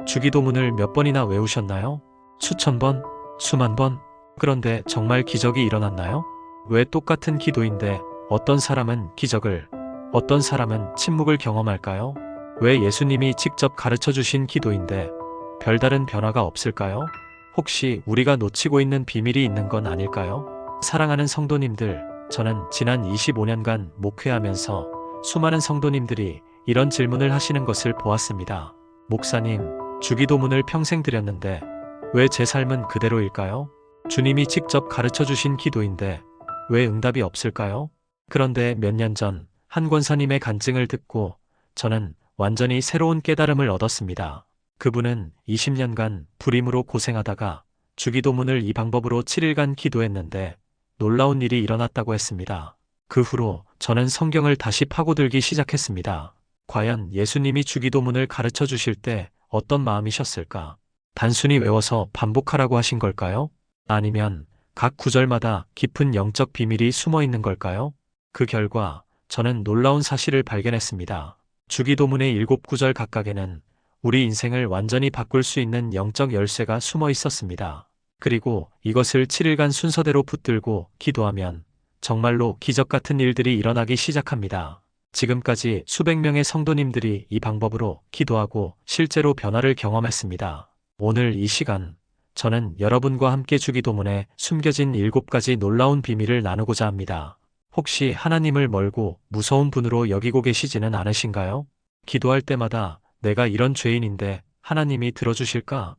주기도문을 몇 번이나 외우셨나요? 수천 번? 수만 번? 그런데 정말 기적이 일어났나요? 왜 똑같은 기도인데 어떤 사람은 기적을, 어떤 사람은 침묵을 경험할까요? 왜 예수님이 직접 가르쳐 주신 기도인데 별다른 변화가 없을까요? 혹시 우리가 놓치고 있는 비밀이 있는 건 아닐까요? 사랑하는 성도님들, 저는 지난 25년간 목회하면서 수많은 성도님들이 이런 질문을 하시는 것을 보았습니다. 목사님, 주기도문을 평생 드렸는데 왜 제 삶은 그대로일까요? 주님이 직접 가르쳐 주신 기도인데 왜 응답이 없을까요? 그런데 몇 년 전 한 권사님의 간증을 듣고 저는 완전히 새로운 깨달음을 얻었습니다. 그분은 20년간 불임으로 고생하다가 주기도문을 이 방법으로 7일간 기도했는데 놀라운 일이 일어났다고 했습니다. 그 후로 저는 성경을 다시 파고들기 시작했습니다. 과연 예수님이 주기도문을 가르쳐 주실 때 어떤 마음이셨을까? 단순히 외워서 반복하라고 하신 걸까요? 아니면 각 구절마다 깊은 영적 비밀이 숨어 있는 걸까요? 그 결과 저는 놀라운 사실을 발견했습니다. 주기도문의 7구절 각각에는 우리 인생을 완전히 바꿀 수 있는 영적 열쇠가 숨어 있었습니다. 그리고 이것을 7일간 순서대로 붙들고 기도하면 정말로 기적 같은 일들이 일어나기 시작합니다. 지금까지 수백 명의 성도님들이 이 방법으로 기도하고 실제로 변화를 경험했습니다. 오늘 이 시간, 저는 여러분과 함께 주기도문에 숨겨진 7가지 놀라운 비밀을 나누고자 합니다. 혹시 하나님을 멀고 무서운 분으로 여기고 계시지는 않으신가요? 기도할 때마다 내가 이런 죄인인데 하나님이 들어주실까?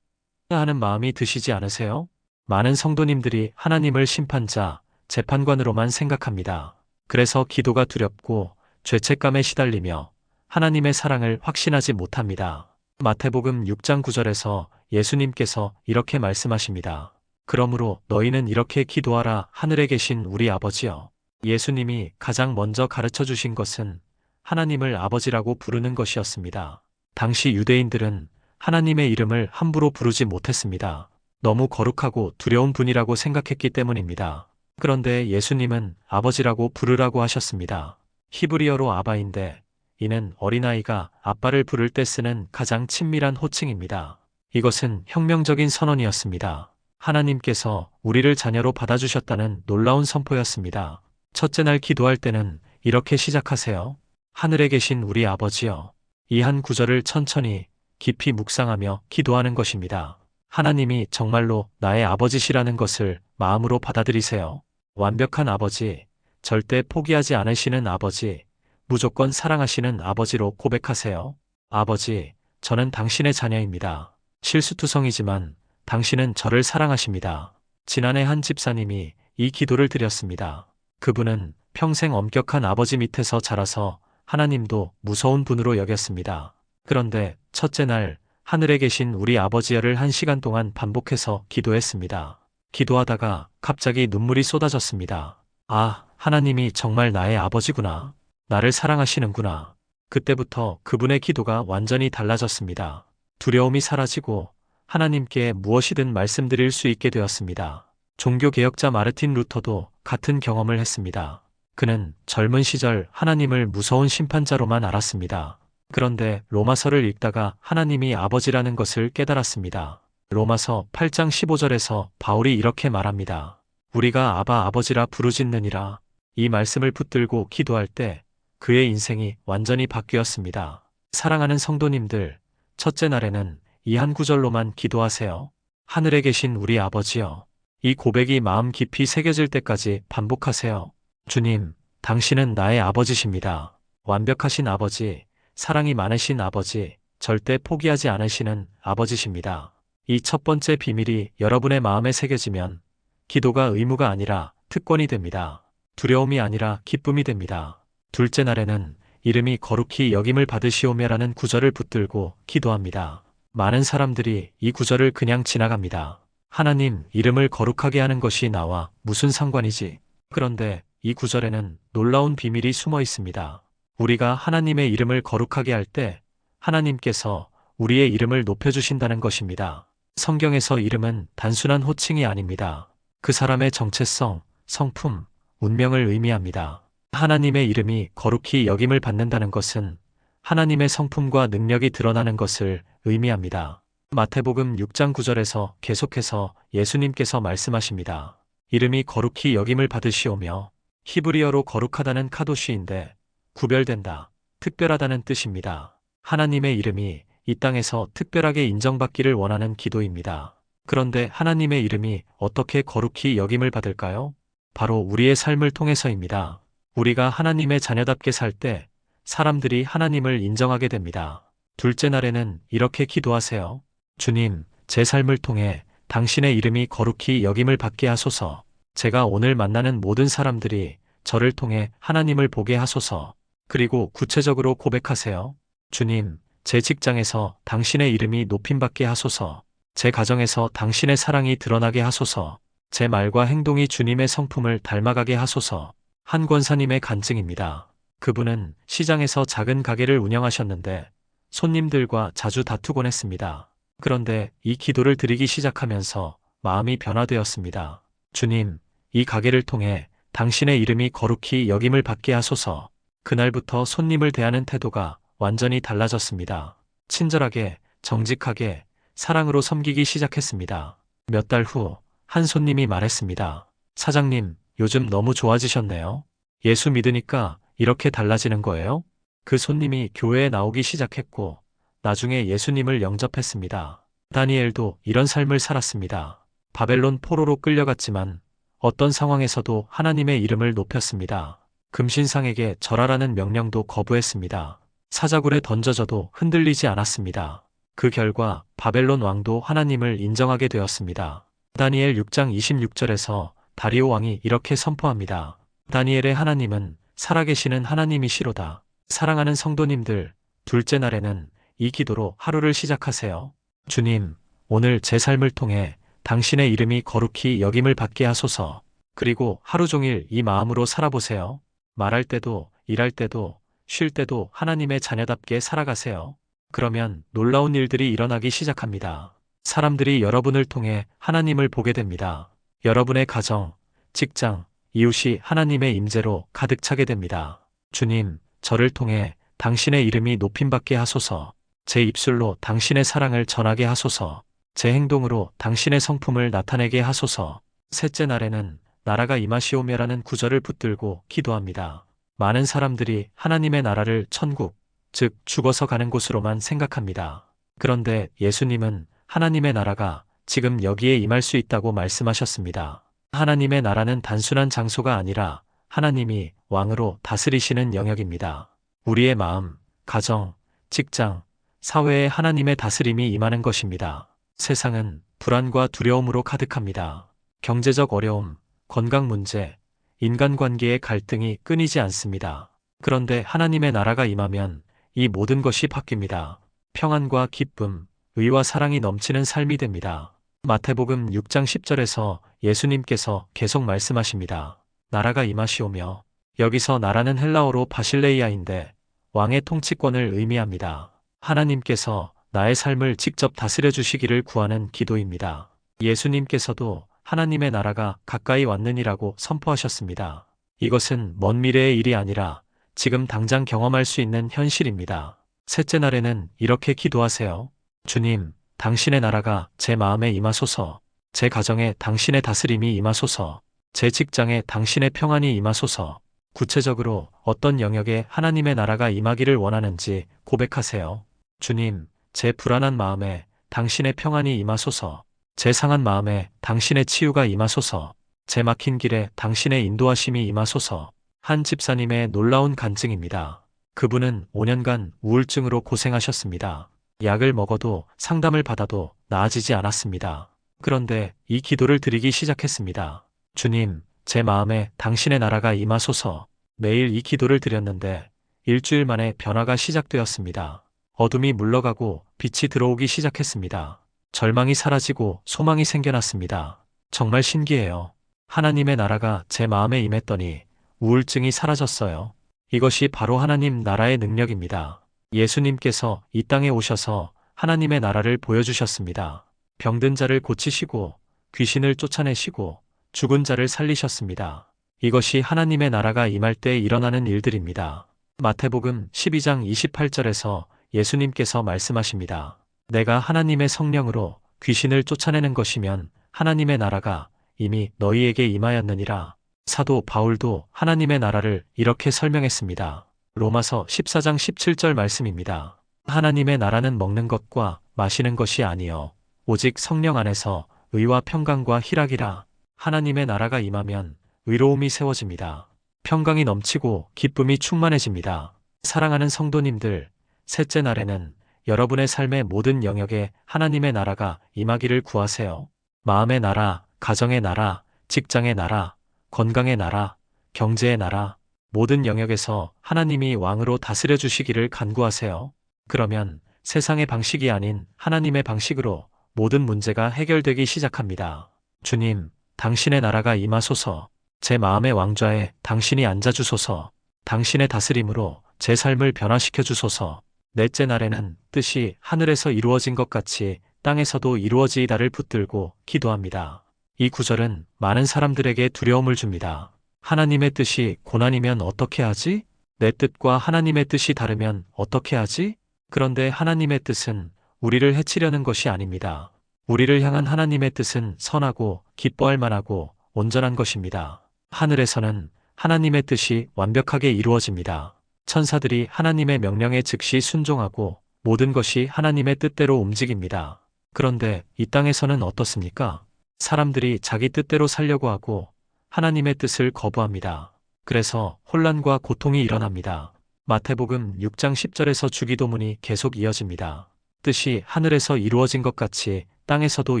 하는 마음이 드시지 않으세요? 많은 성도님들이 하나님을 심판자, 재판관으로만 생각합니다. 그래서 기도가 두렵고 죄책감에 시달리며 하나님의 사랑을 확신하지 못합니다. 마태복음 6장 9절에서 예수님께서 이렇게 말씀하십니다. 그러므로 너희는 이렇게 기도하라. 하늘에 계신 우리 아버지여. 예수님이 가장 먼저 가르쳐 주신 것은 하나님을 아버지라고 부르는 것이었습니다. 당시 유대인들은 하나님의 이름을 함부로 부르지 못했습니다. 너무 거룩하고 두려운 분이라고 생각했기 때문입니다. 그런데 예수님은 아버지라고 부르라고 하셨습니다. 히브리어로 아바인데 이는 어린아이가 아빠를 부를 때 쓰는 가장 친밀한 호칭입니다. 이것은 혁명적인 선언이었습니다. 하나님께서 우리를 자녀로 받아주셨다는 놀라운 선포였습니다. 첫째 날 기도할 때는 이렇게 시작하세요. 하늘에 계신 우리 아버지여. 이 한 구절을 천천히 깊이 묵상하며 기도하는 것입니다. 하나님이 정말로 나의 아버지시라는 것을 마음으로 받아들이세요. 완벽한 아버지, 절대 포기하지 않으시는 아버지, 무조건 사랑하시는 아버지로 고백하세요. 아버지, 저는 당신의 자녀입니다. 실수투성이지만 당신은 저를 사랑하십니다. 지난해 한 집사님이 이 기도를 드렸습니다. 그분은 평생 엄격한 아버지 밑에서 자라서 하나님도 무서운 분으로 여겼습니다. 그런데 첫째 날 하늘에 계신 우리 아버지여를 1시간 동안 반복해서 기도했습니다. 기도하다가 갑자기 눈물이 쏟아졌습니다. 아, 하나님이 정말 나의 아버지구나. 나를 사랑하시는구나. 그때부터 그분의 기도가 완전히 달라졌습니다. 두려움이 사라지고 하나님께 무엇이든 말씀드릴 수 있게 되었습니다. 종교개혁자 마르틴 루터도 같은 경험을 했습니다. 그는 젊은 시절 하나님을 무서운 심판자로만 알았습니다. 그런데 로마서를 읽다가 하나님이 아버지라는 것을 깨달았습니다. 로마서 8장 15절에서 바울이 이렇게 말합니다. 우리가 아바 아버지라 부르짖느니라. 이 말씀을 붙들고 기도할 때 그의 인생이 완전히 바뀌었습니다. 사랑하는 성도님들, 첫째 날에는 이 한 구절로만 기도하세요. 하늘에 계신 우리 아버지여. 이 고백이 마음 깊이 새겨질 때까지 반복하세요. 주님, 당신은 나의 아버지십니다. 완벽하신 아버지, 사랑이 많으신 아버지, 절대 포기하지 않으시는 아버지십니다. 이 첫 번째 비밀이 여러분의 마음에 새겨지면 기도가 의무가 아니라 특권이 됩니다. 두려움이 아니라 기쁨이 됩니다. 둘째 날에는 이름이 거룩히 여김을 받으시오며라는 구절을 붙들고 기도합니다. 많은 사람들이 이 구절을 그냥 지나갑니다. 하나님 이름을 거룩하게 하는 것이 나와 무슨 상관이지? 그런데 이 구절에는 놀라운 비밀이 숨어 있습니다. 우리가 하나님의 이름을 거룩하게 할 때 하나님께서 우리의 이름을 높여주신다는 것입니다. 성경에서 이름은 단순한 호칭이 아닙니다. 그 사람의 정체성, 성품, 운명을 의미합니다. 하나님의 이름이 거룩히 여김을 받는다는 것은 하나님의 성품과 능력이 드러나는 것을 의미합니다. 마태복음 6장 9절에서 계속해서 예수님께서 말씀하십니다. 이름이 거룩히 여김을 받으시오며, 히브리어로 거룩하다는 카도시인데 구별된다, 특별하다는 뜻입니다. 하나님의 이름이 이 땅에서 특별하게 인정받기를 원하는 기도입니다. 그런데 하나님의 이름이 어떻게 거룩히 여김을 받을까요? 바로 우리의 삶을 통해서입니다. 우리가 하나님의 자녀답게 살 때 사람들이 하나님을 인정하게 됩니다. 둘째 날에는 이렇게 기도하세요. 주님, 제 삶을 통해 당신의 이름이 거룩히 여김을 받게 하소서. 제가 오늘 만나는 모든 사람들이 저를 통해 하나님을 보게 하소서. 그리고 구체적으로 고백하세요. 주님, 제 직장에서 당신의 이름이 높임받게 하소서. 제 가정에서 당신의 사랑이 드러나게 하소서. 제 말과 행동이 주님의 성품을 닮아가게 하소서. 한 권사님의 간증입니다. 그분은 시장에서 작은 가게를 운영하셨는데 손님들과 자주 다투곤 했습니다. 그런데 이 기도를 드리기 시작하면서 마음이 변화되었습니다. 주님, 이 가게를 통해 당신의 이름이 거룩히 여김을 받게 하소서. 그날부터 손님을 대하는 태도가 완전히 달라졌습니다. 친절하게, 정직하게, 사랑으로 섬기기 시작했습니다. 몇 달 후 한 손님이 말했습니다. 사장님, 요즘 너무 좋아지셨네요. 예수 믿으니까 이렇게 달라지는 거예요? 그 손님이 교회에 나오기 시작했고 나중에 예수님을 영접했습니다. 다니엘도 이런 삶을 살았습니다. 바벨론 포로로 끌려갔지만 어떤 상황에서도 하나님의 이름을 높였습니다. 금신상에게 절하라는 명령도 거부했습니다. 사자굴에 던져져도 흔들리지 않았습니다. 그 결과 바벨론 왕도 하나님을 인정하게 되었습니다. 다니엘 6장 26절에서 다리오 왕이 이렇게 선포합니다. 다니엘의 하나님은 살아계시는 하나님이시로다. 사랑하는 성도님들, 둘째 날에는 이 기도로 하루를 시작하세요. 주님, 오늘 제 삶을 통해 당신의 이름이 거룩히 여김을 받게 하소서. 그리고 하루 종일 이 마음으로 살아보세요. 말할 때도, 일할 때도, 쉴 때도 하나님의 자녀답게 살아가세요. 그러면 놀라운 일들이 일어나기 시작합니다. 사람들이 여러분을 통해 하나님을 보게 됩니다. 여러분의 가정, 직장, 이웃이 하나님의 임재로 가득 차게 됩니다. 주님, 저를 통해 당신의 이름이 높임받게 하소서. 제 입술로 당신의 사랑을 전하게 하소서. 제 행동으로 당신의 성품을 나타내게 하소서. 셋째 날에는 나라가 임하시오며라는 구절을 붙들고 기도합니다. 많은 사람들이 하나님의 나라를 천국, 즉 죽어서 가는 곳으로만 생각합니다. 그런데 예수님은 하나님의 나라가 지금 여기에 임할 수 있다고 말씀하셨습니다. 하나님의 나라는 단순한 장소가 아니라 하나님이 왕으로 다스리시는 영역입니다. 우리의 마음, 가정, 직장, 사회에 하나님의 다스림이 임하는 것입니다. 세상은 불안과 두려움으로 가득합니다. 경제적 어려움, 건강 문제, 인간관계의 갈등이 끊이지 않습니다. 그런데 하나님의 나라가 임하면 이 모든 것이 바뀝니다. 평안과 기쁨, 의와 사랑이 넘치는 삶이 됩니다. 마태복음 6장 10절에서 예수님께서 계속 말씀하십니다. 나라가 임하시오며, 여기서 나라는 헬라어로 바실레이아인데 왕의 통치권을 의미합니다. 하나님께서 나의 삶을 직접 다스려 주시기를 구하는 기도입니다. 예수님께서도 하나님의 나라가 가까이 왔느니라고 선포하셨습니다. 이것은 먼 미래의 일이 아니라 지금 당장 경험할 수 있는 현실입니다. 셋째 날에는 이렇게 기도하세요. 주님, 당신의 나라가 제 마음에 임하소서. 제 가정에 당신의 다스림이 임하소서. 제 직장에 당신의 평안이 임하소서. 구체적으로 어떤 영역에 하나님의 나라가 임하기를 원하는지 고백하세요. 주님, 제 불안한 마음에 당신의 평안이 임하소서. 제 상한 마음에 당신의 치유가 임하소서. 제 막힌 길에 당신의 인도하심이 임하소서. 한 집사님의 놀라운 간증입니다. 그분은 5년간 우울증으로 고생하셨습니다. 약을 먹어도 상담을 받아도 나아지지 않았습니다. 그런데 이 기도를 드리기 시작했습니다. 주님, 제 마음에 당신의 나라가 임하소서. 매일 이 기도를 드렸는데 일주일 만에 변화가 시작되었습니다. 어둠이 물러가고 빛이 들어오기 시작했습니다. 절망이 사라지고 소망이 생겨났습니다. 정말 신기해요. 하나님의 나라가 제 마음에 임했더니 우울증이 사라졌어요. 이것이 바로 하나님 나라의 능력입니다. 예수님께서 이 땅에 오셔서 하나님의 나라를 보여주셨습니다. 병든 자를 고치시고 귀신을 쫓아내시고 죽은 자를 살리셨습니다. 이것이 하나님의 나라가 임할 때 일어나는 일들입니다. 마태복음 12장 28절에서 예수님께서 말씀하십니다. 내가 하나님의 성령으로 귀신을 쫓아내는 것이면 하나님의 나라가 이미 너희에게 임하였느니라. 사도 바울도 하나님의 나라를 이렇게 설명했습니다. 로마서 14장 17절 말씀입니다. 하나님의 나라는 먹는 것과 마시는 것이 아니요 오직 성령 안에서 의와 평강과 희락이라. 하나님의 나라가 임하면 의로움이 세워집니다. 평강이 넘치고 기쁨이 충만해집니다. 사랑하는 성도님들, 셋째 날에는 여러분의 삶의 모든 영역에 하나님의 나라가 임하기를 구하세요. 마음의 나라, 가정의 나라, 직장의 나라, 건강의 나라, 경제의 나라, 모든 영역에서 하나님이 왕으로 다스려 주시기를 간구하세요. 그러면 세상의 방식이 아닌 하나님의 방식으로 모든 문제가 해결되기 시작합니다. 주님, 당신의 나라가 임하소서. 제 마음의 왕좌에 당신이 앉아주소서. 당신의 다스림으로 제 삶을 변화시켜 주소서. 넷째 날에는 뜻이 하늘에서 이루어진 것 같이 땅에서도 이루어지이다를 붙들고 기도합니다. 이 구절은 많은 사람들에게 두려움을 줍니다. 하나님의 뜻이 고난이면 어떻게 하지? 내 뜻과 하나님의 뜻이 다르면 어떻게 하지? 그런데 하나님의 뜻은 우리를 해치려는 것이 아닙니다. 우리를 향한 하나님의 뜻은 선하고 기뻐할 만하고 온전한 것입니다. 하늘에서는 하나님의 뜻이 완벽하게 이루어집니다. 천사들이 하나님의 명령에 즉시 순종하고 모든 것이 하나님의 뜻대로 움직입니다. 그런데 이 땅에서는 어떻습니까? 사람들이 자기 뜻대로 살려고 하고 하나님의 뜻을 거부합니다. 그래서 혼란과 고통이 일어납니다. 마태복음 6장 10절에서 주기도문이 계속 이어집니다. 뜻이 하늘에서 이루어진 것 같이 땅에서도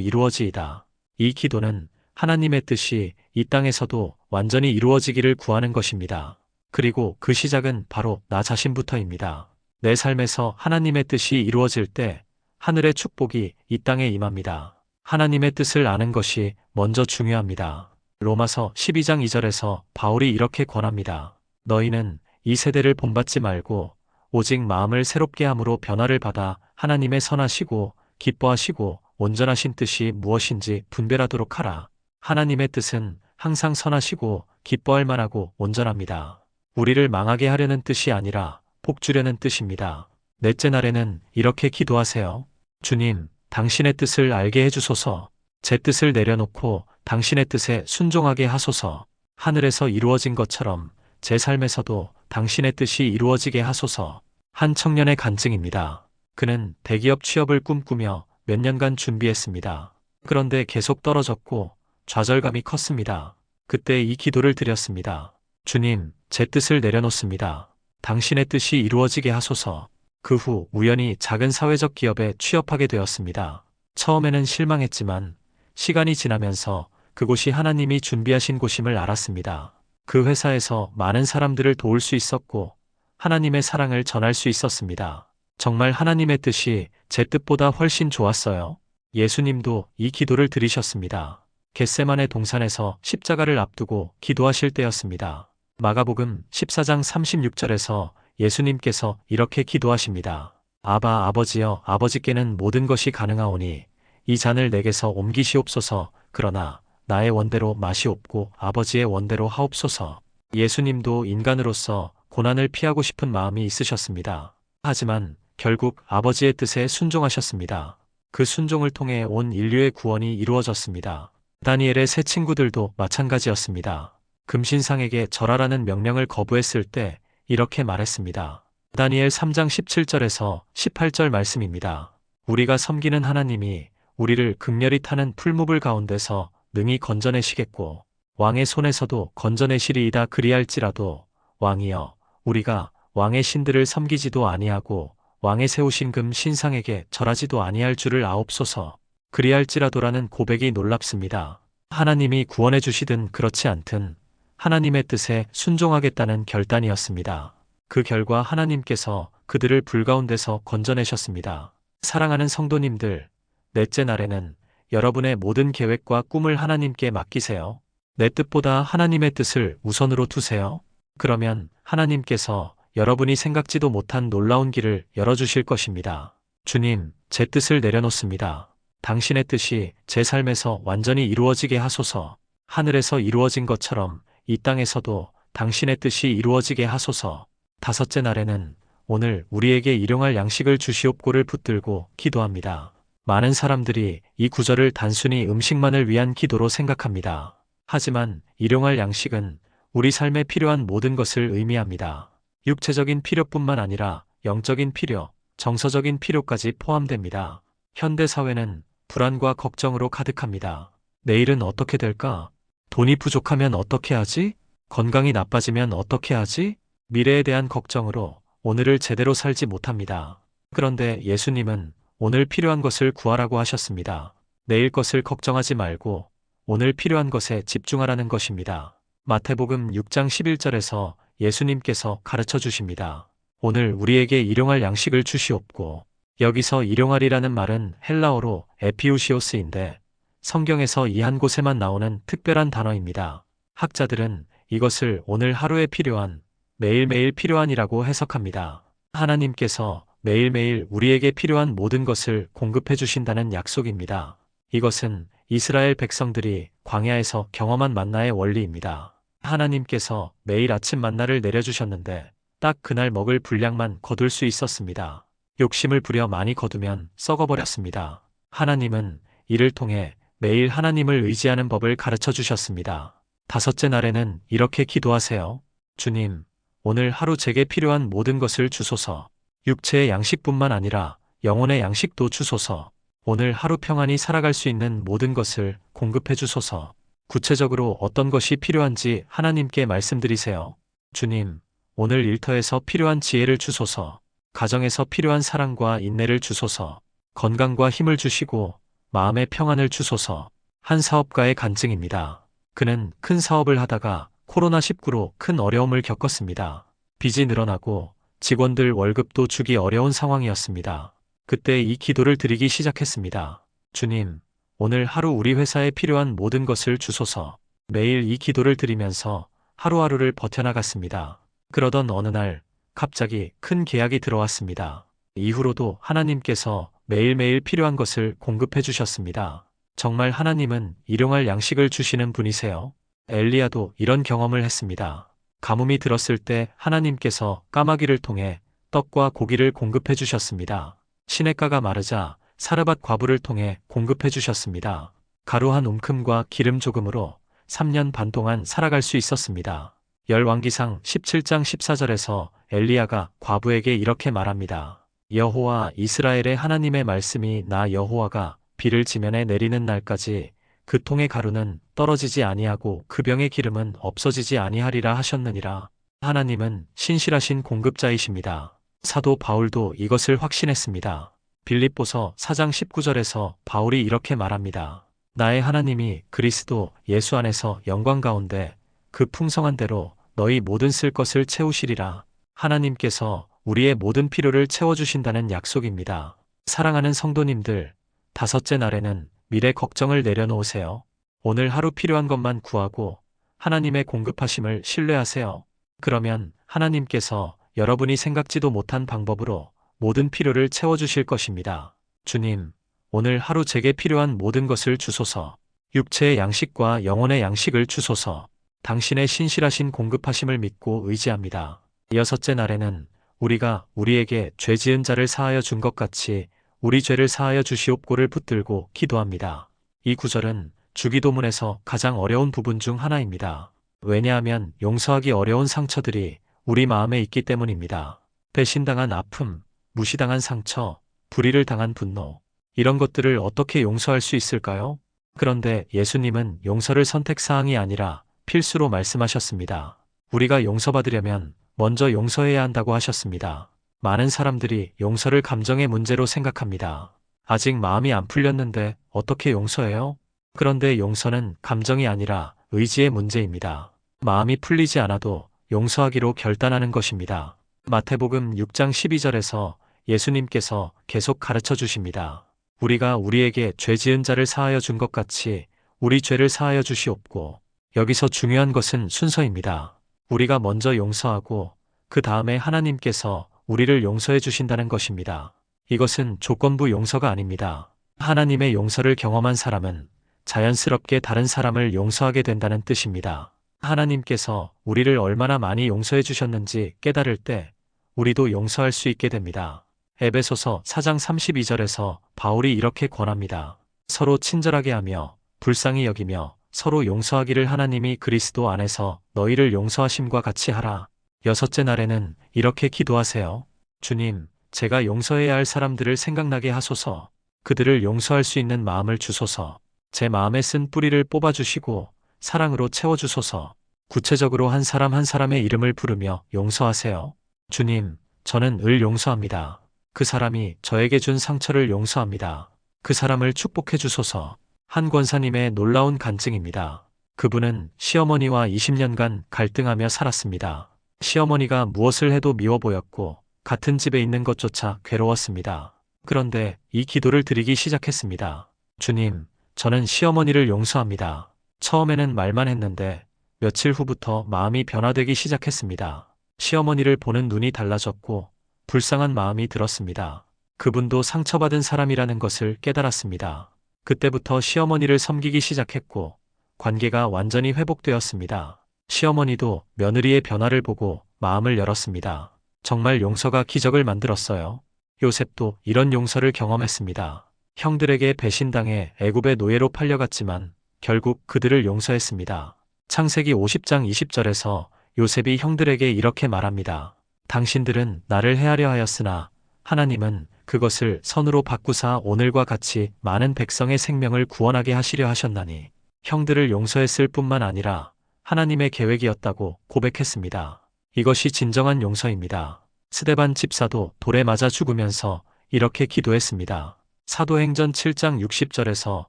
이루어지이다. 이 기도는 하나님의 뜻이 이 땅에서도 완전히 이루어지기를 구하는 것입니다. 그리고 그 시작은 바로 나 자신부터입니다. 내 삶에서 하나님의 뜻이 이루어질 때 하늘의 축복이 이 땅에 임합니다. 하나님의 뜻을 아는 것이 먼저 중요합니다. 로마서 12장 2절에서 바울이 이렇게 권합니다. 너희는 이 세대를 본받지 말고 오직 마음을 새롭게 함으로 변화를 받아 하나님의 선하시고 기뻐하시고 온전하신 뜻이 무엇인지 분별하도록 하라. 하나님의 뜻은 항상 선하시고 기뻐할 만하고 온전합니다. 우리를 망하게 하려는 뜻이 아니라 복주려는 뜻입니다. 넷째 날에는 이렇게 기도하세요. 주님, 당신의 뜻을 알게 해주소서. 제 뜻을 내려놓고 당신의 뜻에 순종하게 하소서. 하늘에서 이루어진 것처럼 제 삶에서도 당신의 뜻이 이루어지게 하소서. 한 청년의 간증입니다. 그는 대기업 취업을 꿈꾸며 몇 년간 준비했습니다. 그런데 계속 떨어졌고 좌절감이 컸습니다. 그때 이 기도를 드렸습니다. 주님, 제 뜻을 내려놓습니다. 당신의 뜻이 이루어지게 하소서. 그 후 우연히 작은 사회적 기업에 취업하게 되었습니다. 처음에는 실망했지만 시간이 지나면서 그곳이 하나님이 준비하신 곳임을 알았습니다. 그 회사에서 많은 사람들을 도울 수 있었고 하나님의 사랑을 전할 수 있었습니다. 정말 하나님의 뜻이 제 뜻보다 훨씬 좋았어요. 예수님도 이 기도를 드리셨습니다. 겟세마네 동산에서 십자가를 앞두고 기도하실 때였습니다. 마가복음 14장 36절에서 예수님께서 이렇게 기도하십니다. 아바 아버지여, 아버지께는 모든 것이 가능하오니 이 잔을 내게서 옮기시옵소서. 그러나 나의 원대로 마시옵고 아버지의 원대로 하옵소서. 예수님도 인간으로서 고난을 피하고 싶은 마음이 있으셨습니다. 하지만 결국 아버지의 뜻에 순종하셨습니다. 그 순종을 통해 온 인류의 구원이 이루어졌습니다. 다니엘의 세 친구들도 마찬가지였습니다. 금신상에게 절하라는 명령을 거부했을 때 이렇게 말했습니다. 다니엘 3장 17절에서 18절 말씀입니다. 우리가 섬기는 하나님이 우리를 극렬히 타는 풀무불 가운데서 능히 건져내시겠고 왕의 손에서도 건져내시리이다. 그리할지라도 왕이여, 우리가 왕의 신들을 섬기지도 아니하고 왕의 세우신 금 신상에게 절하지도 아니할 줄을 아옵소서. 그리할지라도라는 고백이 놀랍습니다. 하나님이 구원해 주시든 그렇지 않든 하나님의 뜻에 순종하겠다는 결단이었습니다. 그 결과 하나님께서 그들을 불 가운데서 건져내셨습니다. 사랑하는 성도님들, 넷째 날에는 여러분의 모든 계획과 꿈을 하나님께 맡기세요. 내 뜻보다 하나님의 뜻을 우선으로 두세요. 그러면 하나님께서 여러분이 생각지도 못한 놀라운 길을 열어주실 것입니다. 주님, 제 뜻을 내려놓습니다. 당신의 뜻이 제 삶에서 완전히 이루어지게 하소서. 하늘에서 이루어진 것처럼 이 땅에서도 당신의 뜻이 이루어지게 하소서. 다섯째 날에는 오늘 우리에게 일용할 양식을 주시옵고를 붙들고 기도합니다. 많은 사람들이 이 구절을 단순히 음식만을 위한 기도로 생각합니다. 하지만 일용할 양식은 우리 삶에 필요한 모든 것을 의미합니다. 육체적인 필요뿐만 아니라 영적인 필요, 정서적인 필요까지 포함됩니다. 현대 사회는 불안과 걱정으로 가득합니다. 내일은 어떻게 될까? 돈이 부족하면 어떻게 하지? 건강이 나빠지면 어떻게 하지? 미래에 대한 걱정으로 오늘을 제대로 살지 못합니다. 그런데 예수님은 오늘 필요한 것을 구하라고 하셨습니다. 내일 것을 걱정하지 말고 오늘 필요한 것에 집중하라는 것입니다. 마태복음 6장 11절에서 예수님께서 가르쳐 주십니다. 오늘 우리에게 일용할 양식을 주시옵고, 여기서 일용할이라는 말은 헬라어로 에피우시오스인데 성경에서 이 한 곳에만 나오는 특별한 단어입니다. 학자들은 이것을 오늘 하루에 필요한, 매일매일 필요한이라고 해석합니다. 하나님께서 매일매일 우리에게 필요한 모든 것을 공급해 주신다는 약속입니다. 이것은 이스라엘 백성들이 광야에서 경험한 만나의 원리입니다. 하나님께서 매일 아침 만나를 내려주셨는데 딱 그날 먹을 분량만 거둘 수 있었습니다. 욕심을 부려 많이 거두면 썩어버렸습니다. 하나님은 이를 통해 매일 하나님을 의지하는 법을 가르쳐 주셨습니다. 다섯째 날에는 이렇게 기도하세요. 주님, 오늘 하루 제게 필요한 모든 것을 주소서. 육체의 양식뿐만 아니라 영혼의 양식도 주소서. 오늘 하루 평안히 살아갈 수 있는 모든 것을 공급해 주소서. 구체적으로 어떤 것이 필요한지 하나님께 말씀드리세요. 주님, 오늘 일터에서 필요한 지혜를 주소서. 가정에서 필요한 사랑과 인내를 주소서. 건강과 힘을 주시고 마음의 평안을 주소서. 한 사업가의 간증입니다. 그는 큰 사업을 하다가 코로나19로 큰 어려움을 겪었습니다. 빚이 늘어나고 직원들 월급도 주기 어려운 상황이었습니다. 그때 이 기도를 드리기 시작했습니다. 주님, 오늘 하루 우리 회사에 필요한 모든 것을 주소서. 매일 이 기도를 드리면서 하루하루를 버텨나갔습니다. 그러던 어느 날 갑자기 큰 계약이 들어왔습니다. 이후로도 하나님께서 매일매일 필요한 것을 공급해 주셨습니다. 정말 하나님은 일용할 양식을 주시는 분이세요. 엘리야도 이런 경험을 했습니다. 가뭄이 들었을 때 하나님께서 까마귀를 통해 떡과 고기를 공급해 주셨습니다. 시냇가가 마르자 사르밧 과부를 통해 공급해 주셨습니다. 가루 한 움큼과 기름 조금으로 3년 반 동안 살아갈 수 있었습니다. 열왕기상 17장 14절에서 엘리야가 과부에게 이렇게 말합니다. 여호와 이스라엘의 하나님의 말씀이 나 여호와가 비를 지면에 내리는 날까지 그 통의 가루는 떨어지지 아니하고 그 병의 기름은 없어지지 아니하리라 하셨느니라. 하나님은 신실하신 공급자이십니다. 사도 바울도 이것을 확신했습니다. 빌립보서 4장 19절에서 바울이 이렇게 말합니다. 나의 하나님이 그리스도 예수 안에서 영광 가운데 그 풍성한 대로 너희 모든 쓸 것을 채우시리라. 하나님께서 우리의 모든 필요를 채워주신다는 약속입니다. 사랑하는 성도님들, 다섯째 날에는 미래 걱정을 내려놓으세요. 오늘 하루 필요한 것만 구하고 하나님의 공급하심을 신뢰하세요. 그러면 하나님께서 여러분이 생각지도 못한 방법으로 모든 필요를 채워주실 것입니다. 주님, 오늘 하루 제게 필요한 모든 것을 주소서. 육체의 양식과 영혼의 양식을 주소서. 당신의 신실하신 공급하심을 믿고 의지합니다. 여섯째 날에는 우리가 우리에게 죄 지은 자를 사하여 준 것 같이 우리 죄를 사하여 주시옵고를 붙들고 기도합니다. 이 구절은 주기도문에서 가장 어려운 부분 중 하나입니다. 왜냐하면 용서하기 어려운 상처들이 우리 마음에 있기 때문입니다. 배신당한 아픔, 무시당한 상처, 불의를 당한 분노, 이런 것들을 어떻게 용서할 수 있을까요? 그런데 예수님은 용서를 선택사항이 아니라 필수로 말씀하셨습니다. 우리가 용서받으려면 먼저 용서해야 한다고 하셨습니다. 많은 사람들이 용서를 감정의 문제로 생각합니다. 아직 마음이 안 풀렸는데 어떻게 용서해요? 그런데 용서는 감정이 아니라 의지의 문제입니다. 마음이 풀리지 않아도 용서하기로 결단하는 것입니다. 마태복음 6장 12절에서 예수님께서 계속 가르쳐 주십니다. 우리가 우리에게 죄 지은 자를 사하여 준 것 같이 우리 죄를 사하여 주시옵고. 여기서 중요한 것은 순서입니다. 우리가 먼저 용서하고 그 다음에 하나님께서 우리를 용서해 주신다는 것입니다. 이것은 조건부 용서가 아닙니다. 하나님의 용서를 경험한 사람은 자연스럽게 다른 사람을 용서하게 된다는 뜻입니다. 하나님께서 우리를 얼마나 많이 용서해 주셨는지 깨달을 때 우리도 용서할 수 있게 됩니다. 에베소서 4장 32절에서 바울이 이렇게 권합니다. 서로 친절하게 하며 불쌍히 여기며 서로 용서하기를 하나님이 그리스도 안에서 너희를 용서하심과 같이 하라. 여섯째 날에는 이렇게 기도하세요. 주님, 제가 용서해야 할 사람들을 생각나게 하소서. 그들을 용서할 수 있는 마음을 주소서. 제 마음에 쓴 뿌리를 뽑아주시고 사랑으로 채워주소서. 구체적으로 한 사람 한 사람의 이름을 부르며 용서하세요. 주님, 저는 을 용서합니다. 그 사람이 저에게 준 상처를 용서합니다. 그 사람을 축복해 주소서. 한 권사님의 놀라운 간증입니다. 그분은 시어머니와 20년간 갈등하며 살았습니다. 시어머니가 무엇을 해도 미워 보였고 같은 집에 있는 것조차 괴로웠습니다. 그런데 이 기도를 드리기 시작했습니다. 주님, 저는 시어머니를 용서합니다. 처음에는 말만 했는데 며칠 후부터 마음이 변화되기 시작했습니다. 시어머니를 보는 눈이 달라졌고 불쌍한 마음이 들었습니다. 그분도 상처받은 사람이라는 것을 깨달았습니다. 그때부터 시어머니를 섬기기 시작했고 관계가 완전히 회복되었습니다. 시어머니도 며느리의 변화를 보고 마음을 열었습니다. 정말 용서가 기적을 만들었어요. 요셉도 이런 용서를 경험했습니다. 형들에게 배신당해 애굽의 노예로 팔려갔지만 결국 그들을 용서했습니다. 창세기 50장 20절에서 요셉이 형들에게 이렇게 말합니다. 당신들은 나를 해하려 하였으나 하나님은 그것을 선으로 바꾸사 오늘과 같이 많은 백성의 생명을 구원하게 하시려 하셨나니 형들을 용서했을 뿐만 아니라 하나님의 계획이었다고 고백했습니다. 이것이 진정한 용서입니다. 스데반 집사도 돌에 맞아 죽으면서 이렇게 기도했습니다. 사도행전 7장 60절에서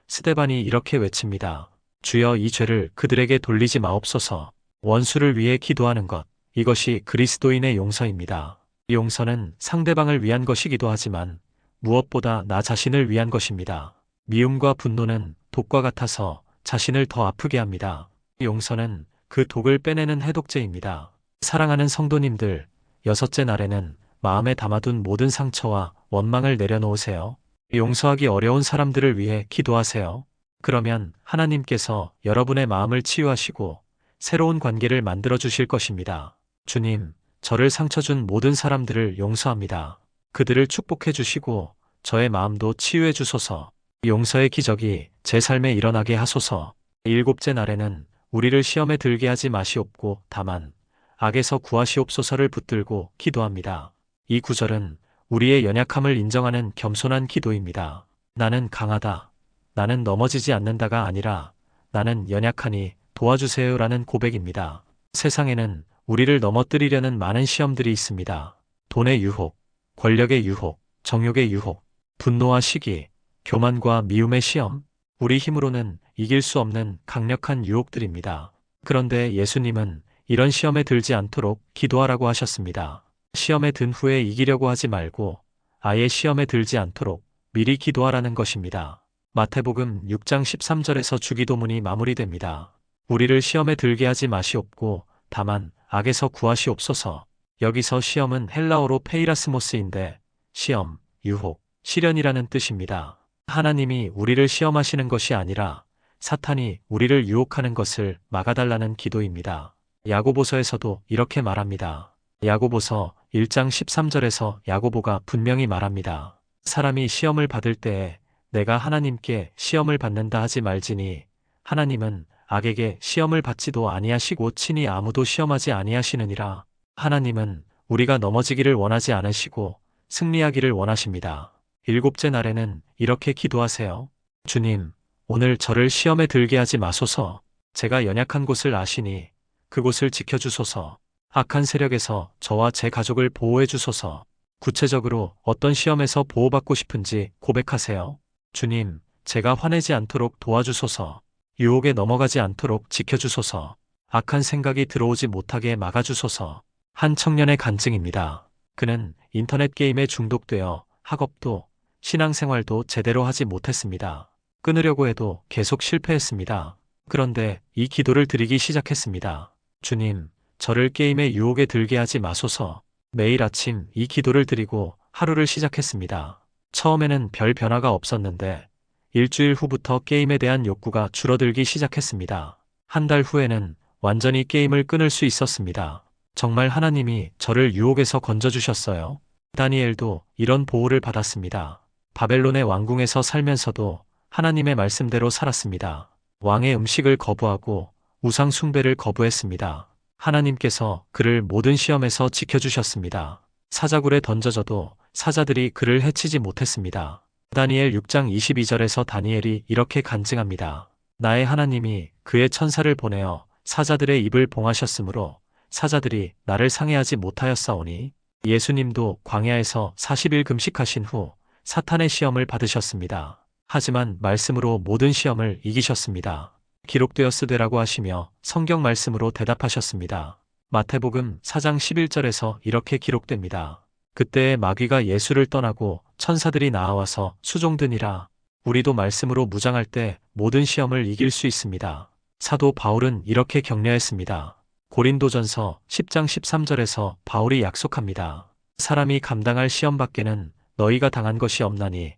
스데반이 이렇게 외칩니다. 주여 이 죄를 그들에게 돌리지 마옵소서. 원수를 위해 기도하는 것, 이것이 그리스도인의 용서입니다. 용서는 상대방을 위한 것이기도 하지만 무엇보다 나 자신을 위한 것입니다. 미움과 분노는 독과 같아서 자신을 더 아프게 합니다. 용서는 그 독을 빼내는 해독제입니다. 사랑하는 성도님들, 여섯째 날에는 마음에 담아둔 모든 상처와 원망을 내려놓으세요. 용서하기 어려운 사람들을 위해 기도하세요. 그러면 하나님께서 여러분의 마음을 치유하시고 새로운 관계를 만들어 주실 것입니다. 주님, 저를 상처 준 모든 사람들을 용서합니다. 그들을 축복해 주시고 저의 마음도 치유해 주소서. 용서의 기적이 제 삶에 일어나게 하소서. 일곱째 날에는 우리를 시험에 들게 하지 마시옵고 다만 악에서 구하시옵소서를 붙들고 기도합니다. 이 구절은 우리의 연약함을 인정하는 겸손한 기도입니다. 나는 강하다. 나는 넘어지지 않는다가 아니라 나는 연약하니 도와주세요라는 고백입니다. 세상에는 우리를 넘어뜨리려는 많은 시험들이 있습니다. 돈의 유혹, 권력의 유혹, 정욕의 유혹, 분노와 시기, 교만과 미움의 시험, 우리 힘으로는 이길 수 없는 강력한 유혹들입니다. 그런데 예수님은 이런 시험에 들지 않도록 기도하라고 하셨습니다. 시험에 든 후에 이기려고 하지 말고 아예 시험에 들지 않도록 미리 기도하라는 것입니다. 마태복음 6장 13절에서 주기도문이 마무리됩니다. 우리를 시험에 들게 하지 마시옵고 다만 악에서 구하시옵소서. 여기서 시험은 헬라어로 페이라스모스인데 시험, 유혹, 시련이라는 뜻입니다. 하나님이 우리를 시험하시는 것이 아니라 사탄이 우리를 유혹하는 것을 막아달라는 기도입니다. 야고보서에서도 이렇게 말합니다. 야고보서 1장 13절에서 야고보가 분명히 말합니다. 사람이 시험을 받을 때에 내가 하나님께 시험을 받는다 하지 말지니 하나님은 악에게 시험을 받지도 아니하시고 친히 아무도 시험하지 아니하시느니라. 하나님은 우리가 넘어지기를 원하지 않으시고 승리하기를 원하십니다. 일곱째 날에는 이렇게 기도하세요. 주님, 오늘 저를 시험에 들게 하지 마소서. 제가 연약한 곳을 아시니 그곳을 지켜주소서. 악한 세력에서 저와 제 가족을 보호해 주소서. 구체적으로 어떤 시험에서 보호받고 싶은지 고백하세요. 주님, 제가 화내지 않도록 도와주소서. 유혹에 넘어가지 않도록 지켜주소서. 악한 생각이 들어오지 못하게 막아주소서. 한 청년의 간증입니다. 그는 인터넷 게임에 중독되어 학업도 신앙생활도 제대로 하지 못했습니다. 끊으려고 해도 계속 실패했습니다. 그런데 이 기도를 드리기 시작했습니다. 주님, 저를 게임의 유혹에 들게 하지 마소서. 매일 아침 이 기도를 드리고 하루를 시작했습니다. 처음에는 별 변화가 없었는데 일주일 후부터 게임에 대한 욕구가 줄어들기 시작했습니다. 한 달 후에는 완전히 게임을 끊을 수 있었습니다. 정말 하나님이 저를 유혹에서 건져주셨어요. 다니엘도 이런 보호를 받았습니다. 바벨론의 왕궁에서 살면서도 하나님의 말씀대로 살았습니다. 왕의 음식을 거부하고 우상 숭배를 거부했습니다. 하나님께서 그를 모든 시험에서 지켜주셨습니다. 사자굴에 던져져도 사자들이 그를 해치지 못했습니다. 다니엘 6장 22절에서 다니엘이 이렇게 간증합니다. 나의 하나님이 그의 천사를 보내어 사자들의 입을 봉하셨으므로 사자들이 나를 상해하지 못하였사오니. 예수님도 광야에서 40일 금식하신 후 사탄의 시험을 받으셨습니다. 하지만 말씀으로 모든 시험을 이기셨습니다. 기록되었으되라고 하시며 성경 말씀으로 대답하셨습니다. 마태복음 4장 11절에서 이렇게 기록됩니다. 그때에 마귀가 예수를 떠나고 천사들이 나아와서 수종드니라. 우리도 말씀으로 무장할 때 모든 시험을 이길 수 있습니다. 사도 바울은 이렇게 격려했습니다. 고린도전서 10장 13절에서 바울이 약속합니다. 사람이 감당할 시험 밖에는 너희가 당한 것이 없나니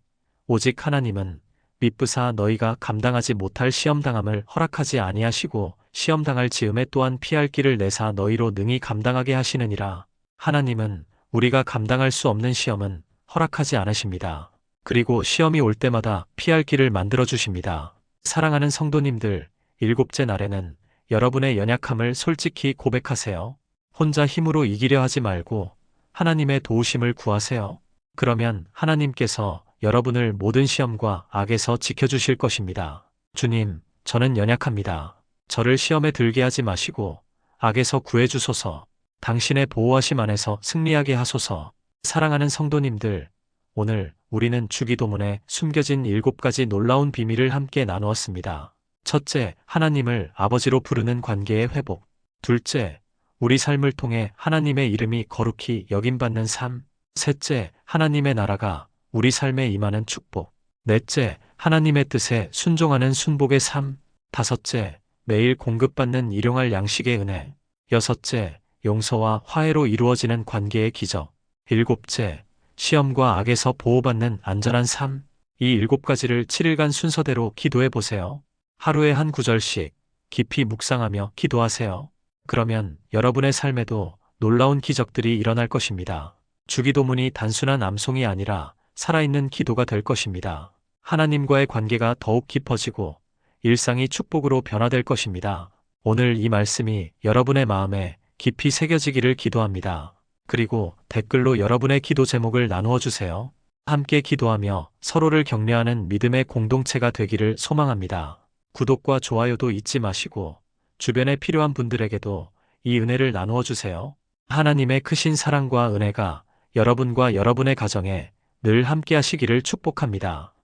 오직 하나님은 미쁘사 너희가 감당하지 못할 시험당함을 허락하지 아니하시고 시험당할 즈음에 또한 피할 길을 내사 너희로 능히 감당하게 하시느니라. 하나님은 우리가 감당할 수 없는 시험은 허락하지 않으십니다. 그리고 시험이 올 때마다 피할 길을 만들어 주십니다. 사랑하는 성도님들, 일곱째 날에는 여러분의 연약함을 솔직히 고백하세요. 혼자 힘으로 이기려 하지 말고 하나님의 도우심을 구하세요. 그러면 하나님께서 여러분을 모든 시험과 악에서 지켜주실 것입니다. 주님, 저는 연약합니다. 저를 시험에 들게 하지 마시고 악에서 구해주소서. 당신의 보호하심 안에서 승리하게 하소서. 사랑하는 성도님들, 오늘 우리는 주기도문에 숨겨진 7가지 놀라운 비밀을 함께 나누었습니다. 첫째, 하나님을 아버지로 부르는 관계의 회복. 둘째, 우리 삶을 통해 하나님의 이름이 거룩히 여김받는 삶. 셋째, 하나님의 나라가 우리 삶에 임하는 축복. 넷째, 하나님의 뜻에 순종하는 순복의 삶. 다섯째, 매일 공급받는 일용할 양식의 은혜. 여섯째, 용서와 화해로 이루어지는 관계의 기적. 일곱째, 시험과 악에서 보호받는 안전한 삶. 이 7가지를 7일간 순서대로 기도해 보세요. 하루에 한 구절씩 깊이 묵상하며 기도하세요. 그러면 여러분의 삶에도 놀라운 기적들이 일어날 것입니다. 주기도문이 단순한 암송이 아니라 살아있는 기도가 될 것입니다. 하나님과의 관계가 더욱 깊어지고 일상이 축복으로 변화될 것입니다. 오늘 이 말씀이 여러분의 마음에 깊이 새겨지기를 기도합니다. 그리고 댓글로 여러분의 기도 제목을 나누어 주세요. 함께 기도하며 서로를 격려하는 믿음의 공동체가 되기를 소망합니다. 구독과 좋아요도 잊지 마시고 주변에 필요한 분들에게도 이 은혜를 나누어 주세요. 하나님의 크신 사랑과 은혜가 여러분과 여러분의 가정에 늘 함께 하시기를 축복합니다.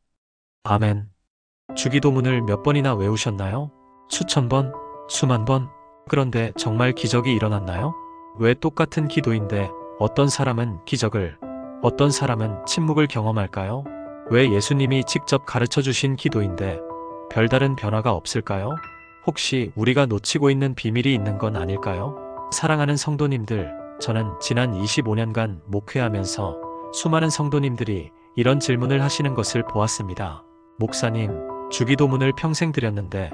아멘. 주기도문을 몇 번이나 외우셨나요? 수천 번? 수만 번? 그런데 정말 기적이 일어났나요? 왜 똑같은 기도인데 어떤 사람은 기적을, 어떤 사람은 침묵을 경험할까요? 왜 예수님이 직접 가르쳐 주신 기도인데 별다른 변화가 없을까요? 혹시 우리가 놓치고 있는 비밀이 있는 건 아닐까요? 사랑하는 성도님들, 저는 지난 25년간 목회하면서 수많은 성도님들이 이런 질문을 하시는 것을 보았습니다. 목사님, 주기도문을 평생 드렸는데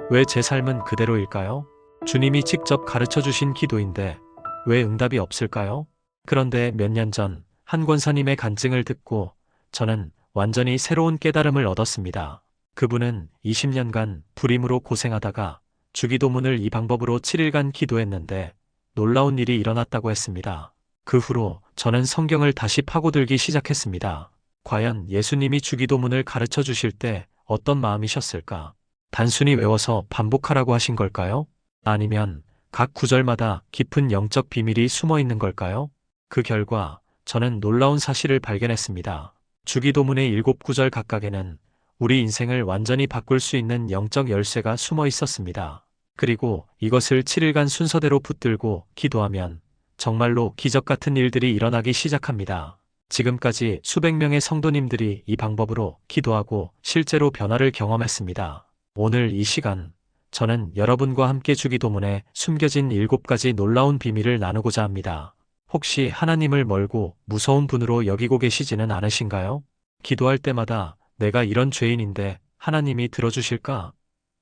왜 제 삶은 그대로일까요? 주님이 직접 가르쳐 주신 기도인데 왜 응답이 없을까요? 그런데 몇 년 전 한 권사님의 간증을 듣고 저는 완전히 새로운 깨달음을 얻었습니다. 그분은 20년간 불임으로 고생하다가 주기도문을 이 방법으로 7일간 기도했는데 놀라운 일이 일어났다고 했습니다. 그 후로 저는 성경을 다시 파고들기 시작했습니다. 과연 예수님이 주기도문을 가르쳐 주실 때 어떤 마음이셨을까? 단순히 외워서 반복하라고 하신 걸까요? 아니면 각 구절마다 깊은 영적 비밀이 숨어 있는 걸까요? 그 결과 저는 놀라운 사실을 발견했습니다. 주기도문의 7구절 각각에는 우리 인생을 완전히 바꿀 수 있는 영적 열쇠가 숨어 있었습니다. 그리고 이것을 7일간 순서대로 붙들고 기도하면 정말로 기적 같은 일들이 일어나기 시작합니다. 지금까지 수백 명의 성도님들이 이 방법으로 기도하고 실제로 변화를 경험했습니다. 오늘 이 시간, 저는 여러분과 함께 주기도문에 숨겨진 7가지 놀라운 비밀을 나누고자 합니다. 혹시 하나님을 멀고 무서운 분으로 여기고 계시지는 않으신가요? 기도할 때마다 내가 이런 죄인인데 하나님이 들어주실까?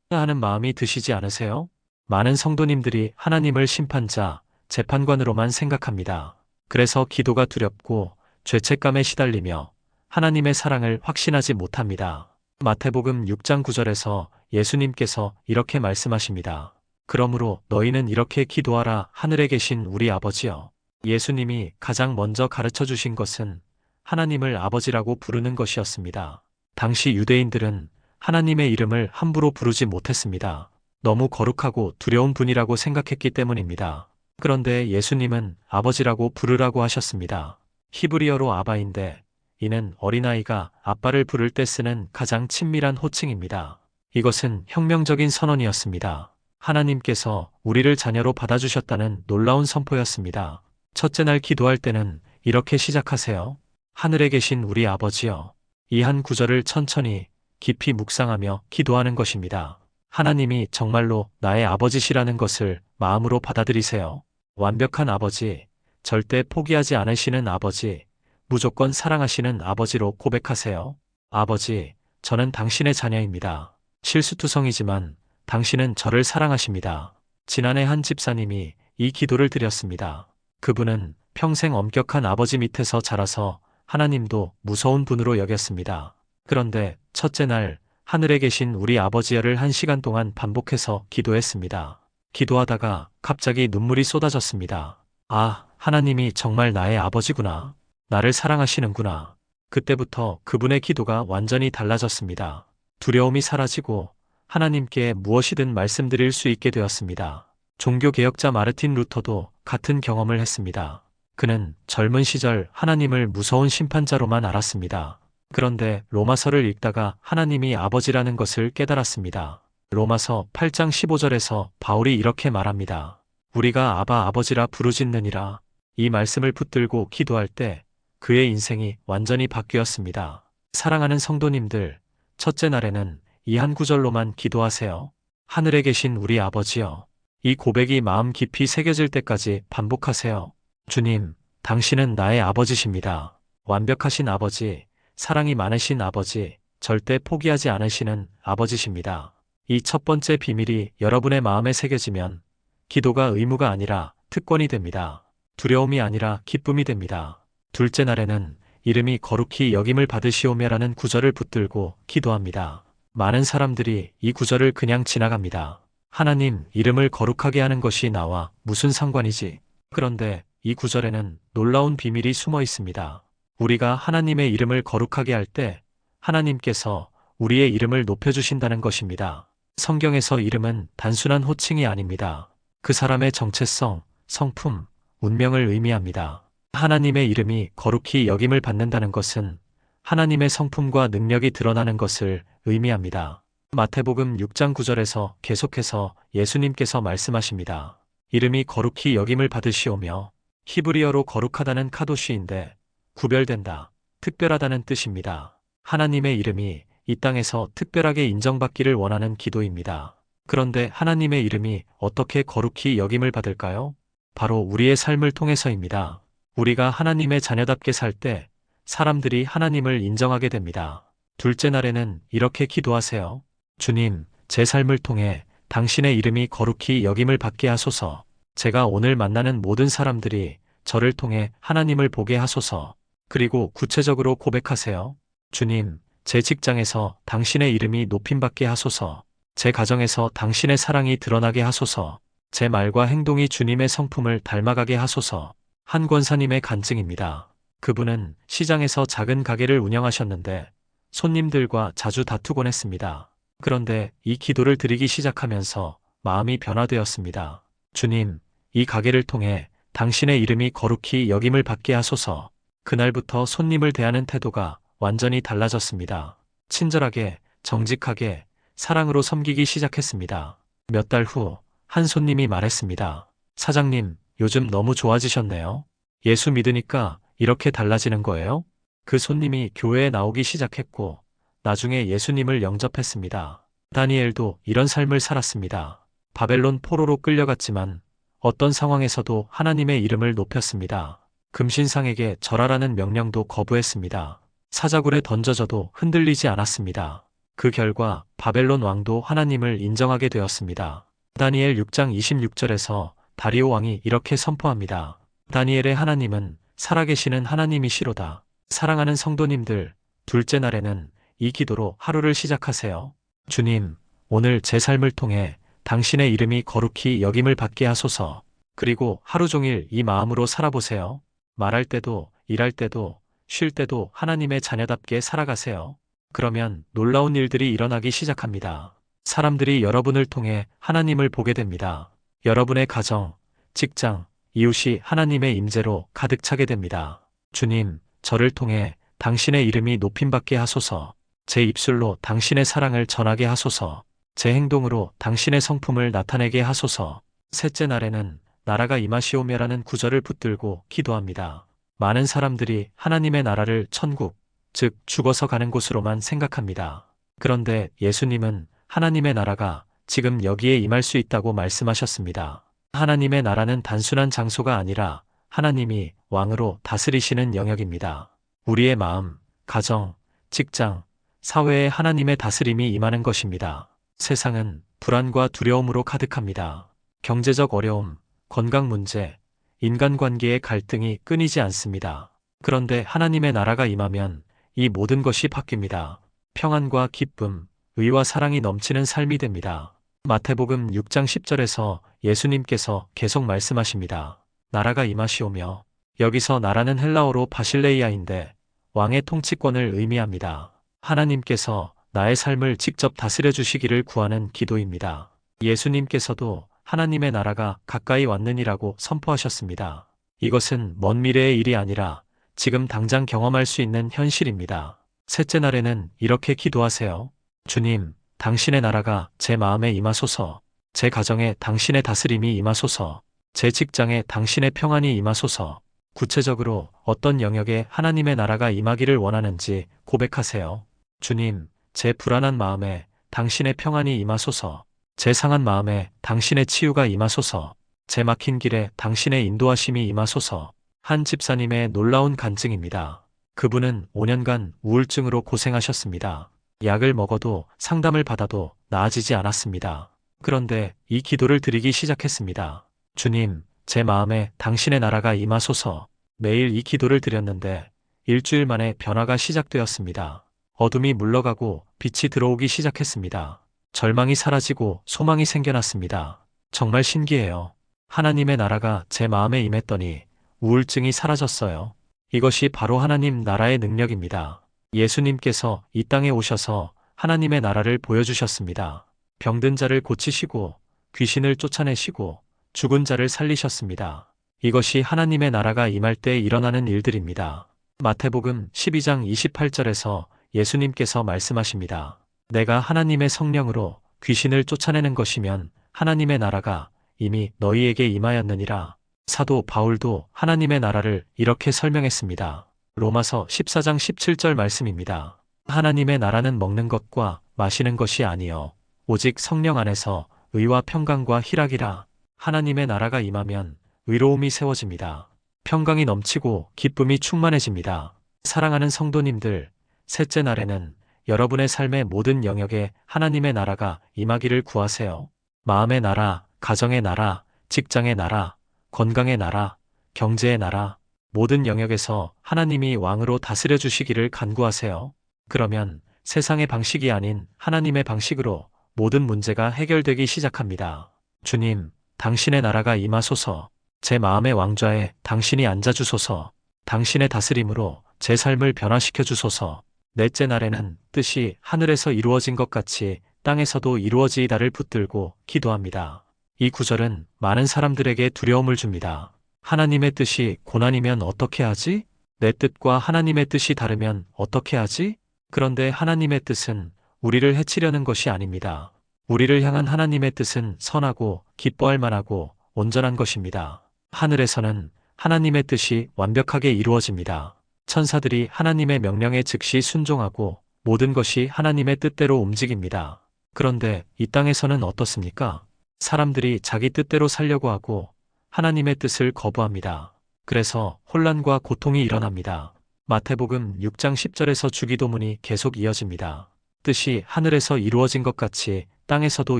하는 마음이 드시지 않으세요? 많은 성도님들이 하나님을 심판자, 재판관으로만 생각합니다. 그래서 기도가 두렵고 죄책감에 시달리며 하나님의 사랑을 확신하지 못합니다. 마태복음 6장 9절에서 예수님께서 이렇게 말씀하십니다. 그러므로 너희는 이렇게 기도하라. 하늘에 계신 우리 아버지여. 예수님이 가장 먼저 가르쳐 주신 것은 하나님을 아버지라고 부르는 것이었습니다. 당시 유대인들은 하나님의 이름을 함부로 부르지 못했습니다. 너무 거룩하고 두려운 분이라고 생각했기 때문입니다. 그런데 예수님은 아버지라고 부르라고 하셨습니다. 히브리어로 아바인데 이는 어린아이가 아빠를 부를 때 쓰는 가장 친밀한 호칭입니다. 이것은 혁명적인 선언이었습니다. 하나님께서 우리를 자녀로 받아주셨다는 놀라운 선포였습니다. 첫째 날 기도할 때는 이렇게 시작하세요. 하늘에 계신 우리 아버지여. 이 한 구절을 천천히 깊이 묵상하며 기도하는 것입니다. 하나님이 정말로 나의 아버지시라는 것을 마음으로 받아들이세요. 완벽한 아버지, 절대 포기하지 않으시는 아버지, 무조건 사랑하시는 아버지로 고백하세요. 아버지, 저는 당신의 자녀입니다. 실수투성이지만 당신은 저를 사랑하십니다. 지난해 한 집사님이 이 기도를 드렸습니다. 그분은 평생 엄격한 아버지 밑에서 자라서 하나님도 무서운 분으로 여겼습니다. 그런데 첫째 날 하늘에 계신 우리 아버지여를 1시간 동안 반복해서 기도했습니다. 기도하다가 갑자기 눈물이 쏟아졌습니다. 아, 하나님이 정말 나의 아버지구나. 나를 사랑하시는구나. 그때부터 그분의 기도가 완전히 달라졌습니다. 두려움이 사라지고 하나님께 무엇이든 말씀드릴 수 있게 되었습니다. 종교개혁자 마르틴 루터도 같은 경험을 했습니다. 그는 젊은 시절 하나님을 무서운 심판자로만 알았습니다. 그런데 로마서를 읽다가 하나님이 아버지라는 것을 깨달았습니다. 로마서 8장 15절에서 바울이 이렇게 말합니다. 우리가 아바 아버지라 부르짖느니라. 이 말씀을 붙들고 기도할 때 그의 인생이 완전히 바뀌었습니다. 사랑하는 성도님들, 첫째 날에는 이 한 구절로만 기도하세요. 하늘에 계신 우리 아버지여. 이 고백이 마음 깊이 새겨질 때까지 반복하세요. 주님, 당신은 나의 아버지십니다. 완벽하신 아버지, 사랑이 많으신 아버지, 절대 포기하지 않으시는 아버지십니다. 이 첫 번째 비밀이 여러분의 마음에 새겨지면 기도가 의무가 아니라 특권이 됩니다. 두려움이 아니라 기쁨이 됩니다. 둘째 날에는 이름이 거룩히 여김을 받으시오며라는 구절을 붙들고 기도합니다. 많은 사람들이 이 구절을 그냥 지나갑니다. 하나님 이름을 거룩하게 하는 것이 나와 무슨 상관이지? 그런데 이 구절에는 놀라운 비밀이 숨어 있습니다. 우리가 하나님의 이름을 거룩하게 할 때 하나님께서 우리의 이름을 높여주신다는 것입니다. 성경에서 이름은 단순한 호칭이 아닙니다. 그 사람의 정체성, 성품, 운명을 의미합니다. 하나님의 이름이 거룩히 여김을 받는다는 것은 하나님의 성품과 능력이 드러나는 것을 의미합니다. 마태복음 6장 9절에서 계속해서 예수님께서 말씀하십니다. 이름이 거룩히 여김을 받으시오며 히브리어로 거룩하다는 카도시인데 구별된다, 특별하다는 뜻입니다. 하나님의 이름이 이 땅에서 특별하게 인정받기를 원하는 기도입니다. 그런데 하나님의 이름이 어떻게 거룩히 여김을 받을까요? 바로 우리의 삶을 통해서입니다. 우리가 하나님의 자녀답게 살 때 사람들이 하나님을 인정하게 됩니다. 둘째 날에는 이렇게 기도하세요. 주님, 제 삶을 통해 당신의 이름이 거룩히 여김을 받게 하소서. 제가 오늘 만나는 모든 사람들이 저를 통해 하나님을 보게 하소서. 그리고 구체적으로 고백하세요. 주님, 제 직장에서 당신의 이름이 높임받게 하소서. 제 가정에서 당신의 사랑이 드러나게 하소서. 제 말과 행동이 주님의 성품을 닮아가게 하소서. 한 권사님의 간증입니다. 그분은 시장에서 작은 가게를 운영하셨는데 손님들과 자주 다투곤 했습니다. 그런데 이 기도를 드리기 시작하면서 마음이 변화되었습니다. 주님, 이 가게를 통해 당신의 이름이 거룩히 여김을 받게 하소서. 그날부터 손님을 대하는 태도가 완전히 달라졌습니다. 친절하게, 정직하게, 사랑으로 섬기기 시작했습니다. 몇 달 후 한 손님이 말했습니다. 사장님, 요즘 너무 좋아지셨네요. 예수 믿으니까 이렇게 달라지는 거예요? 그 손님이 교회에 나오기 시작했고 나중에 예수님을 영접했습니다. 다니엘도 이런 삶을 살았습니다. 바벨론 포로로 끌려갔지만 어떤 상황에서도 하나님의 이름을 높였습니다. 금신상에게 절하라는 명령도 거부했습니다. 사자굴에 던져져도 흔들리지 않았습니다. 그 결과 바벨론 왕도 하나님을 인정하게 되었습니다. 다니엘 6장 26절에서 다리오 왕이 이렇게 선포합니다. 다니엘의 하나님은 살아계시는 하나님이시로다. 사랑하는 성도님들, 둘째 날에는 이 기도로 하루를 시작하세요. 주님, 오늘 제 삶을 통해 당신의 이름이 거룩히 여김을 받게 하소서. 그리고 하루 종일 이 마음으로 살아보세요. 말할 때도, 일할 때도, 쉴 때도 하나님의 자녀답게 살아가세요. 그러면 놀라운 일들이 일어나기 시작합니다. 사람들이 여러분을 통해 하나님을 보게 됩니다. 여러분의 가정, 직장, 이웃이 하나님의 임재로 가득 차게 됩니다. 주님, 저를 통해 당신의 이름이 높임받게 하소서. 제 입술로 당신의 사랑을 전하게 하소서. 제 행동으로 당신의 성품을 나타내게 하소서. 셋째 날에는 나라가 임하시오며라는 구절을 붙들고 기도합니다. 많은 사람들이 하나님의 나라를 천국, 즉 죽어서 가는 곳으로만 생각합니다. 그런데 예수님은 하나님의 나라가 지금 여기에 임할 수 있다고 말씀하셨습니다. 하나님의 나라는 단순한 장소가 아니라 하나님이 왕으로 다스리시는 영역입니다. 우리의 마음, 가정, 직장, 사회에 하나님의 다스림이 임하는 것입니다. 세상은 불안과 두려움으로 가득합니다. 경제적 어려움, 건강 문제, 인간관계의 갈등이 끊이지 않습니다. 그런데 하나님의 나라가 임하면 이 모든 것이 바뀝니다. 평안과 기쁨, 의와 사랑이 넘치는 삶이 됩니다. 마태복음 6장 10절에서 예수님께서 계속 말씀하십니다. 나라가 임하시오며, 여기서 나라는 헬라어로 바실레이아인데 왕의 통치권을 의미합니다. 하나님께서 나의 삶을 직접 다스려 주시기를 구하는 기도입니다. 예수님께서도 하나님의 나라가 가까이 왔느니라고 선포하셨습니다. 이것은 먼 미래의 일이 아니라 지금 당장 경험할 수 있는 현실입니다. 셋째 날에는 이렇게 기도하세요. 주님, 당신의 나라가 제 마음에 임하소서. 제 가정에 당신의 다스림이 임하소서. 제 직장에 당신의 평안이 임하소서. 구체적으로 어떤 영역에 하나님의 나라가 임하기를 원하는지 고백하세요. 주님, 제 불안한 마음에 당신의 평안이 임하소서. 제 상한 마음에 당신의 치유가 임하소서. 제 막힌 길에 당신의 인도하심이 임하소서. 한 집사님의 놀라운 간증입니다. 그분은 5년간 우울증으로 고생하셨습니다. 약을 먹어도 상담을 받아도 나아지지 않았습니다. 그런데 이 기도를 드리기 시작했습니다. 주님, 제 마음에 당신의 나라가 임하소서. 매일 이 기도를 드렸는데 일주일 만에 변화가 시작되었습니다. 어둠이 물러가고 빛이 들어오기 시작했습니다. 절망이 사라지고 소망이 생겨났습니다. 정말 신기해요. 하나님의 나라가 제 마음에 임했더니 우울증이 사라졌어요. 이것이 바로 하나님 나라의 능력입니다. 예수님께서 이 땅에 오셔서 하나님의 나라를 보여주셨습니다. 병든 자를 고치시고 귀신을 쫓아내시고 죽은 자를 살리셨습니다. 이것이 하나님의 나라가 임할 때 일어나는 일들입니다. 마태복음 12장 28절에서 예수님께서 말씀하십니다. 내가 하나님의 성령으로 귀신을 쫓아내는 것이면 하나님의 나라가 이미 너희에게 임하였느니라. 사도 바울도 하나님의 나라를 이렇게 설명했습니다. 로마서 14장 17절 말씀입니다. 하나님의 나라는 먹는 것과 마시는 것이 아니요 오직 성령 안에서 의와 평강과 희락이라. 하나님의 나라가 임하면 의로움이 세워집니다. 평강이 넘치고 기쁨이 충만해집니다. 사랑하는 성도님들, 셋째 날에는 여러분의 삶의 모든 영역에 하나님의 나라가 임하기를 구하세요. 마음의 나라, 가정의 나라, 직장의 나라, 건강의 나라, 경제의 나라, 모든 영역에서 하나님이 왕으로 다스려 주시기를 간구하세요. 그러면 세상의 방식이 아닌 하나님의 방식으로 모든 문제가 해결되기 시작합니다. 주님, 당신의 나라가 임하소서. 제 마음의 왕좌에 당신이 앉아주소서. 당신의 다스림으로 제 삶을 변화시켜 주소서. 넷째 날에는 뜻이 하늘에서 이루어진 것 같이 땅에서도 이루어지이다를 붙들고 기도합니다. 이 구절은 많은 사람들에게 두려움을 줍니다. 하나님의 뜻이 고난이면 어떻게 하지? 내 뜻과 하나님의 뜻이 다르면 어떻게 하지? 그런데 하나님의 뜻은 우리를 해치려는 것이 아닙니다. 우리를 향한 하나님의 뜻은 선하고 기뻐할 만하고 온전한 것입니다. 하늘에서는 하나님의 뜻이 완벽하게 이루어집니다. 천사들이 하나님의 명령에 즉시 순종하고 모든 것이 하나님의 뜻대로 움직입니다. 그런데 이 땅에서는 어떻습니까? 사람들이 자기 뜻대로 살려고 하고 하나님의 뜻을 거부합니다. 그래서 혼란과 고통이 일어납니다. 마태복음 6장 10절에서 주기도문이 계속 이어집니다. 뜻이 하늘에서 이루어진 것 같이 땅에서도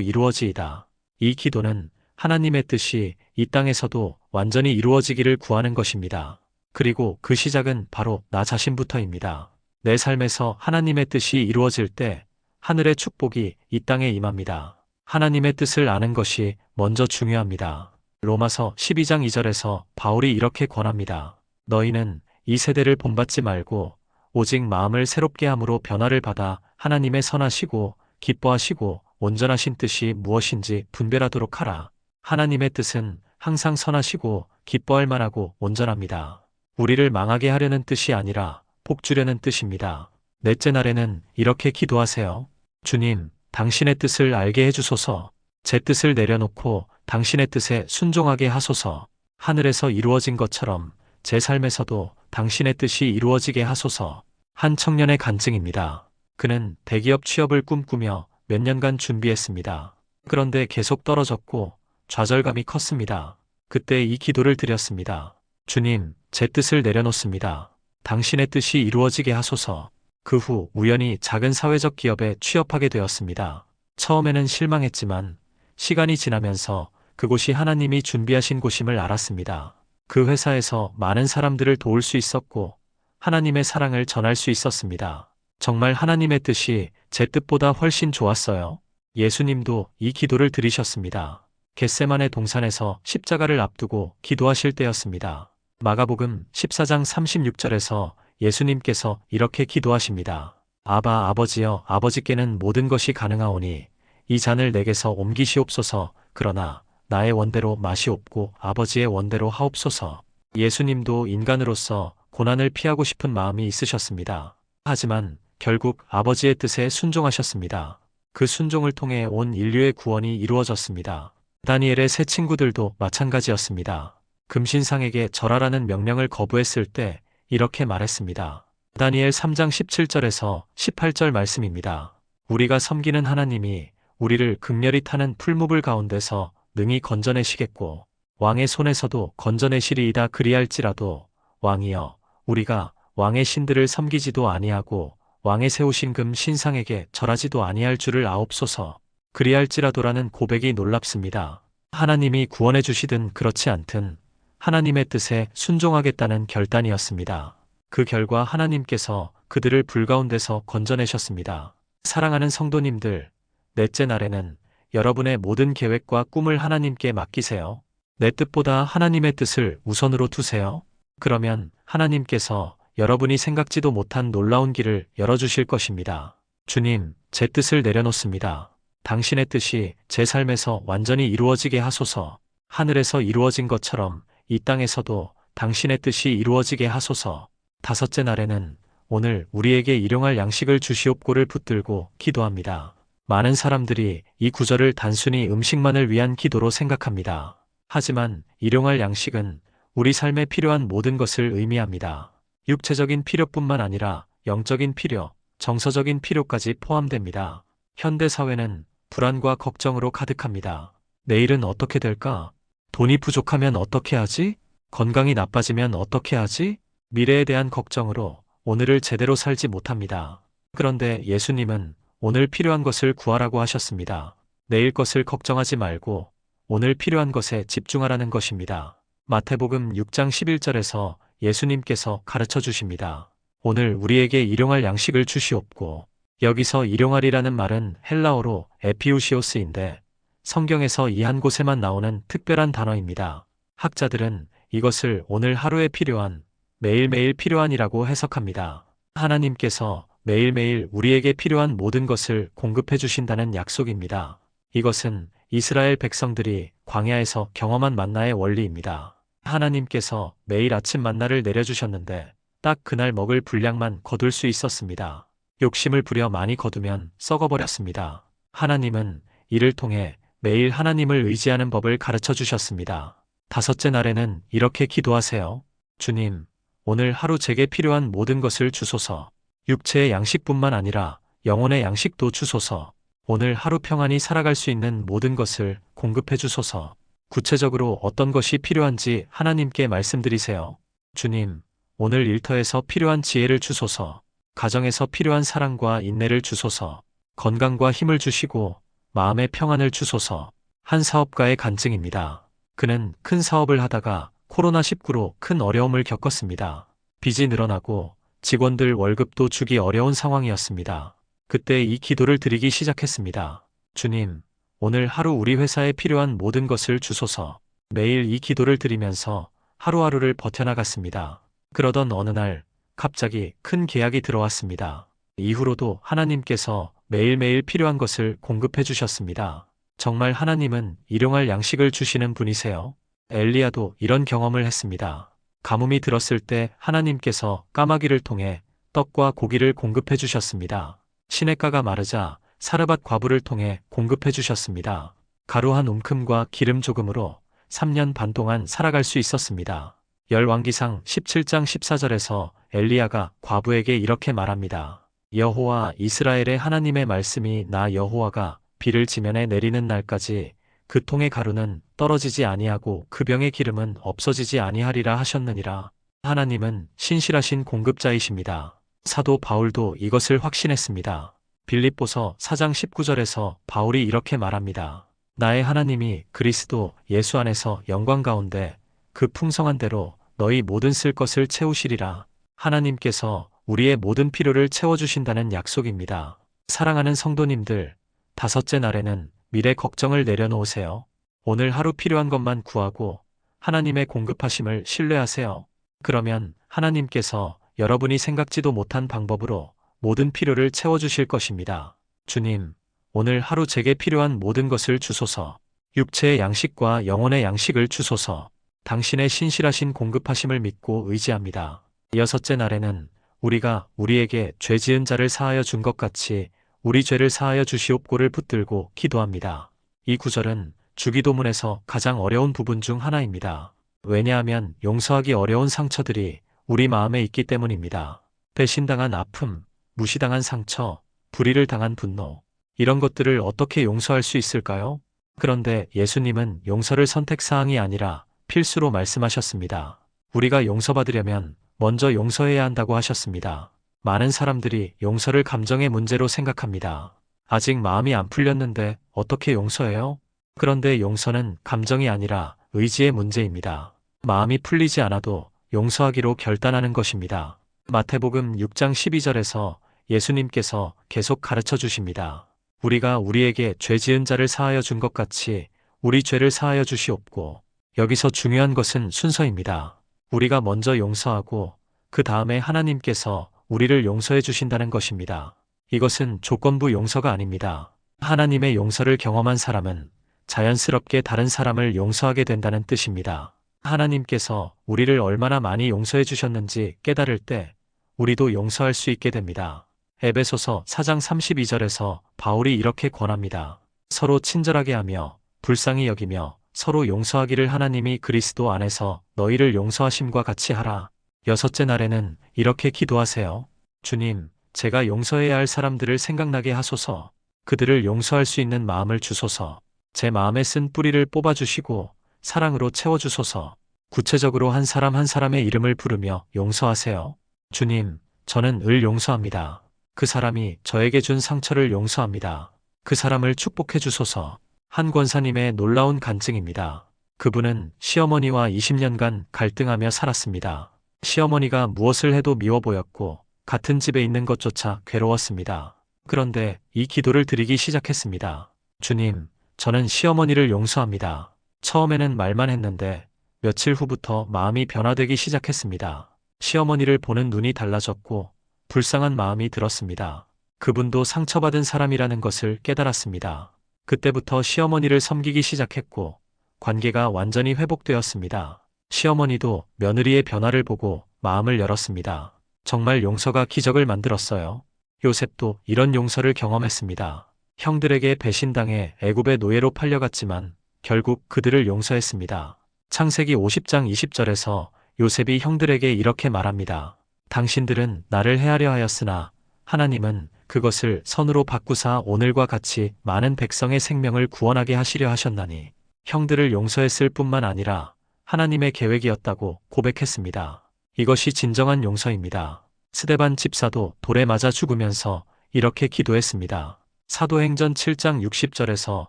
이루어지이다. 이 기도는 하나님의 뜻이 이 땅에서도 완전히 이루어지기를 구하는 것입니다. 그리고 그 시작은 바로 나 자신부터입니다. 내 삶에서 하나님의 뜻이 이루어질 때 하늘의 축복이 이 땅에 임합니다. 하나님의 뜻을 아는 것이 먼저 중요합니다. 로마서 12장 2절에서 바울이 이렇게 권합니다. 너희는 이 세대를 본받지 말고 오직 마음을 새롭게 함으로 변화를 받아 하나님의 선하시고 기뻐하시고 온전하신 뜻이 무엇인지 분별하도록 하라. 하나님의 뜻은 항상 선하시고 기뻐할 만하고 온전합니다. 우리를 망하게 하려는 뜻이 아니라 복주려는 뜻입니다. 넷째 날에는 이렇게 기도하세요. 주님, 당신의 뜻을 알게 해주소서. 제 뜻을 내려놓고 당신의 뜻에 순종하게 하소서. 하늘에서 이루어진 것처럼 제 삶에서도 당신의 뜻이 이루어지게 하소서. 한 청년의 간증입니다. 그는 대기업 취업을 꿈꾸며 몇 년간 준비했습니다. 그런데 계속 떨어졌고 좌절감이 컸습니다. 그때 이 기도를 드렸습니다. 주님, 제 뜻을 내려놓습니다. 당신의 뜻이 이루어지게 하소서. 그 후 우연히 작은 사회적 기업에 취업하게 되었습니다. 처음에는 실망했지만 시간이 지나면서 그곳이 하나님이 준비하신 곳임을 알았습니다. 그 회사에서 많은 사람들을 도울 수 있었고 하나님의 사랑을 전할 수 있었습니다. 정말 하나님의 뜻이 제 뜻보다 훨씬 좋았어요. 예수님도 이 기도를 드리셨습니다. 겟세마네 동산에서 십자가를 앞두고 기도하실 때였습니다. 마가복음 14장 36절에서 예수님께서 이렇게 기도하십니다. 아바 아버지여, 아버지께는 모든 것이 가능하오니 이 잔을 내게서 옮기시옵소서. 그러나 나의 원대로 마시옵고 아버지의 원대로 하옵소서. 예수님도 인간으로서 고난을 피하고 싶은 마음이 있으셨습니다. 하지만 결국 아버지의 뜻에 순종하셨습니다. 그 순종을 통해 온 인류의 구원이 이루어졌습니다. 다니엘의 세 친구들도 마찬가지였습니다. 금신상에게 절하라는 명령을 거부했을 때 이렇게 말했습니다. 다니엘 3장 17절에서 18절 말씀입니다. 우리가 섬기는 하나님이 우리를 극렬히 타는 풀무불 가운데서 능히 건져내시겠고 왕의 손에서도 건져내시리이다. 그리할지라도 왕이여, 우리가 왕의 신들을 섬기지도 아니하고 왕의 세우신 금 신상에게 절하지도 아니할 줄을 아옵소서. 그리할지라도라는 고백이 놀랍습니다. 하나님이 구원해 주시든 그렇지 않든 하나님의 뜻에 순종하겠다는 결단이었습니다. 그 결과 하나님께서 그들을 불 가운데서 건져내셨습니다. 사랑하는 성도님들, 넷째 날에는 여러분의 모든 계획과 꿈을 하나님께 맡기세요. 내 뜻보다 하나님의 뜻을 우선으로 두세요. 그러면 하나님께서 여러분이 생각지도 못한 놀라운 길을 열어주실 것입니다. 주님, 제 뜻을 내려놓습니다. 당신의 뜻이 제 삶에서 완전히 이루어지게 하소서. 하늘에서 이루어진 것처럼 이 땅에서도 당신의 뜻이 이루어지게 하소서. 다섯째 날에는 오늘 우리에게 일용할 양식을 주시옵고를 붙들고 기도합니다. 많은 사람들이 이 구절을 단순히 음식만을 위한 기도로 생각합니다. 하지만 일용할 양식은 우리 삶에 필요한 모든 것을 의미합니다. 육체적인 필요뿐만 아니라 영적인 필요, 정서적인 필요까지 포함됩니다. 현대 사회는 불안과 걱정으로 가득합니다. 내일은 어떻게 될까? 돈이 부족하면 어떻게 하지? 건강이 나빠지면 어떻게 하지? 미래에 대한 걱정으로 오늘을 제대로 살지 못합니다. 그런데 예수님은 오늘 필요한 것을 구하라고 하셨습니다. 내일 것을 걱정하지 말고 오늘 필요한 것에 집중하라는 것입니다. 마태복음 6장 11절에서 예수님께서 가르쳐 주십니다. 오늘 우리에게 일용할 양식을 주시옵고. 여기서 일용할이라는 말은 헬라어로 에피우시오스인데 성경에서 이 한 곳에만 나오는 특별한 단어입니다. 학자들은 이것을 오늘 하루에 필요한, 매일매일 필요한이라고 해석합니다. 하나님께서 매일매일 우리에게 필요한 모든 것을 공급해 주신다는 약속입니다. 이것은 이스라엘 백성들이 광야에서 경험한 만나의 원리입니다. 하나님께서 매일 아침 만나를 내려주셨는데 딱 그날 먹을 분량만 거둘 수 있었습니다. 욕심을 부려 많이 거두면 썩어버렸습니다. 하나님은 이를 통해 매일 하나님을 의지하는 법을 가르쳐 주셨습니다. 다섯째 날에는 이렇게 기도하세요. 주님, 오늘 하루 제게 필요한 모든 것을 주소서. 육체의 양식뿐만 아니라 영혼의 양식도 주소서. 오늘 하루 평안히 살아갈 수 있는 모든 것을 공급해 주소서. 구체적으로 어떤 것이 필요한지 하나님께 말씀드리세요. 주님, 오늘 일터에서 필요한 지혜를 주소서. 가정에서 필요한 사랑과 인내를 주소서. 건강과 힘을 주시고 마음의 평안을 주소서. 한 사업가의 간증입니다. 그는 큰 사업을 하다가 코로나19로 큰 어려움을 겪었습니다. 빚이 늘어나고 직원들 월급도 주기 어려운 상황이었습니다. 그때 이 기도를 드리기 시작했습니다. 주님, 오늘 하루 우리 회사에 필요한 모든 것을 주소서. 매일 이 기도를 드리면서 하루하루를 버텨나갔습니다. 그러던 어느 날 갑자기 큰 계약이 들어왔습니다. 이후로도 하나님께서 매일매일 필요한 것을 공급해 주셨습니다. 정말 하나님은 일용할 양식을 주시는 분이세요. 엘리야도 이런 경험을 했습니다. 가뭄이 들었을 때 하나님께서 까마귀를 통해 떡과 고기를 공급해 주셨습니다. 시냇가가 마르자 사르밧 과부를 통해 공급해 주셨습니다. 가루 한 움큼과 기름 조금으로 3년 반 동안 살아갈 수 있었습니다. 열왕기상 17장 14절에서 엘리야가 과부에게 이렇게 말합니다. 여호와 이스라엘의 하나님의 말씀이 나 여호와가 비를 지면에 내리는 날까지 그 통의 가루는 떨어지지 아니하고 그 병의 기름은 없어지지 아니하리라 하셨느니라. 하나님은 신실하신 공급자이십니다. 사도 바울도 이것을 확신했습니다. 빌립보서 4장 19절에서 바울이 이렇게 말합니다. 나의 하나님이 그리스도 예수 안에서 영광 가운데 그 풍성한 대로 너희 모든 쓸 것을 채우시리라. 하나님께서 우리의 모든 필요를 채워주신다는 약속입니다. 사랑하는 성도님들, 다섯째 날에는 미래 걱정을 내려놓으세요. 오늘 하루 필요한 것만 구하고 하나님의 공급하심을 신뢰하세요. 그러면 하나님께서 여러분이 생각지도 못한 방법으로 모든 필요를 채워주실 것입니다. 주님, 오늘 하루 제게 필요한 모든 것을 주소서. 육체의 양식과 영혼의 양식을 주소서. 당신의 신실하신 공급하심을 믿고 의지합니다. 여섯째 날에는 우리가 우리에게 죄 지은 자를 사하여 준 것 같이 우리 죄를 사하여 주시옵고를 붙들고 기도합니다. 이 구절은 주기도문에서 가장 어려운 부분 중 하나입니다. 왜냐하면 용서하기 어려운 상처들이 우리 마음에 있기 때문입니다. 배신당한 아픔, 무시당한 상처, 불의를 당한 분노, 이런 것들을 어떻게 용서할 수 있을까요? 그런데 예수님은 용서를 선택사항이 아니라 필수로 말씀하셨습니다. 우리가 용서받으려면 먼저 용서해야 한다고 하셨습니다. 많은 사람들이 용서를 감정의 문제로 생각합니다. 아직 마음이 안 풀렸는데 어떻게 용서해요? 그런데 용서는 감정이 아니라 의지의 문제입니다. 마음이 풀리지 않아도 용서하기로 결단하는 것입니다. 마태복음 6장 12절에서 예수님께서 계속 가르쳐 주십니다. 우리가 우리에게 죄 지은 자를 사하여 준 것 같이 우리 죄를 사하여 주시옵고. 여기서 중요한 것은 순서입니다. 우리가 먼저 용서하고 그 다음에 하나님께서 우리를 용서해 주신다는 것입니다. 이것은 조건부 용서가 아닙니다. 하나님의 용서를 경험한 사람은 자연스럽게 다른 사람을 용서하게 된다는 뜻입니다. 하나님께서 우리를 얼마나 많이 용서해 주셨는지 깨달을 때 우리도 용서할 수 있게 됩니다. 에베소서 4장 32절에서 바울이 이렇게 권합니다. 서로 친절하게 하며 불쌍히 여기며 서로 용서하기를 하나님이 그리스도 안에서 너희를 용서하심과 같이 하라. 여섯째 날에는 이렇게 기도하세요. 주님, 제가 용서해야 할 사람들을 생각나게 하소서. 그들을 용서할 수 있는 마음을 주소서. 제 마음에 쓴 뿌리를 뽑아주시고 사랑으로 채워주소서. 구체적으로 한 사람 한 사람의 이름을 부르며 용서하세요. 주님, 저는 을 용서합니다. 그 사람이 저에게 준 상처를 용서합니다. 그 사람을 축복해 주소서. 한 권사님의 놀라운 간증입니다. 그분은 시어머니와 20년간 갈등하며 살았습니다. 시어머니가 무엇을 해도 미워 보였고 같은 집에 있는 것조차 괴로웠습니다. 그런데 이 기도를 드리기 시작했습니다. 주님, 저는 시어머니를 용서합니다. 처음에는 말만 했는데 며칠 후부터 마음이 변화되기 시작했습니다. 시어머니를 보는 눈이 달라졌고 불쌍한 마음이 들었습니다. 그분도 상처받은 사람이라는 것을 깨달았습니다. 그때부터 시어머니를 섬기기 시작했고 관계가 완전히 회복되었습니다. 시어머니도 며느리의 변화를 보고 마음을 열었습니다. 정말 용서가 기적을 만들었어요. 요셉도 이런 용서를 경험했습니다. 형들에게 배신당해 애굽의 노예로 팔려갔지만 결국 그들을 용서했습니다. 창세기 50장 20절에서 요셉이 형들에게 이렇게 말합니다. 당신들은 나를 해하려 하였으나 하나님은 그것을 선으로 바꾸사 오늘과 같이 많은 백성의 생명을 구원하게 하시려 하셨나니 형들을 용서했을 뿐만 아니라 하나님의 계획이었다고 고백했습니다. 이것이 진정한 용서입니다. 스데반 집사도 돌에 맞아 죽으면서 이렇게 기도했습니다. 사도행전 7장 60절에서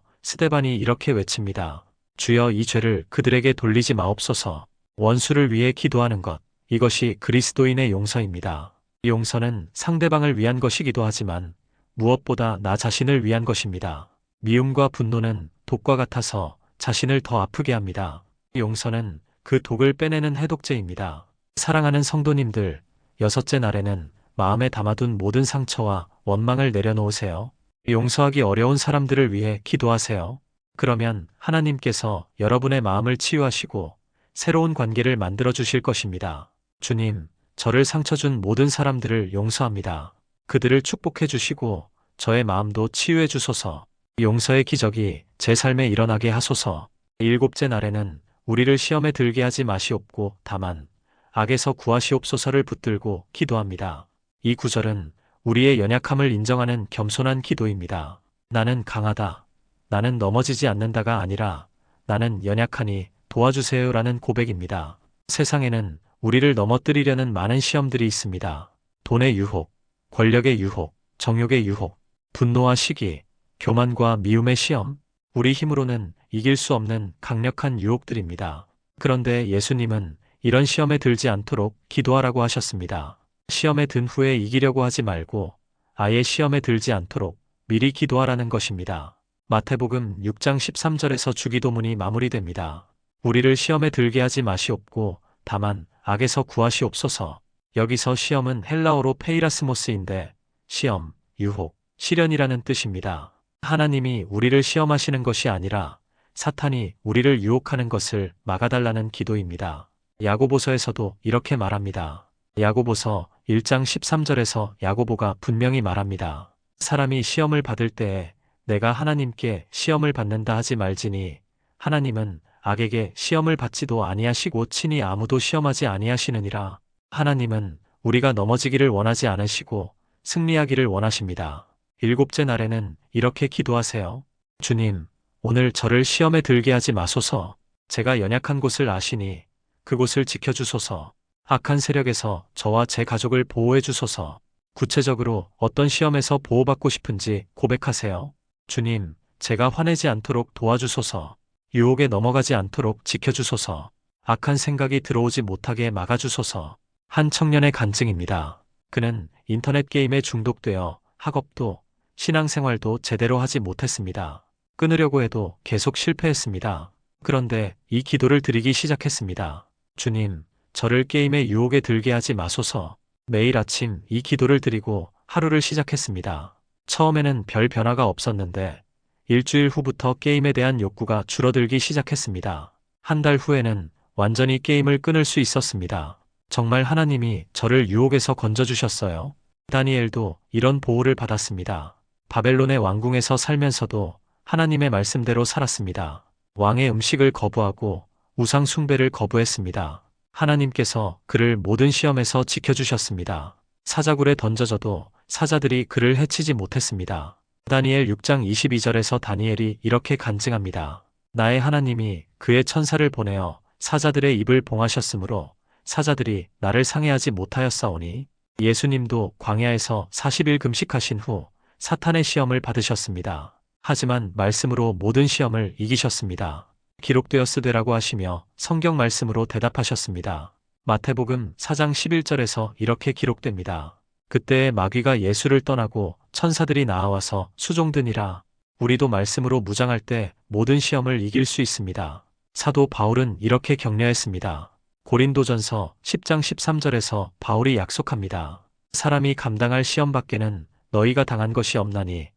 스데반이 이렇게 외칩니다. 주여, 이 죄를 그들에게 돌리지 마옵소서. 원수를 위해 기도하는 것, 이것이 그리스도인의 용서입니다. 용서는 상대방을 위한 것이기도 하지만 무엇보다 나 자신을 위한 것입니다. 미움과 분노는 독과 같아서 자신을 더 아프게 합니다. 용서는 그 독을 빼내는 해독제입니다. 사랑하는 성도님들, 여섯째 날에는 마음에 담아둔 모든 상처와 원망을 내려놓으세요. 용서하기 어려운 사람들을 위해 기도하세요. 그러면 하나님께서 여러분의 마음을 치유하시고 새로운 관계를 만들어 주실 것입니다. 주님, 저를 상처 준 모든 사람들을 용서합니다. 그들을 축복해 주시고 저의 마음도 치유해 주소서. 용서의 기적이 제 삶에 일어나게 하소서. 일곱째 날에는 우리를 시험에 들게 하지 마시옵고 다만 악에서 구하시옵소서를 붙들고 기도합니다. 이 구절은 우리의 연약함을 인정하는 겸손한 기도입니다. 나는 강하다. 나는 넘어지지 않는다가 아니라 나는 연약하니 도와주세요라는 고백입니다. 세상에는 우리를 넘어뜨리려는 많은 시험들이 있습니다. 돈의 유혹, 권력의 유혹, 정욕의 유혹, 분노와 시기, 교만과 미움의 시험, 우리 힘으로는 이길 수 없는 강력한 유혹들입니다. 그런데 예수님은 이런 시험에 들지 않도록 기도하라고 하셨습니다. 시험에 든 후에 이기려고 하지 말고 아예 시험에 들지 않도록 미리 기도하라는 것입니다. 마태복음 6장 13절에서 주기도문이 마무리됩니다. 우리를 시험에 들게 하지 마시옵고 다만 악에서 구하시옵소서. 여기서 시험은 헬라어로 페이라스모스인데 시험, 유혹, 시련이라는 뜻입니다. 하나님이 우리를 시험하시는 것이 아니라 사탄이 우리를 유혹하는 것을 막아달라는 기도입니다. 야고보서에서도 이렇게 말합니다. 야고보서 1장 13절에서 야고보가 분명히 말합니다. 사람이 시험을 받을 때에 내가 하나님께 시험을 받는다 하지 말지니 하나님은 악에게 시험을 받지도 아니하시고 친히 아무도 시험하지 아니하시느니라. 하나님은 우리가 넘어지기를 원하지 않으시고 승리하기를 원하십니다. 일곱째 날에는 이렇게 기도하세요. 주님, 오늘 저를 시험에 들게 하지 마소서. 제가 연약한 곳을 아시니 그곳을 지켜주소서. 악한 세력에서 저와 제 가족을 보호해 주소서. 구체적으로 어떤 시험에서 보호받고 싶은지 고백하세요. 주님, 제가 화내지 않도록 도와주소서. 유혹에 넘어가지 않도록 지켜주소서. 악한 생각이 들어오지 못하게 막아주소서. 한 청년의 간증입니다. 그는 인터넷 게임에 중독되어 학업도 신앙생활도 제대로 하지 못했습니다. 끊으려고 해도 계속 실패했습니다. 그런데 이 기도를 드리기 시작했습니다. 주님, 저를 게임의 유혹에 들게 하지 마소서. 매일 아침 이 기도를 드리고 하루를 시작했습니다. 처음에는 별 변화가 없었는데 일주일 후부터 게임에 대한 욕구가 줄어들기 시작했습니다. 한 달 후에는 완전히 게임을 끊을 수 있었습니다. 정말 하나님이 저를 유혹에서 건져주셨어요. 다니엘도 이런 보호를 받았습니다. 바벨론의 왕궁에서 살면서도 하나님의 말씀대로 살았습니다. 왕의 음식을 거부하고 우상 숭배를 거부했습니다. 하나님께서 그를 모든 시험에서 지켜주셨습니다. 사자굴에 던져져도 사자들이 그를 해치지 못했습니다. 다니엘 6장 22절에서 다니엘이 이렇게 간증합니다. 나의 하나님이 그의 천사를 보내어 사자들의 입을 봉하셨으므로 사자들이 나를 상해하지 못하였사오니. 예수님도 광야에서 40일 금식하신 후 사탄의 시험을 받으셨습니다. 하지만 말씀으로 모든 시험을 이기셨습니다. 기록되었으되라고 하시며 성경 말씀으로 대답하셨습니다. 마태복음 4장 11절에서 이렇게 기록됩니다. 그때에 마귀가 예수를 떠나고 천사들이 나아와서 수종드니라. 우리도 말씀으로 무장할 때 모든 시험을 이길 수 있습니다. 사도 바울은 이렇게 격려했습니다. 고린도전서 10장 13절에서 바울이 약속합니다. 사람이 감당할 시험 밖에는 너희가 당한 것이 없나니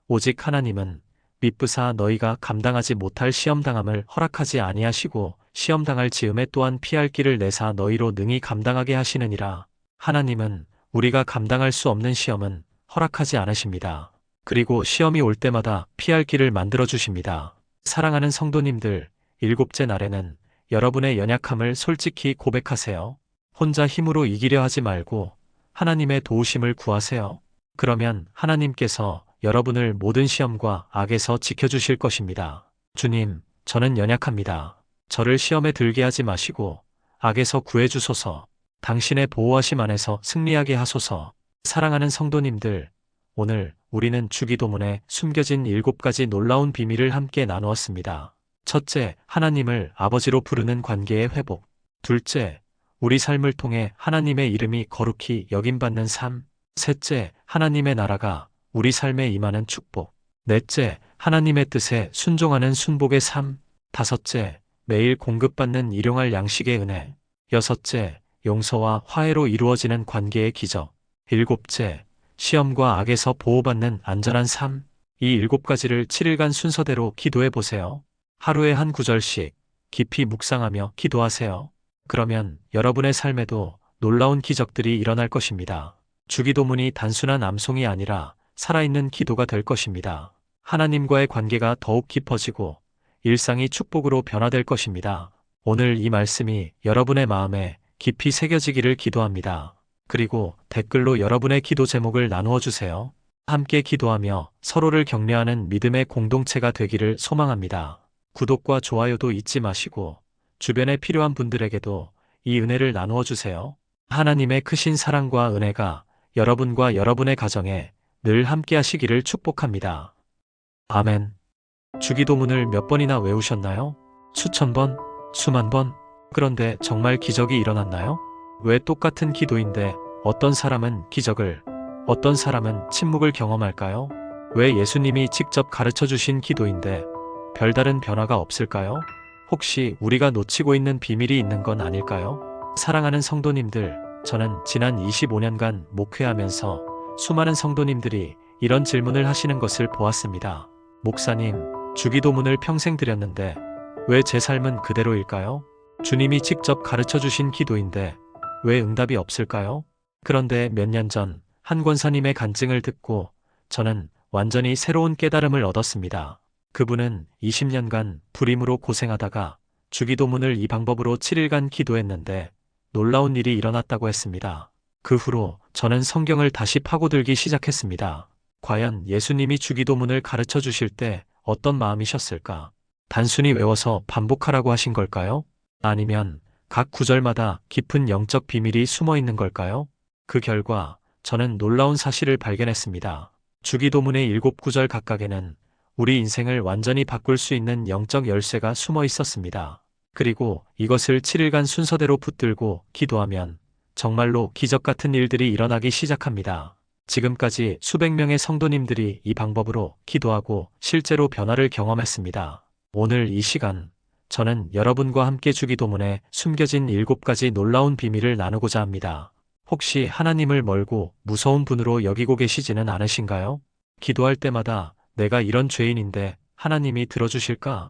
오직 하나님은 미쁘사 너희가 감당하지 못할 시험당함을 허락하지 아니하시고 시험당할 즈음에 또한 피할 길을 내사 너희로 능히 감당하게 하시느니라. 하나님은 우리가 감당할 수 없는 시험은 허락하지 않으십니다. 그리고 시험이 올 때마다 피할 길을 만들어 주십니다. 사랑하는 성도님들, 일곱째 날에는 여러분의 연약함을 솔직히 고백하세요. 혼자 힘으로 이기려 하지 말고 하나님의 도우심을 구하세요. 그러면 하나님께서 여러분을 모든 시험과 악에서 지켜주실 것입니다. 주님, 저는 연약합니다. 저를 시험에 들게 하지 마시고 악에서 구해주소서. 당신의 보호하심 안에서 승리하게 하소서. 사랑하는 성도님들, 오늘 우리는 주기도문에 숨겨진 7가지 놀라운 비밀을 함께 나누었습니다. 첫째, 하나님을 아버지로 부르는 관계의 회복. 둘째, 우리 삶을 통해 하나님의 이름이 거룩히 여김받는 삶. 셋째, 하나님의 나라가 우리 삶에 임하는 축복. 넷째, 하나님의 뜻에 순종하는 순복의 삶. 다섯째, 매일 공급받는 일용할 양식의 은혜. 여섯째, 용서와 화해로 이루어지는 관계의 기적. 일곱째, 시험과 악에서 보호받는 안전한 삶. 이 7가지를 7일간 순서대로 기도해 보세요. 하루에 한 구절씩 깊이 묵상하며 기도하세요. 그러면 여러분의 삶에도 놀라운 기적들이 일어날 것입니다. 주기도문이 단순한 암송이 아니라 살아있는 기도가 될 것입니다. 하나님과의 관계가 더욱 깊어지고 일상이 축복으로 변화될 것입니다. 오늘 이 말씀이 여러분의 마음에 깊이 새겨지기를 기도합니다. 그리고 댓글로 여러분의 기도 제목을 나누어 주세요. 함께 기도하며 서로를 격려하는 믿음의 공동체가 되기를 소망합니다. 구독과 좋아요도 잊지 마시고 주변에 필요한 분들에게도 이 은혜를 나누어 주세요. 하나님의 크신 사랑과 은혜가 여러분과 여러분의 가정에 늘 함께 하시기를 축복합니다. 아멘. 주기도문을 몇 번이나 외우셨나요? 수천 번? 수만 번? 그런데 정말 기적이 일어났나요? 왜 똑같은 기도인데 어떤 사람은 기적을, 어떤 사람은 침묵을 경험할까요? 왜 예수님이 직접 가르쳐 주신 기도인데 별다른 변화가 없을까요? 혹시 우리가 놓치고 있는 비밀이 있는 건 아닐까요? 사랑하는 성도님들, 저는 지난 25년간 목회하면서 수많은 성도님들이 이런 질문을 하시는 것을 보았습니다. 목사님, 주기도문을 평생 드렸는데 왜 제 삶은 그대로일까요? 주님이 직접 가르쳐 주신 기도인데 왜 응답이 없을까요? 그런데 몇 년 전 한 권사님의 간증을 듣고 저는 완전히 새로운 깨달음을 얻었습니다. 그분은 20년간 불임으로 고생하다가 주기도문을 이 방법으로 7일간 기도했는데 놀라운 일이 일어났다고 했습니다. 그 후로 저는 성경을 다시 파고들기 시작했습니다. 과연 예수님이 주기도문을 가르쳐 주실 때 어떤 마음이셨을까? 단순히 외워서 반복하라고 하신 걸까요? 아니면 각 구절마다 깊은 영적 비밀이 숨어 있는 걸까요? 그 결과 저는 놀라운 사실을 발견했습니다. 주기도문의 7구절 각각에는 우리 인생을 완전히 바꿀 수 있는 영적 열쇠가 숨어 있었습니다. 그리고 이것을 7일간 순서대로 붙들고 기도하면 정말로 기적 같은 일들이 일어나기 시작합니다. 지금까지 수백 명의 성도님들이 이 방법으로 기도하고 실제로 변화를 경험했습니다. 오늘 이 시간, 저는 여러분과 함께 주기도문에 숨겨진 7가지 놀라운 비밀을 나누고자 합니다. 혹시 하나님을 멀고 무서운 분으로 여기고 계시지는 않으신가요? 기도할 때마다 내가 이런 죄인인데 하나님이 들어주실까?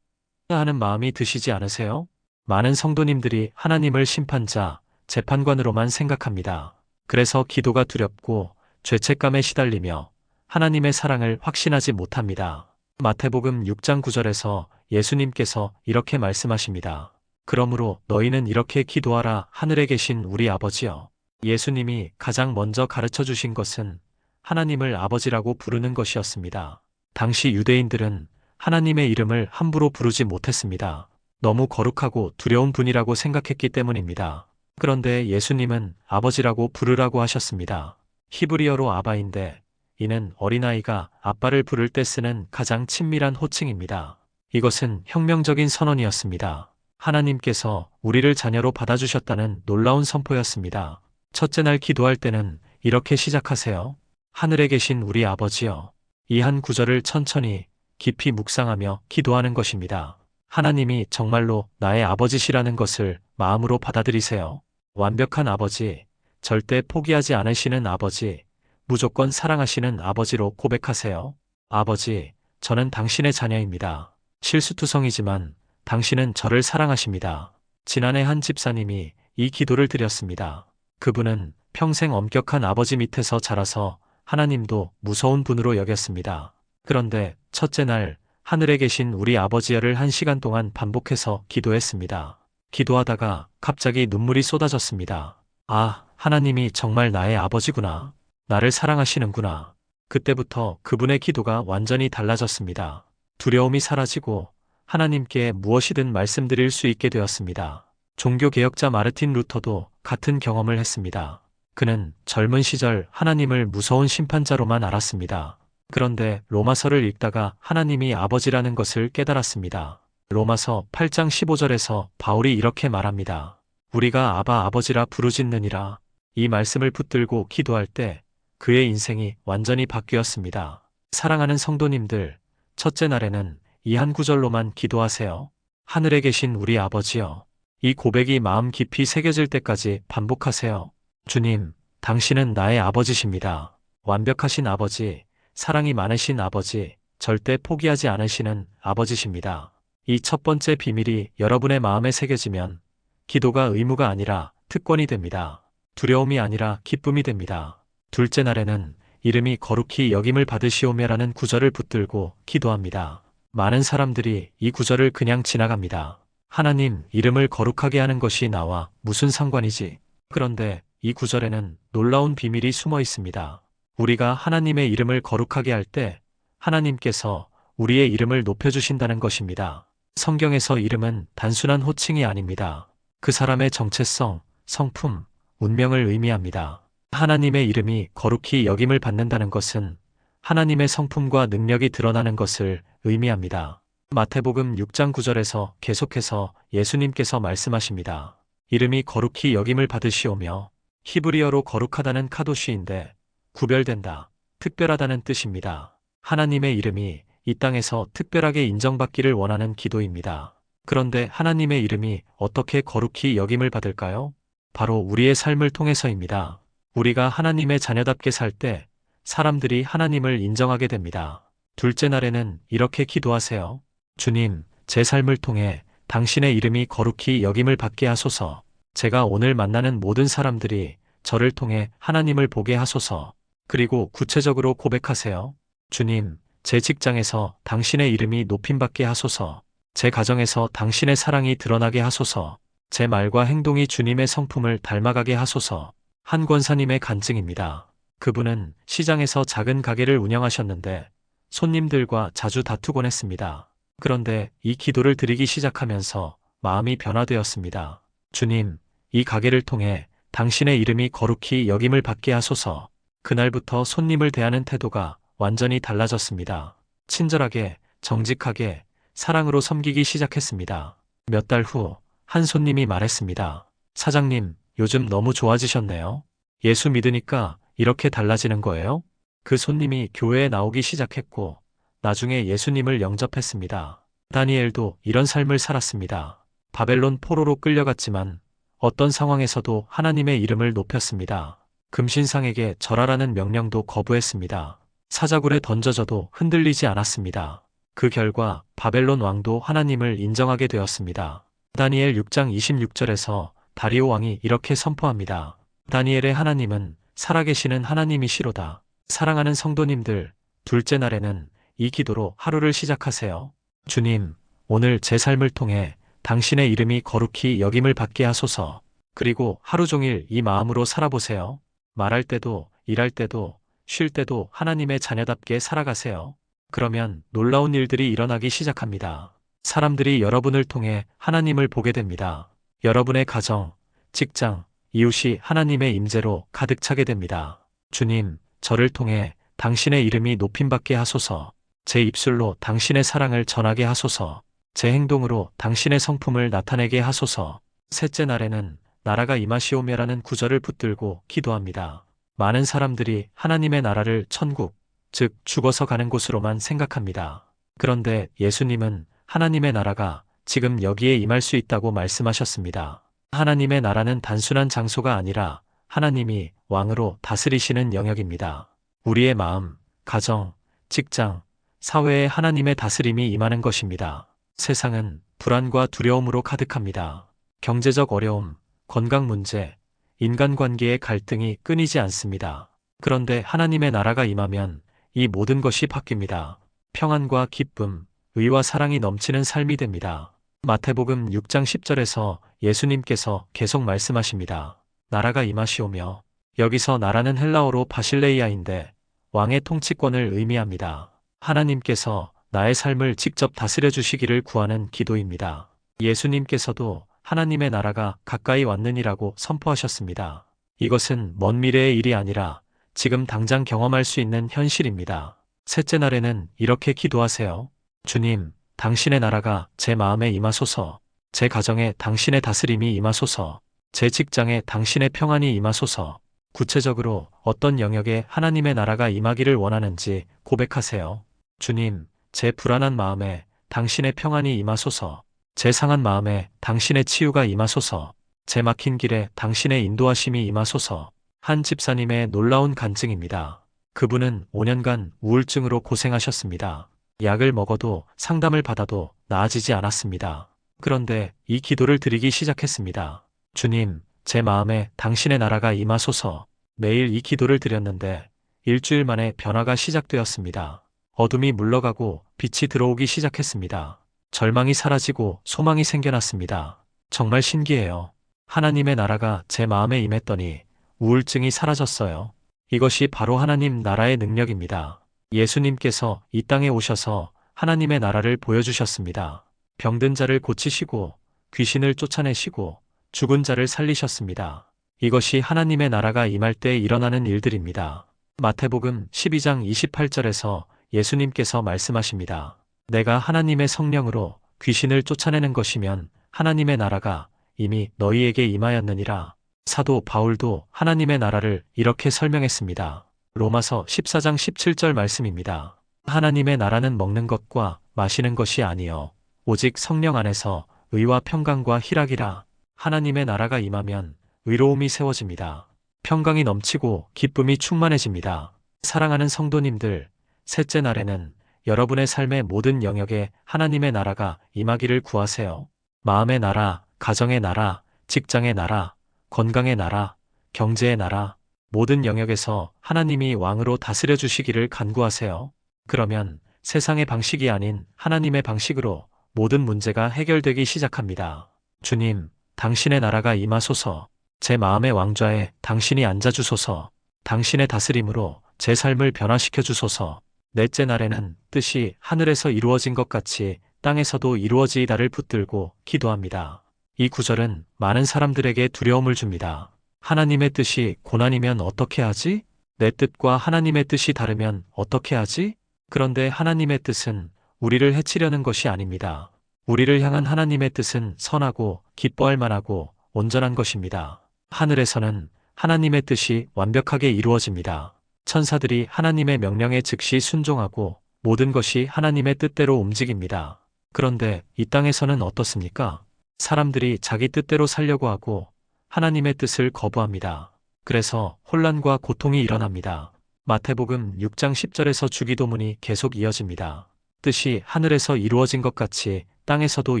하는 마음이 드시지 않으세요? 많은 성도님들이 하나님을 심판자, 재판관으로만 생각합니다. 그래서 기도가 두렵고 죄책감에 시달리며 하나님의 사랑을 확신하지 못합니다. 마태복음 6장 9절에서 예수님께서 이렇게 말씀하십니다. 그러므로 너희는 이렇게 기도하라. 하늘에 계신 우리 아버지여. 예수님이 가장 먼저 가르쳐 주신 것은 하나님을 아버지라고 부르는 것이었습니다. 당시 유대인들은 하나님의 이름을 함부로 부르지 못했습니다. 너무 거룩하고 두려운 분이라고 생각했기 때문입니다. 그런데 예수님은 아버지라고 부르라고 하셨습니다. 히브리어로 아바인데 이는 어린아이가 아빠를 부를 때 쓰는 가장 친밀한 호칭입니다. 이것은 혁명적인 선언이었습니다. 하나님께서 우리를 자녀로 받아주셨다는 놀라운 선포였습니다. 첫째 날 기도할 때는 이렇게 시작하세요. 하늘에 계신 우리 아버지여. 이 한 구절을 천천히 깊이 묵상하며 기도하는 것입니다. 하나님이 정말로 나의 아버지시라는 것을 마음으로 받아들이세요. 완벽한 아버지, 절대 포기하지 않으시는 아버지, 무조건 사랑하시는 아버지로 고백하세요. 아버지, 저는 당신의 자녀입니다. 실수투성이지만 당신은 저를 사랑하십니다. 지난해 한 집사님이 이 기도를 드렸습니다. 그분은 평생 엄격한 아버지 밑에서 자라서 하나님도 무서운 분으로 여겼습니다. 그런데 첫째 날 하늘에 계신 우리 아버지여를 1시간 동안 반복해서 기도했습니다. 기도하다가 갑자기 눈물이 쏟아졌습니다. 아, 하나님이 정말 나의 아버지구나. 나를 사랑하시는구나. 그때부터 그분의 기도가 완전히 달라졌습니다. 두려움이 사라지고 하나님께 무엇이든 말씀드릴 수 있게 되었습니다. 종교개혁자 마르틴 루터도 같은 경험을 했습니다. 그는 젊은 시절 하나님을 무서운 심판자로만 알았습니다. 그런데 로마서를 읽다가 하나님이 아버지라는 것을 깨달았습니다. 로마서 8장 15절에서 바울이 이렇게 말합니다. 우리가 아바 아버지라 부르짖느니라. 이 말씀을 붙들고 기도할 때 그의 인생이 완전히 바뀌었습니다. 사랑하는 성도님들, 첫째 날에는 이 한 구절로만 기도하세요. 하늘에 계신 우리 아버지여. 이 고백이 마음 깊이 새겨질 때까지 반복하세요. 주님, 당신은 나의 아버지십니다. 완벽하신 아버지, 사랑이 많으신 아버지, 절대 포기하지 않으시는 아버지십니다. 이 첫 번째 비밀이 여러분의 마음에 새겨지면 기도가 의무가 아니라 특권이 됩니다. 두려움이 아니라 기쁨이 됩니다. 둘째 날에는 이름이 거룩히 여김을 받으시오며라는 구절을 붙들고 기도합니다. 많은 사람들이 이 구절을 그냥 지나갑니다. 하나님 이름을 거룩하게 하는 것이 나와 무슨 상관이지? 그런데 이 구절에는 놀라운 비밀이 숨어 있습니다. 우리가 하나님의 이름을 거룩하게 할 때 하나님께서 우리의 이름을 높여주신다는 것입니다. 성경에서 이름은 단순한 호칭이 아닙니다. 그 사람의 정체성, 성품, 운명을 의미합니다. 하나님의 이름이 거룩히 여김을 받는다는 것은 하나님의 성품과 능력이 드러나는 것을 의미합니다. 마태복음 6장 9절에서 계속해서 예수님께서 말씀하십니다. 이름이 거룩히 여김을 받으시오며 히브리어로 거룩하다는 카도시인데 구별된다, 특별하다는 뜻입니다. 하나님의 이름이 이 땅에서 특별하게 인정받기를 원하는 기도입니다. 그런데 하나님의 이름이 어떻게 거룩히 여김을 받을까요? 바로 우리의 삶을 통해서입니다. 우리가 하나님의 자녀답게 살 때 사람들이 하나님을 인정하게 됩니다. 둘째 날에는 이렇게 기도하세요. 주님, 제 삶을 통해 당신의 이름이 거룩히 여김을 받게 하소서. 제가 오늘 만나는 모든 사람들이 저를 통해 하나님을 보게 하소서. 그리고 구체적으로 고백하세요. 주님, 제 직장에서 당신의 이름이 높임받게 하소서. 제 가정에서 당신의 사랑이 드러나게 하소서. 제 말과 행동이 주님의 성품을 닮아가게 하소서. 한 권사님의 간증입니다. 그분은 시장에서 작은 가게를 운영하셨는데 손님들과 자주 다투곤 했습니다. 그런데 이 기도를 드리기 시작하면서 마음이 변화되었습니다. 주님, 이 가게를 통해 당신의 이름이 거룩히 여김을 받게 하소서. 그날부터 손님을 대하는 태도가 완전히 달라졌습니다. 친절하게, 정직하게, 사랑으로 섬기기 시작했습니다. 몇 달 후 한 손님이 말했습니다. 사장님, 요즘 너무 좋아지셨네요. 예수 믿으니까 이렇게 달라지는 거예요? 그 손님이 교회에 나오기 시작했고 나중에 예수님을 영접했습니다. 다니엘도 이런 삶을 살았습니다. 바벨론 포로로 끌려갔지만 어떤 상황에서도 하나님의 이름을 높였습니다. 금신상에게 절하라는 명령도 거부했습니다. 사자굴에 던져져도 흔들리지 않았습니다. 그 결과 바벨론 왕도 하나님을 인정하게 되었습니다. 다니엘 6장 26절에서 다리오 왕이 이렇게 선포합니다. 다니엘의 하나님은 살아계시는 하나님이시로다. 사랑하는 성도님들, 둘째 날에는 이 기도로 하루를 시작하세요. 주님, 오늘 제 삶을 통해 당신의 이름이 거룩히 여김을 받게 하소서. 그리고 하루 종일 이 마음으로 살아보세요. 말할 때도, 일할 때도, 쉴 때도 하나님의 자녀답게 살아가세요. 그러면 놀라운 일들이 일어나기 시작합니다. 사람들이 여러분을 통해 하나님을 보게 됩니다. 여러분의 가정, 직장, 이웃이 하나님의 임재로 가득 차게 됩니다. 주님, 저를 통해 당신의 이름이 높임받게 하소서. 제 입술로 당신의 사랑을 전하게 하소서. 제 행동으로 당신의 성품을 나타내게 하소서. 셋째 날에는 나라가 임하시오며라는 구절을 붙들고 기도합니다. 많은 사람들이 하나님의 나라를 천국, 즉 죽어서 가는 곳으로만 생각합니다. 그런데 예수님은 하나님의 나라가 지금 여기에 임할 수 있다고 말씀하셨습니다. 하나님의 나라는 단순한 장소가 아니라 하나님이 왕으로 다스리시는 영역입니다. 우리의 마음, 가정, 직장, 사회에 하나님의 다스림이 임하는 것입니다. 세상은 불안과 두려움으로 가득합니다. 경제적 어려움, 건강 문제, 인간관계의 갈등이 끊이지 않습니다. 그런데 하나님의 나라가 임하면 이 모든 것이 바뀝니다. 평안과 기쁨, 의와 사랑이 넘치는 삶이 됩니다. 마태복음 6장 10절에서 예수님께서 계속 말씀하십니다. 나라가 임하시오며, 여기서 나라는 헬라어로 바실레이아인데 왕의 통치권을 의미합니다. 하나님께서 나의 삶을 직접 다스려 주시기를 구하는 기도입니다. 예수님께서도 하나님의 나라가 가까이 왔느니라고 선포하셨습니다. 이것은 먼 미래의 일이 아니라 지금 당장 경험할 수 있는 현실입니다. 셋째 날에는 이렇게 기도하세요. 주님, 당신의 나라가 제 마음에 임하소서. 제 가정에 당신의 다스림이 임하소서. 제 직장에 당신의 평안이 임하소서. 구체적으로 어떤 영역에 하나님의 나라가 임하기를 원하는지 고백하세요. 주님, 제 불안한 마음에 당신의 평안이 임하소서. 제 상한 마음에 당신의 치유가 임하소서. 제 막힌 길에 당신의 인도하심이 임하소서. 한 집사님의 놀라운 간증입니다. 그분은 5년간 우울증으로 고생하셨습니다. 약을 먹어도 상담을 받아도 나아지지 않았습니다. 그런데 이 기도를 드리기 시작했습니다. 주님, 제 마음에 당신의 나라가 임하소서. 매일 이 기도를 드렸는데 일주일 만에 변화가 시작되었습니다. 어둠이 물러가고 빛이 들어오기 시작했습니다. 절망이 사라지고 소망이 생겨났습니다. 정말 신기해요. 하나님의 나라가 제 마음에 임했더니 우울증이 사라졌어요. 이것이 바로 하나님 나라의 능력입니다. 예수님께서 이 땅에 오셔서 하나님의 나라를 보여주셨습니다. 병든 자를 고치시고 귀신을 쫓아내시고 죽은 자를 살리셨습니다. 이것이 하나님의 나라가 임할 때 일어나는 일들입니다. 마태복음 12장 28절에서 예수님께서 말씀하십니다. 내가 하나님의 성령으로 귀신을 쫓아내는 것이면 하나님의 나라가 이미 너희에게 임하였느니라. 사도 바울도 하나님의 나라를 이렇게 설명했습니다. 로마서 14장 17절 말씀입니다. 하나님의 나라는 먹는 것과 마시는 것이 아니요 오직 성령 안에서 의와 평강과 희락이라. 하나님의 나라가 임하면 의로움이 세워집니다. 평강이 넘치고 기쁨이 충만해집니다. 사랑하는 성도님들, 셋째 날에는 여러분의 삶의 모든 영역에 하나님의 나라가 임하기를 구하세요. 마음의 나라, 가정의 나라, 직장의 나라, 건강의 나라, 경제의 나라, 모든 영역에서 하나님이 왕으로 다스려 주시기를 간구하세요. 그러면 세상의 방식이 아닌 하나님의 방식으로 모든 문제가 해결되기 시작합니다. 주님, 당신의 나라가 임하소서. 제 마음의 왕좌에 당신이 앉아주소서. 당신의 다스림으로 제 삶을 변화시켜 주소서. 넷째 날에는 뜻이 하늘에서 이루어진 것 같이 땅에서도 이루어지이다를 붙들고 기도합니다. 이 구절은 많은 사람들에게 두려움을 줍니다. 하나님의 뜻이 고난이면 어떻게 하지? 내 뜻과 하나님의 뜻이 다르면 어떻게 하지? 그런데 하나님의 뜻은 우리를 해치려는 것이 아닙니다. 우리를 향한 하나님의 뜻은 선하고 기뻐할 만하고 온전한 것입니다. 하늘에서는 하나님의 뜻이 완벽하게 이루어집니다. 천사들이 하나님의 명령에 즉시 순종하고 모든 것이 하나님의 뜻대로 움직입니다. 그런데 이 땅에서는 어떻습니까? 사람들이 자기 뜻대로 살려고 하고 하나님의 뜻을 거부합니다. 그래서 혼란과 고통이 일어납니다. 마태복음 6장 10절에서 주기도문이 계속 이어집니다. 뜻이 하늘에서 이루어진 것 같이 땅에서도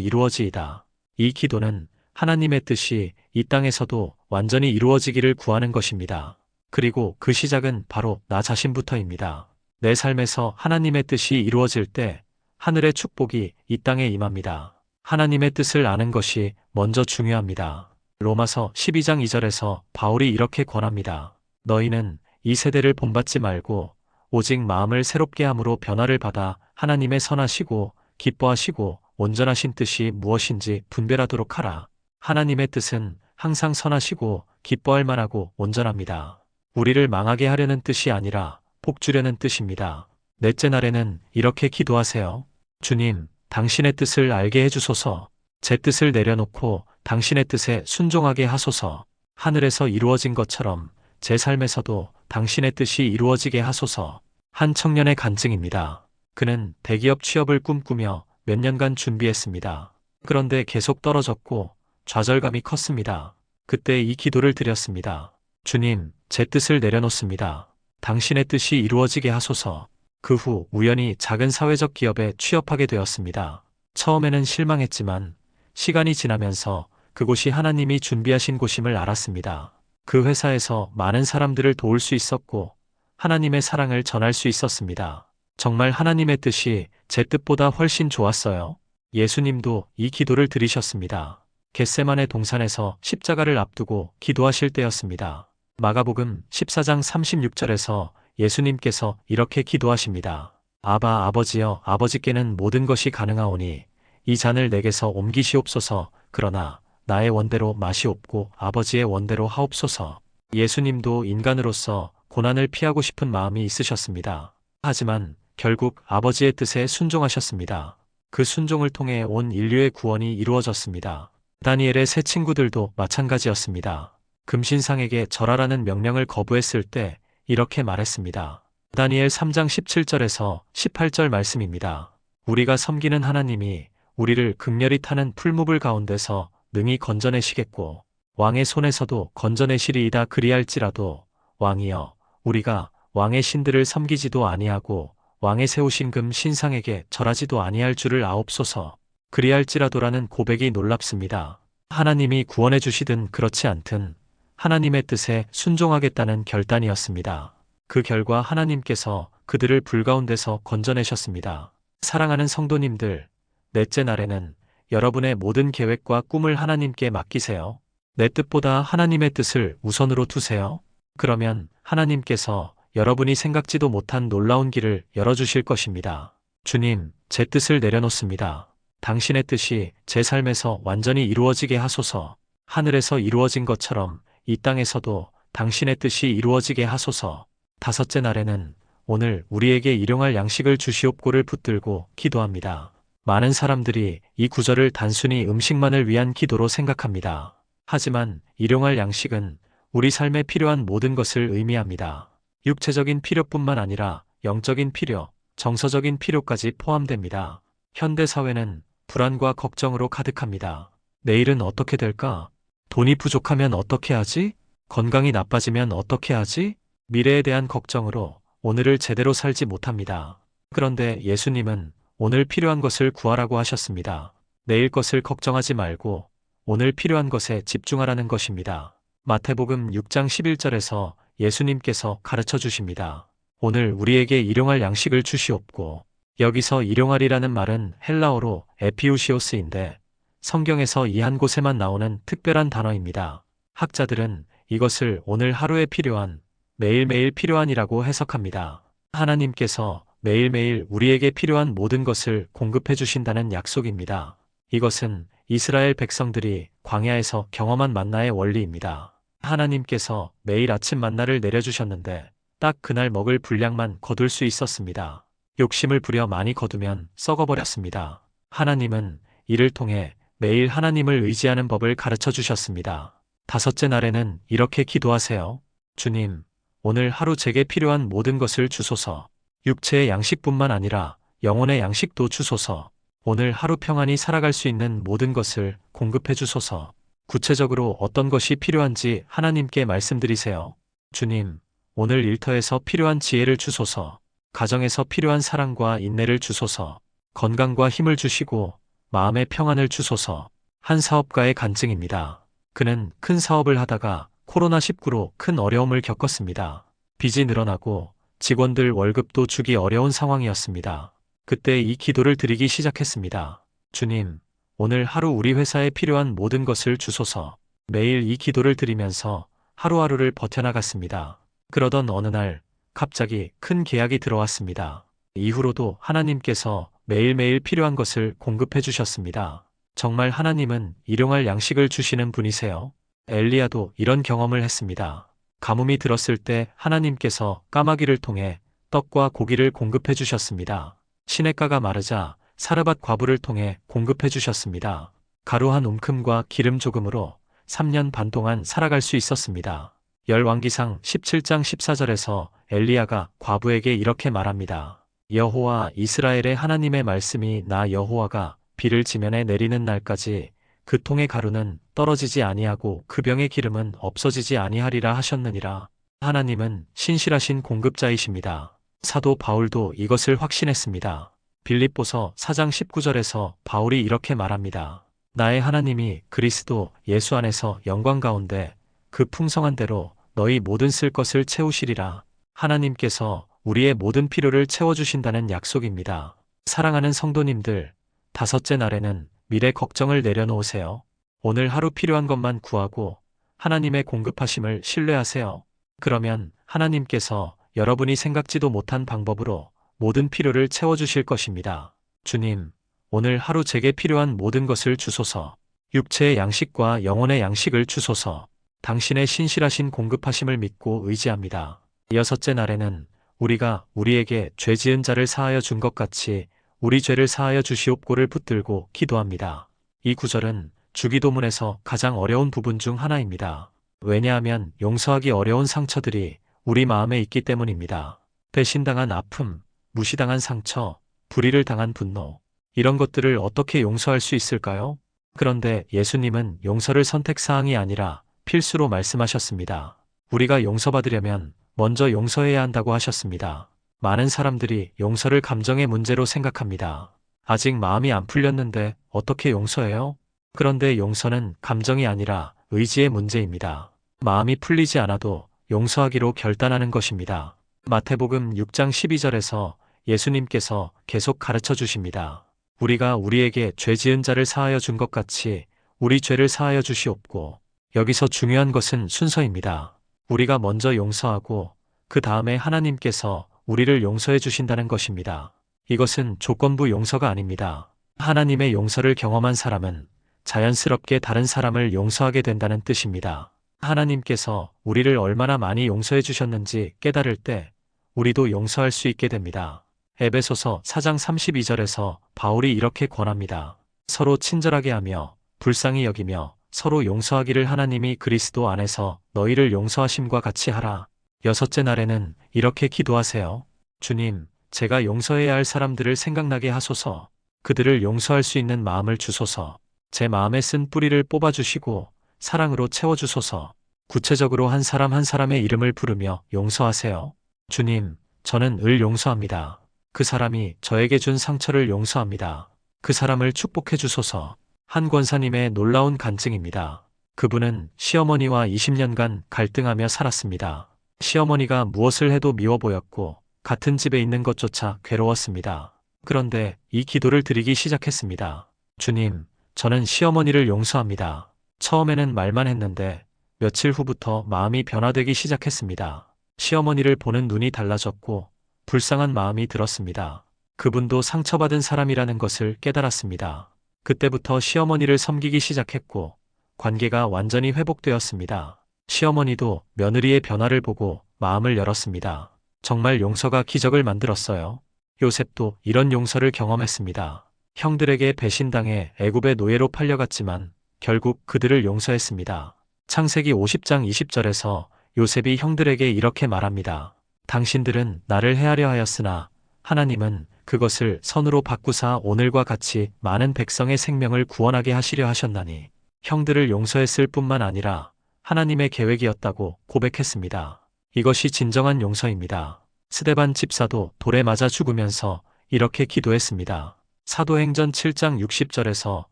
이루어지이다. 이 기도는 하나님의 뜻이 이 땅에서도 완전히 이루어지기를 구하는 것입니다. 그리고 그 시작은 바로 나 자신부터입니다. 내 삶에서 하나님의 뜻이 이루어질 때 하늘의 축복이 이 땅에 임합니다. 하나님의 뜻을 아는 것이 먼저 중요합니다. 로마서 12장 2절에서 바울이 이렇게 권합니다. 너희는 이 세대를 본받지 말고 오직 마음을 새롭게 함으로 변화를 받아 하나님의 선하시고 기뻐하시고 온전하신 뜻이 무엇인지 분별하도록 하라. 하나님의 뜻은 항상 선하시고 기뻐할 만하고 온전합니다. 우리를 망하게 하려는 뜻이 아니라 복주려는 뜻입니다. 넷째 날에는 이렇게 기도하세요. 주님, 당신의 뜻을 알게 해주소서. 제 뜻을 내려놓고 당신의 뜻에 순종하게 하소서. 하늘에서 이루어진 것처럼 제 삶에서도 당신의 뜻이 이루어지게 하소서. 한 청년의 간증입니다. 그는 대기업 취업을 꿈꾸며 몇 년간 준비했습니다. 그런데 계속 떨어졌고 좌절감이 컸습니다. 그때 이 기도를 드렸습니다. 주님, 제 뜻을 내려놓습니다. 당신의 뜻이 이루어지게 하소서. 그 후 우연히 작은 사회적 기업에 취업하게 되었습니다. 처음에는 실망했지만 시간이 지나면서 그곳이 하나님이 준비하신 곳임을 알았습니다. 그 회사에서 많은 사람들을 도울 수 있었고 하나님의 사랑을 전할 수 있었습니다. 정말 하나님의 뜻이 제 뜻보다 훨씬 좋았어요. 예수님도 이 기도를 드리셨습니다. 겟세마네 동산에서 십자가를 앞두고 기도하실 때였습니다. 마가복음 14장 36절에서 예수님께서 이렇게 기도하십니다. 아바 아버지여, 아버지께는 모든 것이 가능하오니 이 잔을 내게서 옮기시옵소서. 그러나 나의 원대로 마시옵고 아버지의 원대로 하옵소서. 예수님도 인간으로서 고난을 피하고 싶은 마음이 있으셨습니다. 하지만 결국 아버지의 뜻에 순종하셨습니다. 그 순종을 통해 온 인류의 구원이 이루어졌습니다. 다니엘의 세 친구들도 마찬가지였습니다. 금신상에게 절하라는 명령을 거부했을 때 이렇게 말했습니다. 다니엘 3장 17절에서 18절 말씀입니다. 우리가 섬기는 하나님이 우리를 극렬히 타는 풀무불 가운데서 능히 건져내시겠고 왕의 손에서도 건져내시리이다. 그리할지라도 왕이여 우리가 왕의 신들을 섬기지도 아니하고 왕의 세우신 금 신상에게 절하지도 아니할 줄을 아옵소서. 그리할지라도라는 고백이 놀랍습니다. 하나님이 구원해 주시든 그렇지 않든 하나님의 뜻에 순종하겠다는 결단이었습니다. 그 결과 하나님께서 그들을 불 가운데서 건져내셨습니다. 사랑하는 성도님들, 넷째 날에는 여러분의 모든 계획과 꿈을 하나님께 맡기세요. 내 뜻보다 하나님의 뜻을 우선으로 두세요. 그러면 하나님께서 여러분이 생각지도 못한 놀라운 길을 열어주실 것입니다. 주님, 제 뜻을 내려놓습니다. 당신의 뜻이 제 삶에서 완전히 이루어지게 하소서. 하늘에서 이루어진 것처럼 이 땅에서도 당신의 뜻이 이루어지게 하소서. 다섯째 날에는 오늘 우리에게 일용할 양식을 주시옵고를 붙들고 기도합니다. 많은 사람들이 이 구절을 단순히 음식만을 위한 기도로 생각합니다. 하지만 일용할 양식은 우리 삶에 필요한 모든 것을 의미합니다. 육체적인 필요뿐만 아니라 영적인 필요, 정서적인 필요까지 포함됩니다. 현대 사회는 불안과 걱정으로 가득합니다. 내일은 어떻게 될까? 돈이 부족하면 어떻게 하지? 건강이 나빠지면 어떻게 하지? 미래에 대한 걱정으로 오늘을 제대로 살지 못합니다. 그런데 예수님은 오늘 필요한 것을 구하라고 하셨습니다. 내일 것을 걱정하지 말고 오늘 필요한 것에 집중하라는 것입니다. 마태복음 6장 11절에서 예수님께서 가르쳐 주십니다. 오늘 우리에게 일용할 양식을 주시옵고. 여기서 일용할이라는 말은 헬라어로 에피우시오스인데 성경에서 이 한 곳에만 나오는 특별한 단어입니다. 학자들은 이것을 오늘 하루에 필요한, 매일매일 필요한이라고 해석합니다. 하나님께서 매일매일 우리에게 필요한 모든 것을 공급해 주신다는 약속입니다. 이것은 이스라엘 백성들이 광야에서 경험한 만나의 원리입니다. 하나님께서 매일 아침 만나를 내려주셨는데 딱 그날 먹을 분량만 거둘 수 있었습니다. 욕심을 부려 많이 거두면 썩어버렸습니다. 하나님은 이를 통해 매일 하나님을 의지하는 법을 가르쳐 주셨습니다. 다섯째 날에는 이렇게 기도하세요. 주님, 오늘 하루 제게 필요한 모든 것을 주소서. 육체의 양식뿐만 아니라 영혼의 양식도 주소서. 오늘 하루 평안히 살아갈 수 있는 모든 것을 공급해 주소서. 구체적으로 어떤 것이 필요한지 하나님께 말씀드리세요. 주님, 오늘 일터에서 필요한 지혜를 주소서. 가정에서 필요한 사랑과 인내를 주소서. 건강과 힘을 주시고 마음의 평안을 주소서. 한 사업가의 간증입니다. 그는 큰 사업을 하다가 코로나19로 큰 어려움을 겪었습니다. 빚이 늘어나고 직원들 월급도 주기 어려운 상황이었습니다. 그때 이 기도를 드리기 시작했습니다. 주님, 오늘 하루 우리 회사에 필요한 모든 것을 주소서. 매일 이 기도를 드리면서 하루하루를 버텨나갔습니다. 그러던 어느 날 갑자기 큰 계약이 들어왔습니다. 이후로도 하나님께서 매일매일 필요한 것을 공급해 주셨습니다. 정말 하나님은 일용할 양식을 주시는 분이세요. 엘리야도 이런 경험을 했습니다. 가뭄이 들었을 때 하나님께서 까마귀를 통해 떡과 고기를 공급해 주셨습니다. 시냇가가 마르자 사르밧 과부를 통해 공급해 주셨습니다. 가루 한 움큼과 기름 조금으로 3년 반 동안 살아갈 수 있었습니다. 열왕기상 17장 14절에서 엘리야가 과부에게 이렇게 말합니다. 여호와 이스라엘의 하나님의 말씀이 나 여호와가 비를 지면에 내리는 날까지 그 통의 가루는 떨어지지 아니하고 그 병의 기름은 없어지지 아니하리라 하셨느니라. 하나님은 신실하신 공급자이십니다. 사도 바울도 이것을 확신했습니다. 빌립보서 4장 19절에서 바울이 이렇게 말합니다. 나의 하나님이 그리스도 예수 안에서 영광 가운데 그 풍성한 대로 너희 모든 쓸 것을 채우시리라. 하나님께서 우리의 모든 필요를 채워주신다는 약속입니다. 사랑하는 성도님들, 다섯째 날에는 미래 걱정을 내려놓으세요. 오늘 하루 필요한 것만 구하고 하나님의 공급하심을 신뢰하세요. 그러면 하나님께서 여러분이 생각지도 못한 방법으로 모든 필요를 채워주실 것입니다. 주님, 오늘 하루 제게 필요한 모든 것을 주소서. 육체의 양식과 영혼의 양식을 주소서. 당신의 신실하신 공급하심을 믿고 의지합니다. 여섯째 날에는 우리가 우리에게 죄 지은 자를 사하여 준 것 같이 우리 죄를 사하여 주시옵고를 붙들고 기도합니다. 이 구절은 주기도문에서 가장 어려운 부분 중 하나입니다. 왜냐하면 용서하기 어려운 상처들이 우리 마음에 있기 때문입니다. 배신당한 아픔, 무시당한 상처, 불의를 당한 분노, 이런 것들을 어떻게 용서할 수 있을까요? 그런데 예수님은 용서를 선택사항이 아니라 필수로 말씀하셨습니다. 우리가 용서받으려면 먼저 용서해야 한다고 하셨습니다. 많은 사람들이 용서를 감정의 문제로 생각합니다. 아직 마음이 안 풀렸는데 어떻게 용서해요? 그런데 용서는 감정이 아니라 의지의 문제입니다. 마음이 풀리지 않아도 용서하기로 결단하는 것입니다. 마태복음 6장 12절에서 예수님께서 계속 가르쳐 주십니다. 우리가 우리에게 죄 지은 자를 사하여 준 것 같이 우리 죄를 사하여 주시옵고. 여기서 중요한 것은 순서입니다. 우리가 먼저 용서하고 그 다음에 하나님께서 우리를 용서해 주신다는 것입니다. 이것은 조건부 용서가 아닙니다. 하나님의 용서를 경험한 사람은 자연스럽게 다른 사람을 용서하게 된다는 뜻입니다. 하나님께서 우리를 얼마나 많이 용서해 주셨는지 깨달을 때 우리도 용서할 수 있게 됩니다. 에베소서 4장 32절에서 바울이 이렇게 권합니다. 서로 친절하게 하며 불쌍히 여기며 서로 용서하기를 하나님이 그리스도 안에서 너희를 용서하심과 같이 하라. 여섯째 날에는 이렇게 기도하세요. 주님, 제가 용서해야 할 사람들을 생각나게 하소서. 그들을 용서할 수 있는 마음을 주소서. 제 마음에 쓴 뿌리를 뽑아주시고 사랑으로 채워주소서. 구체적으로 한 사람 한 사람의 이름을 부르며 용서하세요. 주님, 저는 을 용서합니다. 그 사람이 저에게 준 상처를 용서합니다. 그 사람을 축복해 주소서. 한 권사님의 놀라운 간증입니다. 그분은 시어머니와 20년간 갈등하며 살았습니다. 시어머니가 무엇을 해도 미워 보였고 같은 집에 있는 것조차 괴로웠습니다. 그런데 이 기도를 드리기 시작했습니다. 주님, 저는 시어머니를 용서합니다. 처음에는 말만 했는데 며칠 후부터 마음이 변화되기 시작했습니다. 시어머니를 보는 눈이 달라졌고 불쌍한 마음이 들었습니다. 그분도 상처받은 사람이라는 것을 깨달았습니다. 그때부터 시어머니를 섬기기 시작했고 관계가 완전히 회복되었습니다. 시어머니도 며느리의 변화를 보고 마음을 열었습니다. 정말 용서가 기적을 만들었어요. 요셉도 이런 용서를 경험했습니다. 형들에게 배신당해 애굽의 노예로 팔려갔지만 결국 그들을 용서했습니다. 창세기 50장 20절에서 요셉이 형들에게 이렇게 말합니다. 당신들은 나를 해하려 하였으나 하나님은 그것을 선으로 바꾸사 오늘과 같이 많은 백성의 생명을 구원하게 하시려 하셨나니 형들을 용서했을 뿐만 아니라 하나님의 계획이었다고 고백했습니다. 이것이 진정한 용서입니다. 스데반 집사도 돌에 맞아 죽으면서 이렇게 기도했습니다. 사도행전 7장 60절에서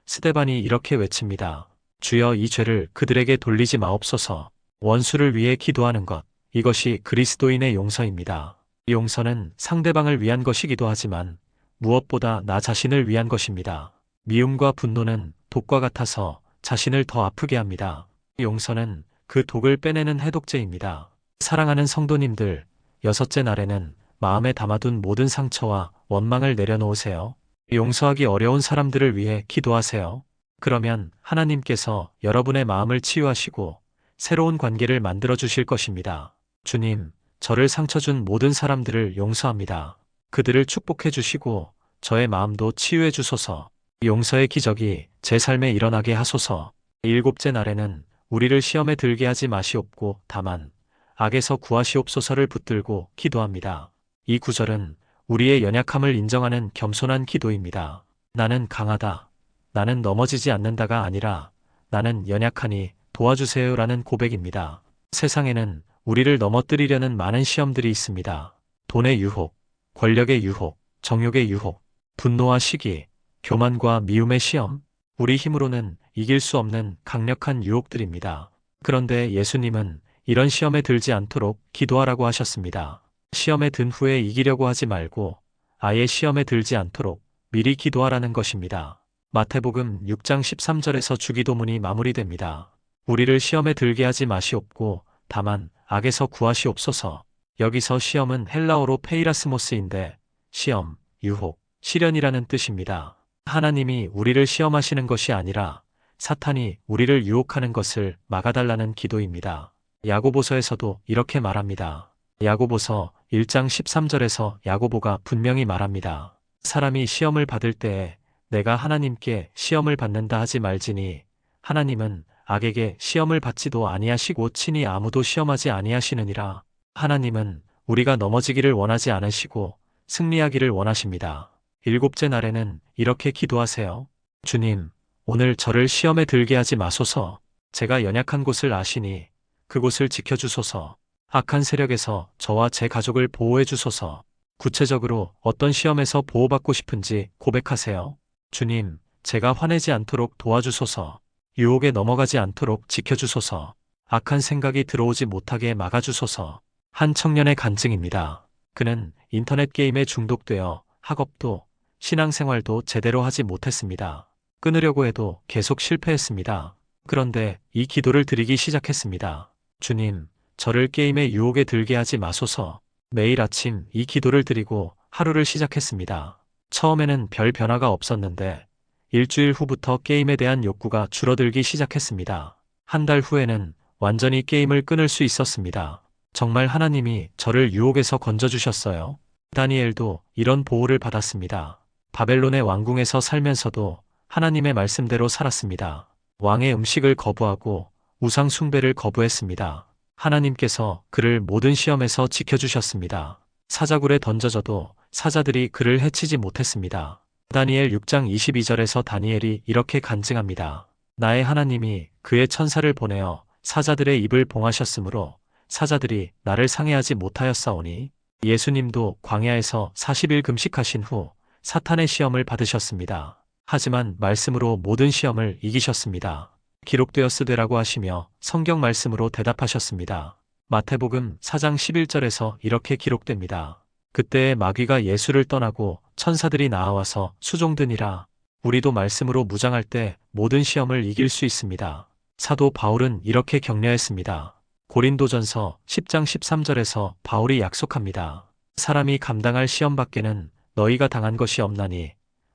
스데반이 이렇게 외칩니다. 주여 이 죄를 그들에게 돌리지 마옵소서. 원수를 위해 기도하는 것, 이것이 그리스도인의 용서입니다. 용서는 상대방을 위한 것이기도 하지만 무엇보다 나 자신을 위한 것입니다. 미움과 분노는 독과 같아서 자신을 더 아프게 합니다. 용서는 그 독을 빼내는 해독제입니다. 사랑하는 성도님들, 여섯째 날에는 마음에 담아둔 모든 상처와 원망을 내려놓으세요. 용서하기 어려운 사람들을 위해 기도하세요. 그러면 하나님께서 여러분의 마음을 치유하시고 새로운 관계를 만들어 주실 것입니다. 주님, 저를 상처 준 모든 사람들을 용서합니다. 그들을 축복해 주시고 저의 마음도 치유해 주소서. 용서의 기적이 제 삶에 일어나게 하소서. 일곱째 날에는 우리를 시험에 들게 하지 마시옵고 다만 악에서 구하시옵소서를 붙들고 기도합니다. 이 구절은 우리의 연약함을 인정하는 겸손한 기도입니다. 나는 강하다. 나는 넘어지지 않는다가 아니라 나는 연약하니 도와주세요라는 고백입니다. 세상에는 우리를 넘어뜨리려는 많은 시험들이 있습니다. 돈의 유혹, 권력의 유혹, 정욕의 유혹, 분노와 시기, 교만과 미움의 시험, 우리 힘으로는 이길 수 없는 강력한 유혹들입니다. 그런데 예수님은 이런 시험에 들지 않도록 기도하라고 하셨습니다. 시험에 든 후에 이기려고 하지 말고 아예 시험에 들지 않도록 미리 기도하라는 것입니다. 마태복음 6장 13절에서 주기도문이 마무리됩니다. 우리를 시험에 들게 하지 마시옵고 다만 악에서 구하시옵소서. 여기서 시험은 헬라어로 페이라스모스인데 시험, 유혹, 시련이라는 뜻입니다. 하나님이 우리를 시험하시는 것이 아니라 사탄이 우리를 유혹하는 것을 막아달라는 기도입니다. 야고보서에서도 이렇게 말합니다. 야고보서 1장 13절에서 야고보가 분명히 말합니다. 사람이 시험을 받을 때에 내가 하나님께 시험을 받는다 하지 말지니 하나님은 악에게 시험을 받지도 아니하시고 친히 아무도 시험하지 아니하시느니라. 하나님은 우리가 넘어지기를 원하지 않으시고 승리하기를 원하십니다. 일곱째 날에는 이렇게 기도하세요. 주님, 오늘 저를 시험에 들게 하지 마소서. 제가 연약한 곳을 아시니 그곳을 지켜주소서. 악한 세력에서 저와 제 가족을 보호해 주소서. 구체적으로 어떤 시험에서 보호받고 싶은지 고백하세요. 주님, 제가 화내지 않도록 도와주소서. 유혹에 넘어가지 않도록 지켜주소서. 악한 생각이 들어오지 못하게 막아주소서. 한 청년의 간증입니다. 그는 인터넷 게임에 중독되어 학업도 신앙생활도 제대로 하지 못했습니다. 끊으려고 해도 계속 실패했습니다. 그런데 이 기도를 드리기 시작했습니다. 주님, 저를 게임의 유혹에 들게 하지 마소서. 매일 아침 이 기도를 드리고 하루를 시작했습니다. 처음에는 별 변화가 없었는데 일주일 후부터 게임에 대한 욕구가 줄어들기 시작했습니다. 한 달 후에는 완전히 게임을 끊을 수 있었습니다. 정말 하나님이 저를 유혹에서 건져주셨어요. 다니엘도 이런 보호를 받았습니다. 바벨론의 왕궁에서 살면서도 하나님의 말씀대로 살았습니다. 왕의 음식을 거부하고 우상 숭배를 거부했습니다. 하나님께서 그를 모든 시험에서 지켜주셨습니다. 사자굴에 던져져도 사자들이 그를 해치지 못했습니다. 다니엘 6장 22절에서 다니엘이 이렇게 간증합니다. 나의 하나님이 그의 천사를 보내어 사자들의 입을 봉하셨으므로 사자들이 나를 상해하지 못하였사오니. 예수님도 광야에서 40일 금식하신 후 사탄의 시험을 받으셨습니다. 하지만 말씀으로 모든 시험을 이기셨습니다. 기록되었으되라고 하시며 성경 말씀으로 대답하셨습니다. 마태복음 4장 11절에서 이렇게 기록됩니다. 그때에 마귀가 예수를 떠나고 천사들이 나아와서 수종드니라. 우리도 말씀으로 무장할 때 모든 시험을 이길 수 있습니다. 사도 바울은 이렇게 격려했습니다. 고린도전서 10장 13절에서 바울이 약속합니다. 사람이 감당할 시험 밖에는 너희가 당한 것이 없나니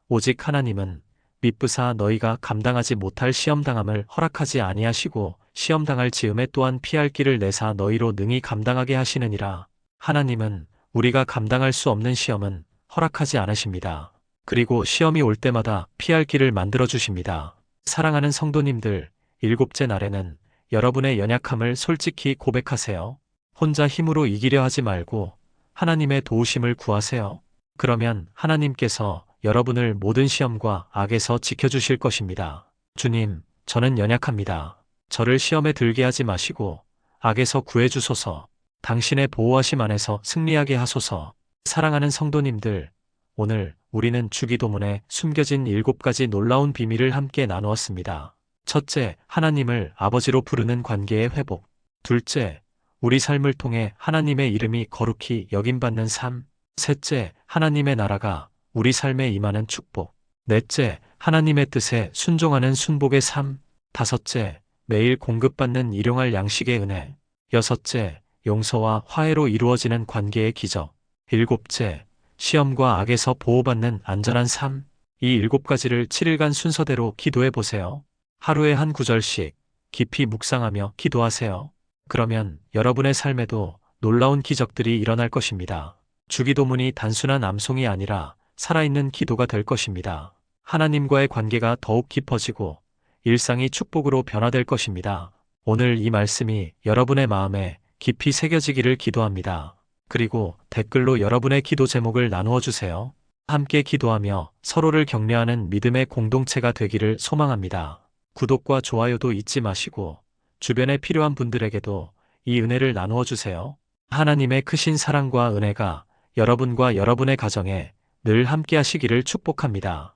오직 하나님은 미쁘사 너희가 감당하지 못할 시험당함을 허락하지 아니하시고 시험당할 즈음에 또한 피할 길을 내사 너희로 능히 감당하게 하시느니라. 하나님은 우리가 감당할 수 없는 시험은 허락하지 않으십니다. 그리고 시험이 올 때마다 피할 길을 만들어 주십니다. 사랑하는 성도님들, 일곱째 날에는 여러분의 연약함을 솔직히 고백하세요. 혼자 힘으로 이기려 하지 말고 하나님의 도우심을 구하세요. 그러면 하나님께서 여러분을 모든 시험과 악에서 지켜주실 것입니다. 주님, 저는 연약합니다. 저를 시험에 들게 하지 마시고 악에서 구해주소서. 당신의 보호하심 안에서 승리하게 하소서. 사랑하는 성도님들, 오늘 우리는 주기도문에 숨겨진 7가지 놀라운 비밀을 함께 나누었습니다. 첫째, 하나님을 아버지로 부르는 관계의 회복. 둘째, 우리 삶을 통해 하나님의 이름이 거룩히 여김받는 삶. 셋째, 하나님의 나라가 우리 삶에 임하는 축복. 넷째, 하나님의 뜻에 순종하는 순복의 삶. 다섯째, 매일 공급받는 일용할 양식의 은혜. 여섯째, 용서와 화해로 이루어지는 관계의 기적. 일곱째, 시험과 악에서 보호받는 안전한 삶. 이 7가지를 7일간 순서대로 기도해 보세요. 하루에 한 구절씩 깊이 묵상하며 기도하세요. 그러면 여러분의 삶에도 놀라운 기적들이 일어날 것입니다. 주기도문이 단순한 암송이 아니라 살아있는 기도가 될 것입니다. 하나님과의 관계가 더욱 깊어지고 일상이 축복으로 변화될 것입니다. 오늘 이 말씀이 여러분의 마음에 깊이 새겨지기를 기도합니다. 그리고 댓글로 여러분의 기도 제목을 나누어 주세요. 함께 기도하며 서로를 격려하는 믿음의 공동체가 되기를 소망합니다. 구독과 좋아요도 잊지 마시고 주변에 필요한 분들에게도 이 은혜를 나누어 주세요. 하나님의 크신 사랑과 은혜가 여러분과 여러분의 가정에 늘 함께 하시기를 축복합니다.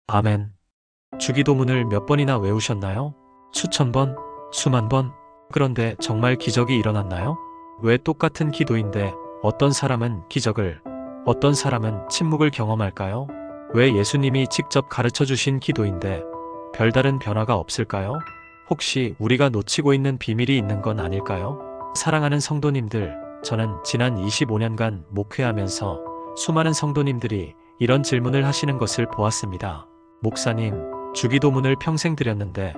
아멘. 주기도문을 몇 번이나 외우셨나요? 수천 번? 수만 번? 그런데 정말 기적이 일어났나요? 왜 똑같은 기도인데 어떤 사람은 기적을, 어떤 사람은 침묵을 경험할까요? 왜 예수님이 직접 가르쳐 주신 기도인데 별다른 변화가 없을까요? 혹시 우리가 놓치고 있는 비밀이 있는 건 아닐까요? 사랑하는 성도님들, 저는 지난 25년간 목회하면서 수많은 성도님들이 이런 질문을 하시는 것을 보았습니다. 목사님, 주기도문을 평생 드렸는데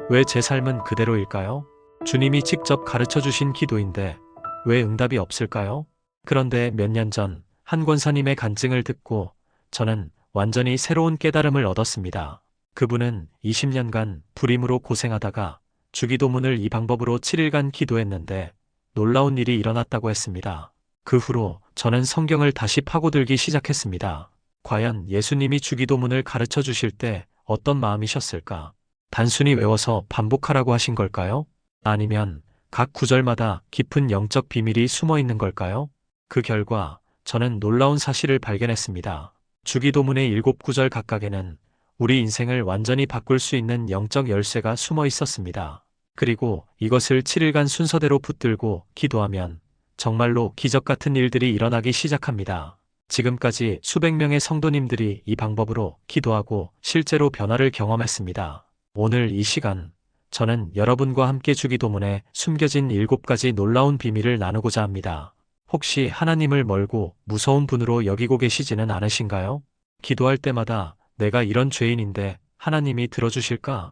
왜 제 삶은 그대로일까요? 주님이 직접 가르쳐 주신 기도인데 왜 응답이 없을까요? 그런데 몇 년 전 한 권사님의 간증을 듣고 저는 완전히 새로운 깨달음을 얻었습니다. 그분은 20년간 불임으로 고생하다가 주기도문을 이 방법으로 7일간 기도했는데 놀라운 일이 일어났다고 했습니다. 그 후로 저는 성경을 다시 파고들기 시작했습니다. 과연 예수님이 주기도문을 가르쳐 주실 때 어떤 마음이셨을까? 단순히 외워서 반복하라고 하신 걸까요? 아니면 각 구절마다 깊은 영적 비밀이 숨어 있는 걸까요? 그 결과 저는 놀라운 사실을 발견했습니다. 주기도문의 7구절 각각에는 우리 인생을 완전히 바꿀 수 있는 영적 열쇠가 숨어 있었습니다. 그리고 이것을 7일간 순서대로 붙들고 기도하면 정말로 기적 같은 일들이 일어나기 시작합니다. 지금까지 수백 명의 성도님들이 이 방법으로 기도하고 실제로 변화를 경험했습니다. 오늘 이 시간, 저는 여러분과 함께 주기도문에 숨겨진 7가지 놀라운 비밀을 나누고자 합니다. 혹시 하나님을 멀고 무서운 분으로 여기고 계시지는 않으신가요? 기도할 때마다 내가 이런 죄인인데 하나님이 들어주실까?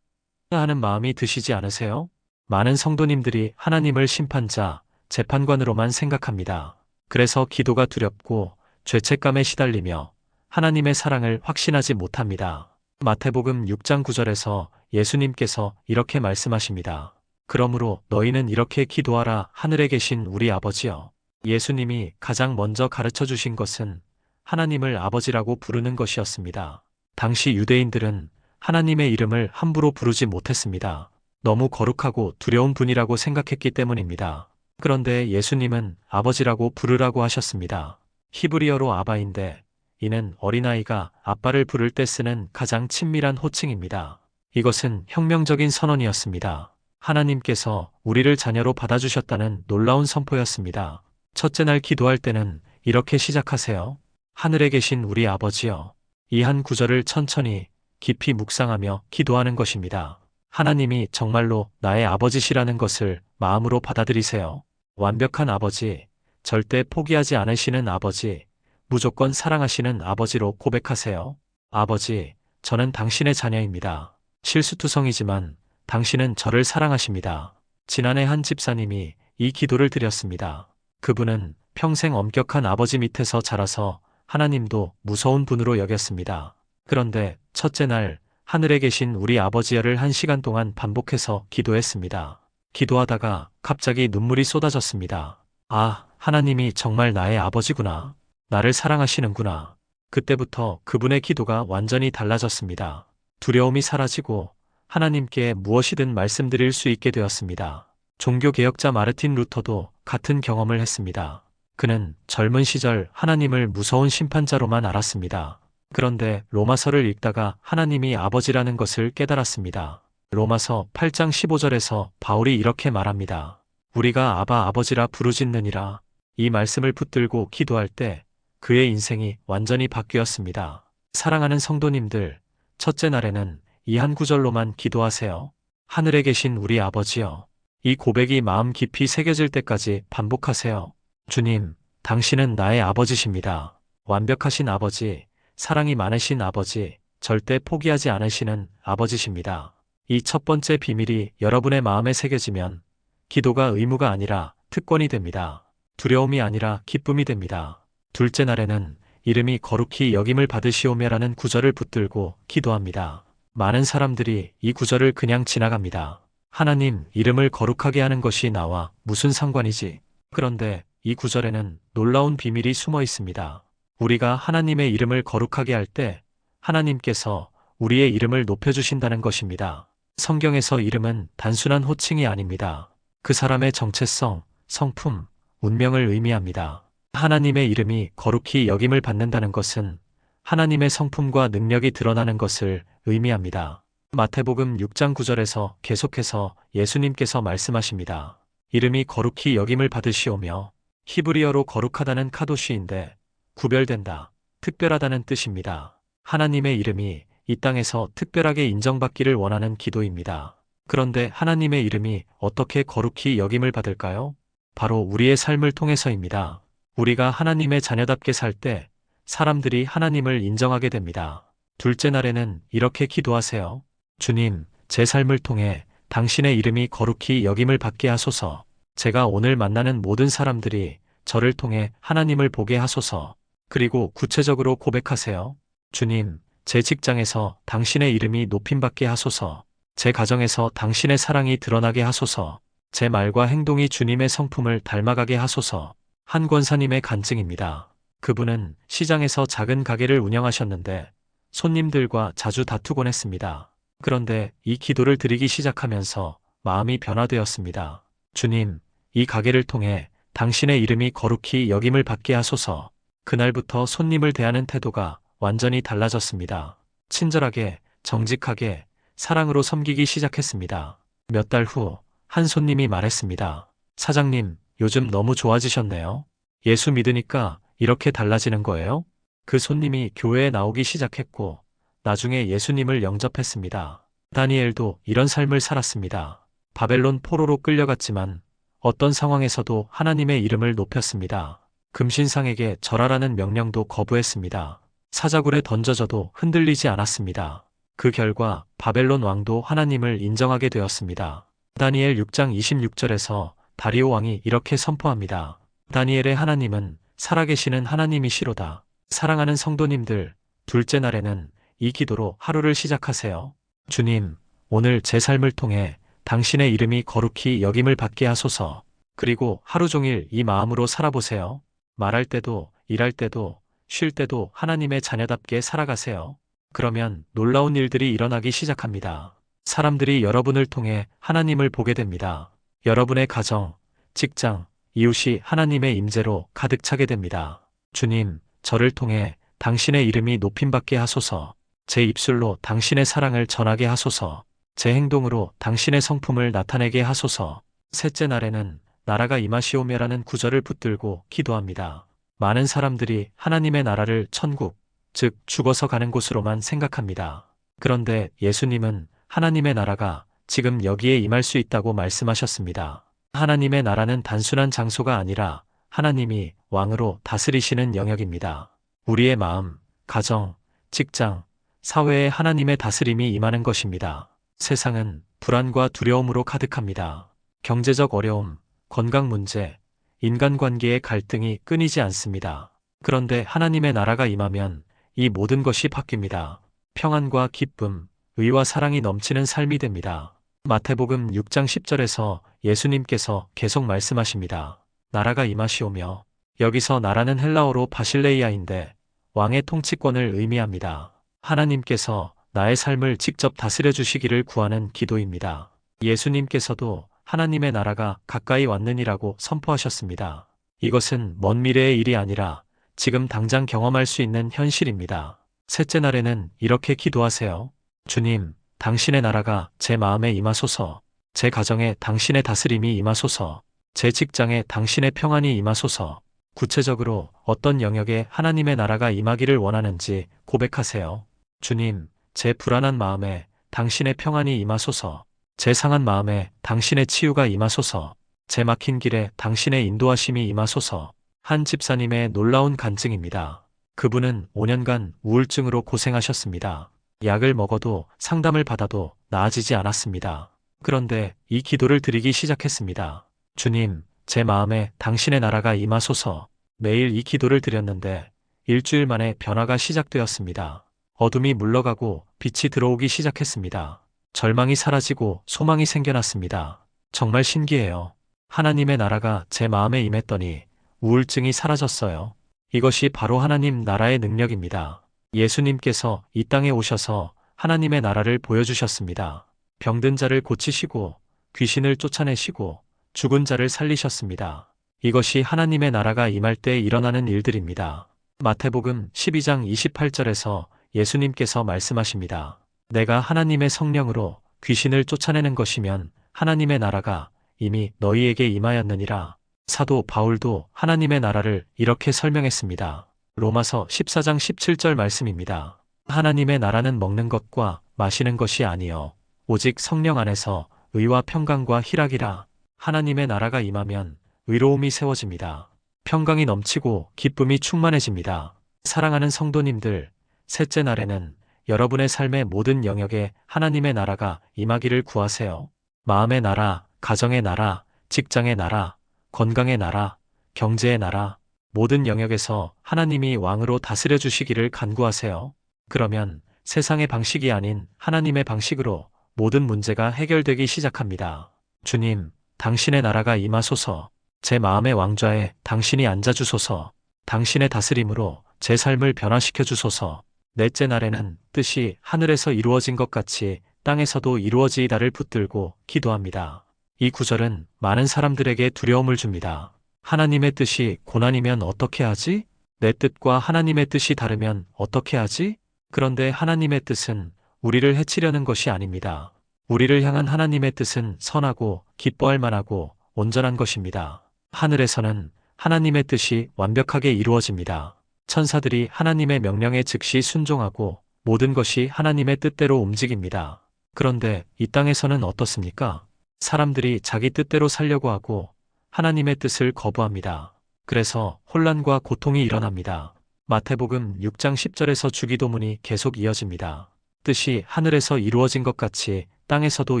하는 마음이 드시지 않으세요? 많은 성도님들이 하나님을 심판자, 재판관으로만 생각합니다. 그래서 기도가 두렵고 죄책감에 시달리며 하나님의 사랑을 확신하지 못합니다. 마태복음 6장 9절에서 예수님께서 이렇게 말씀하십니다. 그러므로 너희는 이렇게 기도하라. 하늘에 계신 우리 아버지여. 예수님이 가장 먼저 가르쳐 주신 것은 하나님을 아버지라고 부르는 것이었습니다. 당시 유대인들은 하나님의 이름을 함부로 부르지 못했습니다. 너무 거룩하고 두려운 분이라고 생각했기 때문입니다. 그런데 예수님은 아버지라고 부르라고 하셨습니다. 히브리어로 아바인데 이는 어린아이가 아빠를 부를 때 쓰는 가장 친밀한 호칭입니다. 이것은 혁명적인 선언이었습니다. 하나님께서 우리를 자녀로 받아주셨다는 놀라운 선포였습니다. 첫째 날 기도할 때는 이렇게 시작하세요. 하늘에 계신 우리 아버지여. 이 한 구절을 천천히 깊이 묵상하며 기도하는 것입니다. 하나님이 정말로 나의 아버지시라는 것을 마음으로 받아들이세요. 완벽한 아버지, 절대 포기하지 않으시는 아버지, 무조건 사랑하시는 아버지로 고백하세요. 아버지, 저는 당신의 자녀입니다. 실수투성이지만 당신은 저를 사랑하십니다. 지난해 한 집사님이 이 기도를 드렸습니다. 그분은 평생 엄격한 아버지 밑에서 자라서 하나님도 무서운 분으로 여겼습니다. 그런데 첫째 날 하늘에 계신 우리 아버지여를 1시간 동안 반복해서 기도했습니다. 기도하다가 갑자기 눈물이 쏟아졌습니다. 아, 하나님이 정말 나의 아버지구나. 나를 사랑하시는구나. 그때부터 그분의 기도가 완전히 달라졌습니다. 두려움이 사라지고 하나님께 무엇이든 말씀드릴 수 있게 되었습니다. 종교개혁자 마르틴 루터도 같은 경험을 했습니다. 그는 젊은 시절 하나님을 무서운 심판자로만 알았습니다. 그런데 로마서를 읽다가 하나님이 아버지라는 것을 깨달았습니다. 로마서 8장 15절에서 바울이 이렇게 말합니다. 우리가 아바 아버지라 부르짖느니라. 이 말씀을 붙들고 기도할 때 그의 인생이 완전히 바뀌었습니다. 사랑하는 성도님들, 첫째 날에는 이 한 구절로만 기도하세요. 하늘에 계신 우리 아버지여. 이 고백이 마음 깊이 새겨질 때까지 반복하세요. 주님, 당신은 나의 아버지십니다. 완벽하신 아버지, 사랑이 많으신 아버지, 절대 포기하지 않으시는 아버지십니다. 이 첫 번째 비밀이 여러분의 마음에 새겨지면 기도가 의무가 아니라 특권이 됩니다. 두려움이 아니라 기쁨이 됩니다. 둘째 날에는 이름이 거룩히 여김을 받으시오며라는 구절을 붙들고 기도합니다. 많은 사람들이 이 구절을 그냥 지나갑니다. 하나님 이름을 거룩하게 하는 것이 나와 무슨 상관이지? 그런데 이 구절에는 놀라운 비밀이 숨어 있습니다. 우리가 하나님의 이름을 거룩하게 할 때 하나님께서 우리의 이름을 높여주신다는 것입니다. 성경에서 이름은 단순한 호칭이 아닙니다. 그 사람의 정체성, 성품, 운명을 의미합니다. 하나님의 이름이 거룩히 여김을 받는다는 것은 하나님의 성품과 능력이 드러나는 것을 의미합니다. 마태복음 6장 9절에서 계속해서 예수님께서 말씀하십니다. 이름이 거룩히 여김을 받으시오며 히브리어로 거룩하다는 카도시인데 구별된다, 특별하다는 뜻입니다. 하나님의 이름이 이 땅에서 특별하게 인정받기를 원하는 기도입니다. 그런데 하나님의 이름이 어떻게 거룩히 여김을 받을까요? 바로 우리의 삶을 통해서입니다. 우리가 하나님의 자녀답게 살 때 사람들이 하나님을 인정하게 됩니다. 둘째 날에는 이렇게 기도하세요. 주님, 제 삶을 통해 당신의 이름이 거룩히 여김을 받게 하소서. 제가 오늘 만나는 모든 사람들이 저를 통해 하나님을 보게 하소서. 그리고 구체적으로 고백하세요. 주님, 제 직장에서 당신의 이름이 높임받게 하소서. 제 가정에서 당신의 사랑이 드러나게 하소서. 제 말과 행동이 주님의 성품을 닮아가게 하소서. 한 권사님의 간증입니다. 그분은 시장에서 작은 가게를 운영하셨는데 손님들과 자주 다투곤 했습니다. 그런데 이 기도를 드리기 시작하면서 마음이 변화되었습니다. 주님, 이 가게를 통해 당신의 이름이 거룩히 여김을 받게 하소서. 그날부터 손님을 대하는 태도가 완전히 달라졌습니다. 친절하게, 정직하게, 사랑으로 섬기기 시작했습니다. 몇 달 후, 한 손님이 말했습니다. 사장님, 요즘 너무 좋아지셨네요. 예수 믿으니까 이렇게 달라지는 거예요? 그 손님이 교회에 나오기 시작했고, 나중에 예수님을 영접했습니다. 다니엘도 이런 삶을 살았습니다. 바벨론 포로로 끌려갔지만, 어떤 상황에서도 하나님의 이름을 높였습니다. 금신상에게 절하라는 명령도 거부했습니다. 사자굴에 던져져도 흔들리지 않았습니다. 그 결과 바벨론 왕도 하나님을 인정하게 되었습니다. 다니엘 6장 26절에서 다리오 왕이 이렇게 선포합니다. 다니엘의 하나님은 살아계시는 하나님이시로다. 사랑하는 성도님들, 둘째 날에는 이 기도로 하루를 시작하세요. 주님, 오늘 제 삶을 통해 당신의 이름이 거룩히 여김을 받게 하소서. 그리고 하루 종일 이 마음으로 살아보세요. 말할 때도, 일할 때도, 쉴 때도 하나님의 자녀답게 살아가세요. 그러면 놀라운 일들이 일어나기 시작합니다. 사람들이 여러분을 통해 하나님을 보게 됩니다. 여러분의 가정, 직장, 이웃이 하나님의 임재로 가득 차게 됩니다. 주님, 저를 통해 당신의 이름이 높임받게 하소서. 제 입술로 당신의 사랑을 전하게 하소서. 제 행동으로 당신의 성품을 나타내게 하소서. 셋째 날에는 나라가 임하시오며라는 구절을 붙들고 기도합니다. 많은 사람들이 하나님의 나라를 천국, 즉 죽어서 가는 곳으로만 생각합니다. 그런데 예수님은 하나님의 나라가 지금 여기에 임할 수 있다고 말씀하셨습니다. 하나님의 나라는 단순한 장소가 아니라 하나님이 왕으로 다스리시는 영역입니다. 우리의 마음, 가정, 직장, 사회에 하나님의 다스림이 임하는 것입니다. 세상은 불안과 두려움으로 가득합니다. 경제적 어려움, 건강 문제, 인간관계의 갈등이 끊이지 않습니다. 그런데 하나님의 나라가 임하면 이 모든 것이 바뀝니다. 평안과 기쁨, 의와 사랑이 넘치는 삶이 됩니다. 마태복음 6장 10절에서 예수님께서 계속 말씀하십니다. 나라가 임하시오며, 여기서 나라는 헬라어로 바실레이아인데 왕의 통치권을 의미합니다. 하나님께서 나의 삶을 직접 다스려 주시기를 구하는 기도입니다. 예수님께서도 하나님의 나라가 가까이 왔느니라고 선포하셨습니다. 이것은 먼 미래의 일이 아니라 지금 당장 경험할 수 있는 현실입니다. 셋째 날에는 이렇게 기도하세요. 주님, 당신의 나라가 제 마음에 임하소서. 제 가정에 당신의 다스림이 임하소서. 제 직장에 당신의 평안이 임하소서. 구체적으로 어떤 영역에 하나님의 나라가 임하기를 원하는지 고백하세요. 주님, 제 불안한 마음에 당신의 평안이 임하소서. 제 상한 마음에 당신의 치유가 임하소서. 제 막힌 길에 당신의 인도하심이 임하소서. 한 집사님의 놀라운 간증입니다. 그분은 5년간 우울증으로 고생하셨습니다. 약을 먹어도 상담을 받아도 나아지지 않았습니다. 그런데 이 기도를 드리기 시작했습니다. 주님, 제 마음에 당신의 나라가 임하소서. 매일 이 기도를 드렸는데 일주일 만에 변화가 시작되었습니다. 어둠이 물러가고 빛이 들어오기 시작했습니다. 절망이 사라지고 소망이 생겨났습니다. 정말 신기해요. 하나님의 나라가 제 마음에 임했더니 우울증이 사라졌어요. 이것이 바로 하나님 나라의 능력입니다. 예수님께서 이 땅에 오셔서 하나님의 나라를 보여주셨습니다. 병든 자를 고치시고 귀신을 쫓아내시고 죽은 자를 살리셨습니다. 이것이 하나님의 나라가 임할 때 일어나는 일들입니다. 마태복음 12장 28절에서 예수님께서 말씀하십니다. 내가 하나님의 성령으로 귀신을 쫓아내는 것이면 하나님의 나라가 이미 너희에게 임하였느니라. 사도 바울도 하나님의 나라를 이렇게 설명했습니다. 로마서 14장 17절 말씀입니다. 하나님의 나라는 먹는 것과 마시는 것이 아니요 오직 성령 안에서 의와 평강과 희락이라. 하나님의 나라가 임하면 의로움이 세워집니다. 평강이 넘치고 기쁨이 충만해집니다. 사랑하는 성도님들, 셋째 날에는 여러분의 삶의 모든 영역에 하나님의 나라가 임하기를 구하세요. 마음의 나라, 가정의 나라, 직장의 나라, 건강의 나라, 경제의 나라, 모든 영역에서 하나님이 왕으로 다스려 주시기를 간구하세요. 그러면 세상의 방식이 아닌 하나님의 방식으로 모든 문제가 해결되기 시작합니다. 주님, 당신의 나라가 임하소서. 제 마음의 왕좌에 당신이 앉아주소서. 당신의 다스림으로 제 삶을 변화시켜 주소서. 넷째 날에는 뜻이 하늘에서 이루어진 것 같이 땅에서도 이루어지이다를 붙들고 기도합니다. 이 구절은 많은 사람들에게 두려움을 줍니다. 하나님의 뜻이 고난이면 어떻게 하지? 내 뜻과 하나님의 뜻이 다르면 어떻게 하지? 그런데 하나님의 뜻은 우리를 해치려는 것이 아닙니다. 우리를 향한 하나님의 뜻은 선하고 기뻐할 만하고 온전한 것입니다. 하늘에서는 하나님의 뜻이 완벽하게 이루어집니다. 천사들이 하나님의 명령에 즉시 순종하고 모든 것이 하나님의 뜻대로 움직입니다. 그런데 이 땅에서는 어떻습니까? 사람들이 자기 뜻대로 살려고 하고 하나님의 뜻을 거부합니다. 그래서 혼란과 고통이 일어납니다. 마태복음 6장 10절에서 주기도문이 계속 이어집니다. 뜻이 하늘에서 이루어진 것 같이 땅에서도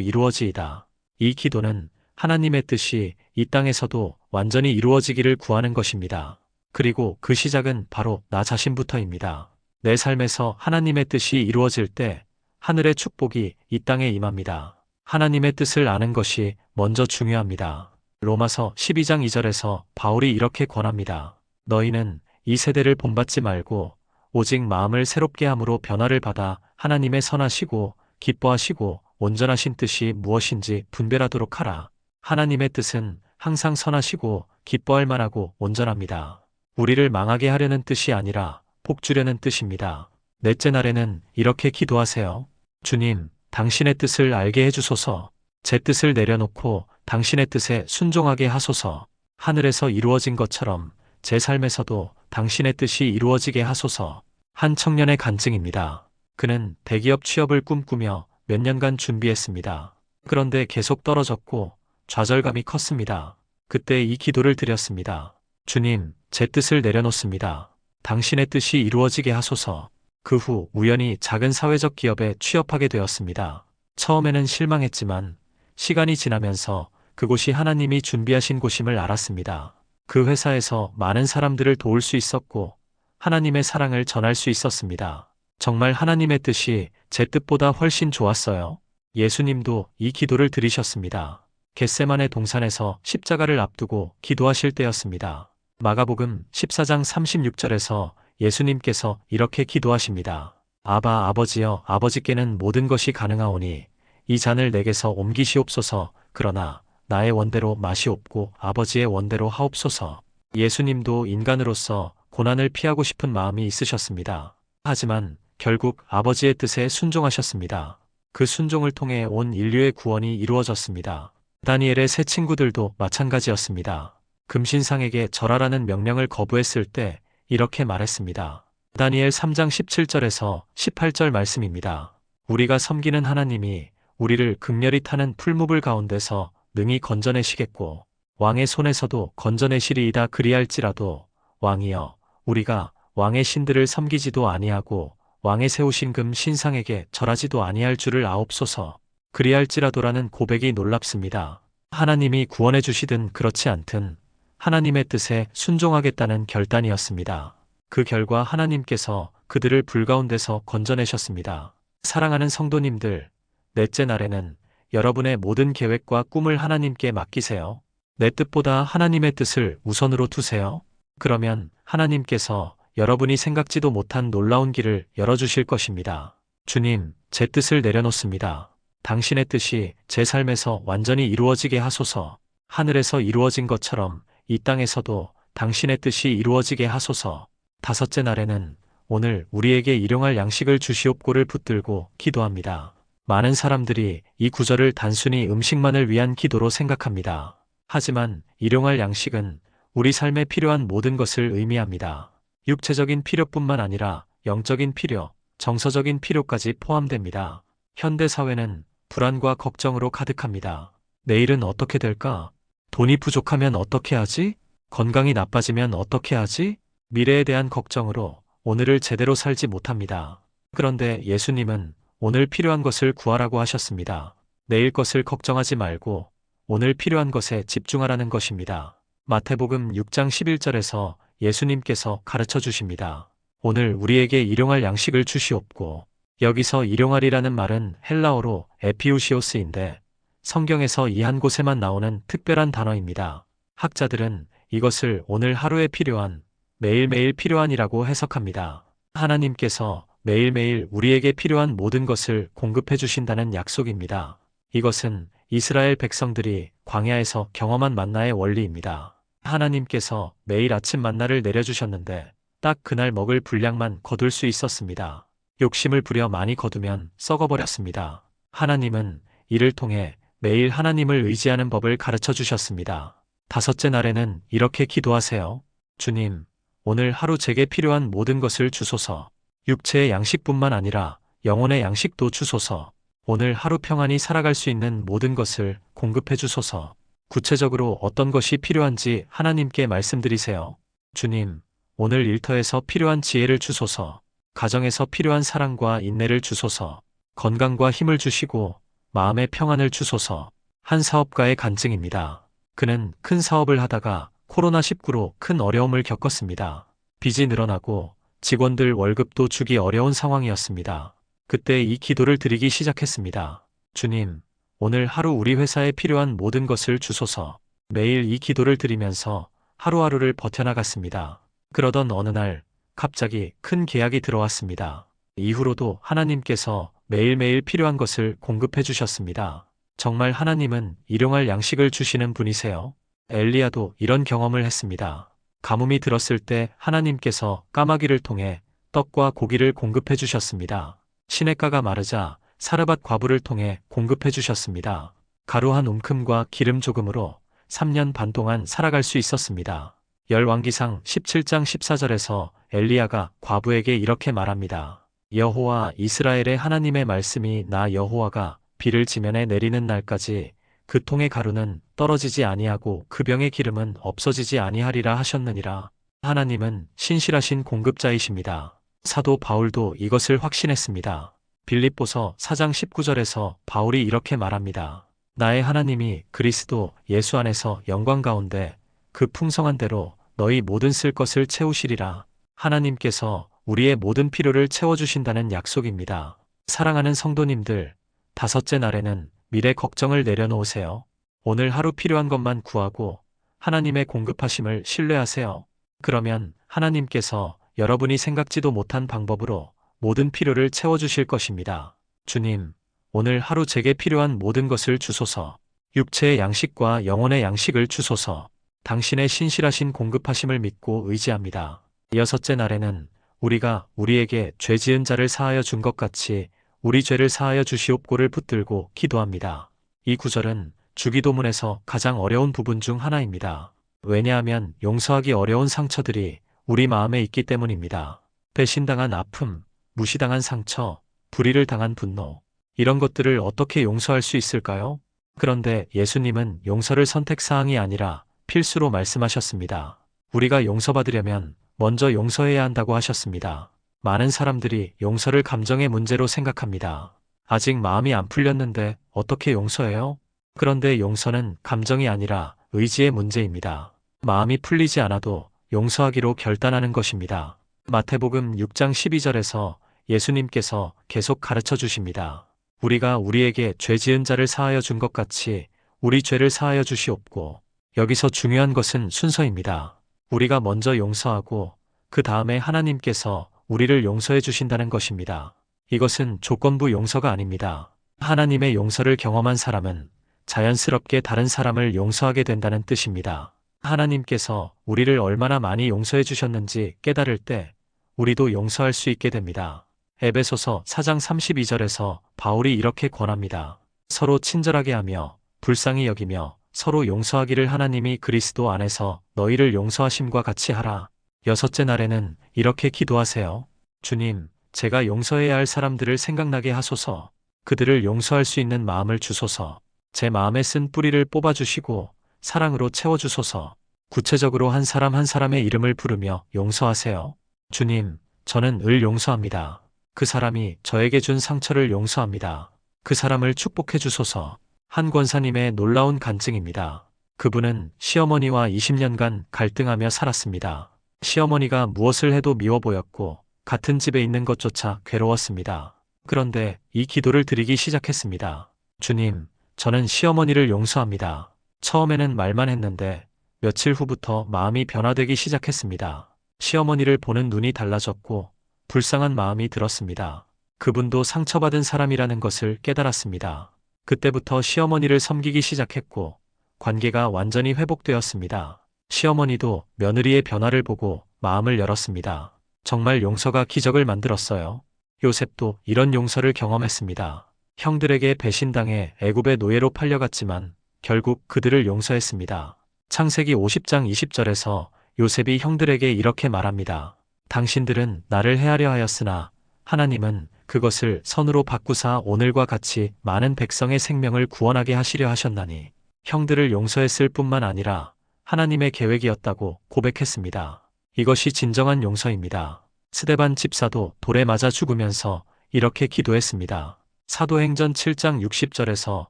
이루어지이다. 이 기도는 하나님의 뜻이 이 땅에서도 완전히 이루어지기를 구하는 것입니다. 그리고 그 시작은 바로 나 자신부터입니다. 내 삶에서 하나님의 뜻이 이루어질 때 하늘의 축복이 이 땅에 임합니다. 하나님의 뜻을 아는 것이 먼저 중요합니다. 로마서 12장 2절에서 바울이 이렇게 권합니다. 너희는 이 세대를 본받지 말고 오직 마음을 새롭게 함으로 변화를 받아 하나님의 선하시고 기뻐하시고 온전하신 뜻이 무엇인지 분별하도록 하라. 하나님의 뜻은 항상 선하시고 기뻐할 만하고 온전합니다. 우리를 망하게 하려는 뜻이 아니라 복주려는 뜻입니다. 넷째 날에는 이렇게 기도하세요. 주님, 당신의 뜻을 알게 해주소서. 제 뜻을 내려놓고 당신의 뜻에 순종하게 하소서. 하늘에서 이루어진 것처럼 제 삶에서도 당신의 뜻이 이루어지게 하소서. 한 청년의 간증입니다. 그는 대기업 취업을 꿈꾸며 몇 년간 준비했습니다. 그런데 계속 떨어졌고 좌절감이 컸습니다. 그때 이 기도를 드렸습니다. 주님, 제 뜻을 내려놓습니다. 당신의 뜻이 이루어지게 하소서. 그 후 우연히 작은 사회적 기업에 취업하게 되었습니다. 처음에는 실망했지만 시간이 지나면서 그곳이 하나님이 준비하신 곳임을 알았습니다. 그 회사에서 많은 사람들을 도울 수 있었고 하나님의 사랑을 전할 수 있었습니다. 정말 하나님의 뜻이 제 뜻보다 훨씬 좋았어요. 예수님도 이 기도를 드리셨습니다. 겟세마네 동산에서 십자가를 앞두고 기도하실 때였습니다. 마가복음 14장 36절에서 예수님께서 이렇게 기도하십니다. 아바 아버지여, 아버지께는 모든 것이 가능하오니 이 잔을 내게서 옮기시옵소서. 그러나 나의 원대로 마시옵고 아버지의 원대로 하옵소서. 예수님도 인간으로서 고난을 피하고 싶은 마음이 있으셨습니다. 하지만 결국 아버지의 뜻에 순종하셨습니다. 그 순종을 통해 온 인류의 구원이 이루어졌습니다. 다니엘의 세 친구들도 마찬가지였습니다. 금신상에게 절하라는 명령을 거부했을 때 이렇게 말했습니다. 다니엘 3장 17절에서 18절 말씀입니다. 우리가 섬기는 하나님이 우리를 극렬히 타는 풀무불 가운데서 능히 건져내시겠고 왕의 손에서도 건져내시리이다. 그리할지라도 왕이여, 우리가 왕의 신들을 섬기지도 아니하고 왕의 세우신 금 신상에게 절하지도 아니할 줄을 아옵소서. 그리할지라도라는 고백이 놀랍습니다. 하나님이 구원해 주시든 그렇지 않든 하나님의 뜻에 순종하겠다는 결단이었습니다. 그 결과 하나님께서 그들을 불 가운데서 건져내셨습니다. 사랑하는 성도님들, 넷째 날에는 여러분의 모든 계획과 꿈을 하나님께 맡기세요. 내 뜻보다 하나님의 뜻을 우선으로 두세요. 그러면 하나님께서 여러분이 생각지도 못한 놀라운 길을 열어주실 것입니다. 주님, 제 뜻을 내려놓습니다. 당신의 뜻이 제 삶에서 완전히 이루어지게 하소서. 하늘에서 이루어진 것처럼 이 땅에서도 당신의 뜻이 이루어지게 하소서. 다섯째 날에는 오늘 우리에게 일용할 양식을 주시옵고를 붙들고 기도합니다. 많은 사람들이 이 구절을 단순히 음식만을 위한 기도로 생각합니다. 하지만 일용할 양식은 우리 삶에 필요한 모든 것을 의미합니다. 육체적인 필요뿐만 아니라 영적인 필요, 정서적인 필요까지 포함됩니다. 현대 사회는 불안과 걱정으로 가득합니다. 내일은 어떻게 될까? 돈이 부족하면 어떻게 하지? 건강이 나빠지면 어떻게 하지? 미래에 대한 걱정으로 오늘을 제대로 살지 못합니다. 그런데 예수님은 오늘 필요한 것을 구하라고 하셨습니다. 내일 것을 걱정하지 말고 오늘 필요한 것에 집중하라는 것입니다. 마태복음 6장 11절에서 예수님께서 가르쳐 주십니다. 오늘 우리에게 일용할 양식을 주시옵고, 여기서 일용할이라는 말은 헬라어로 에피우시오스인데 성경에서 이 한 곳에만 나오는 특별한 단어입니다. 학자들은 이것을 오늘 하루에 필요한, 매일매일 필요한이라고 해석합니다. 하나님께서 매일매일 우리에게 필요한 모든 것을 공급해 주신다는 약속입니다. 이것은 이스라엘 백성들이 광야에서 경험한 만나의 원리입니다. 하나님께서 매일 아침 만나를 내려주셨는데 딱 그날 먹을 분량만 거둘 수 있었습니다. 욕심을 부려 많이 거두면 썩어버렸습니다. 하나님은 이를 통해 매일 하나님을 의지하는 법을 가르쳐 주셨습니다. 다섯째 날에는 이렇게 기도하세요. 주님, 오늘 하루 제게 필요한 모든 것을 주소서. 육체의 양식뿐만 아니라 영혼의 양식도 주소서. 오늘 하루 평안히 살아갈 수 있는 모든 것을 공급해 주소서. 구체적으로 어떤 것이 필요한지 하나님께 말씀드리세요. 주님, 오늘 일터에서 필요한 지혜를 주소서. 가정에서 필요한 사랑과 인내를 주소서. 건강과 힘을 주시고 마음의 평안을 주소서. 한 사업가의 간증입니다. 그는 큰 사업을 하다가 코로나19로 큰 어려움을 겪었습니다. 빚이 늘어나고 직원들 월급도 주기 어려운 상황이었습니다. 그때 이 기도를 드리기 시작했습니다. 주님, 오늘 하루 우리 회사에 필요한 모든 것을 주소서. 매일 이 기도를 드리면서 하루하루를 버텨나갔습니다. 그러던 어느 날 갑자기 큰 계약이 들어왔습니다. 이후로도 하나님께서 매일매일 필요한 것을 공급해 주셨습니다. 정말 하나님은 일용할 양식을 주시는 분이세요. 엘리야도 이런 경험을 했습니다. 가뭄이 들었을 때 하나님께서 까마귀를 통해 떡과 고기를 공급해 주셨습니다. 시냇가가 마르자 사르밧 과부를 통해 공급해 주셨습니다. 가루 한 움큼과 기름 조금으로 3년 반 동안 살아갈 수 있었습니다. 열왕기상 17장 14절에서 엘리야가 과부에게 이렇게 말합니다. 여호와 이스라엘의 하나님의 말씀이 나 여호와가 비를 지면에 내리는 날까지 그 통의 가루는 떨어지지 아니하고 그 병의 기름은 없어지지 아니하리라 하셨느니라. 하나님은 신실하신 공급자이십니다. 사도 바울도 이것을 확신했습니다. 빌립보서 4장 19절에서 바울이 이렇게 말합니다. 나의 하나님이 그리스도 예수 안에서 영광 가운데 그 풍성한 대로 너희 모든 쓸 것을 채우시리라. 하나님께서 우리의 모든 필요를 채워주신다는 약속입니다. 사랑하는 성도님들, 다섯째 날에는 미래 걱정을 내려놓으세요. 오늘 하루 필요한 것만 구하고 하나님의 공급하심을 신뢰하세요. 그러면 하나님께서 여러분이 생각지도 못한 방법으로 모든 필요를 채워주실 것입니다. 주님, 오늘 하루 제게 필요한 모든 것을 주소서. 육체의 양식과 영혼의 양식을 주소서. 당신의 신실하신 공급하심을 믿고 의지합니다. 여섯째 날에는 우리가 우리에게 죄 지은 자를 사하여 준 것 같이 우리 죄를 사하여 주시옵고를 붙들고 기도합니다. 이 구절은 주기도문에서 가장 어려운 부분 중 하나입니다. 왜냐하면 용서하기 어려운 상처들이 우리 마음에 있기 때문입니다. 배신당한 아픔, 무시당한 상처, 불의를 당한 분노, 이런 것들을 어떻게 용서할 수 있을까요? 그런데 예수님은 용서를 선택사항이 아니라 필수로 말씀하셨습니다. 우리가 용서받으려면 먼저 용서해야 한다고 하셨습니다. 많은 사람들이 용서를 감정의 문제로 생각합니다. 아직 마음이 안 풀렸는데 어떻게 용서해요? 그런데 용서는 감정이 아니라 의지의 문제입니다. 마음이 풀리지 않아도 용서하기로 결단하는 것입니다. 마태복음 6장 12절에서 예수님께서 계속 가르쳐 주십니다. 우리가 우리에게 죄 지은 자를 사하여 준 것 같이 우리 죄를 사하여 주시옵고. 여기서 중요한 것은 순서입니다. 우리가 먼저 용서하고 그 다음에 하나님께서 우리를 용서해 주신다는 것입니다. 이것은 조건부 용서가 아닙니다. 하나님의 용서를 경험한 사람은 자연스럽게 다른 사람을 용서하게 된다는 뜻입니다. 하나님께서 우리를 얼마나 많이 용서해 주셨는지 깨달을 때 우리도 용서할 수 있게 됩니다. 에베소서 4장 32절에서 바울이 이렇게 권합니다. 서로 친절하게 하며 불쌍히 여기며 서로 용서하기를 하나님이 그리스도 안에서 너희를 용서하심과 같이 하라. 여섯째 날에는 이렇게 기도하세요. 주님, 제가 용서해야 할 사람들을 생각나게 하소서. 그들을 용서할 수 있는 마음을 주소서. 제 마음에 쓴 뿌리를 뽑아주시고 사랑으로 채워주소서. 구체적으로 한 사람 한 사람의 이름을 부르며 용서하세요. 주님, 저는 을 용서합니다. 그 사람이 저에게 준 상처를 용서합니다. 그 사람을 축복해 주소서. 한 권사님의 놀라운 간증입니다. 그분은 시어머니와 20년간 갈등하며 살았습니다. 시어머니가 무엇을 해도 미워 보였고 같은 집에 있는 것조차 괴로웠습니다. 그런데 이 기도를 드리기 시작했습니다. 주님, 저는 시어머니를 용서합니다. 처음에는 말만 했는데 며칠 후부터 마음이 변화되기 시작했습니다. 시어머니를 보는 눈이 달라졌고 불쌍한 마음이 들었습니다. 그분도 상처받은 사람이라는 것을 깨달았습니다. 그때부터 시어머니를 섬기기 시작했고 관계가 완전히 회복되었습니다. 시어머니도 며느리의 변화를 보고 마음을 열었습니다. 정말 용서가 기적을 만들었어요. 요셉도 이런 용서를 경험했습니다. 형들에게 배신당해 애굽의 노예로 팔려갔지만 결국 그들을 용서했습니다. 창세기 50장 20절에서 요셉이 형들에게 이렇게 말합니다. 당신들은 나를 해하려 하였으나 하나님은 그것을 선으로 바꾸사 오늘과 같이 많은 백성의 생명을 구원하게 하시려 하셨나니 형들을 용서했을 뿐만 아니라 하나님의 계획이었다고 고백했습니다. 이것이 진정한 용서입니다. 스데반 집사도 돌에 맞아 죽으면서 이렇게 기도했습니다. 사도행전 7장 60절에서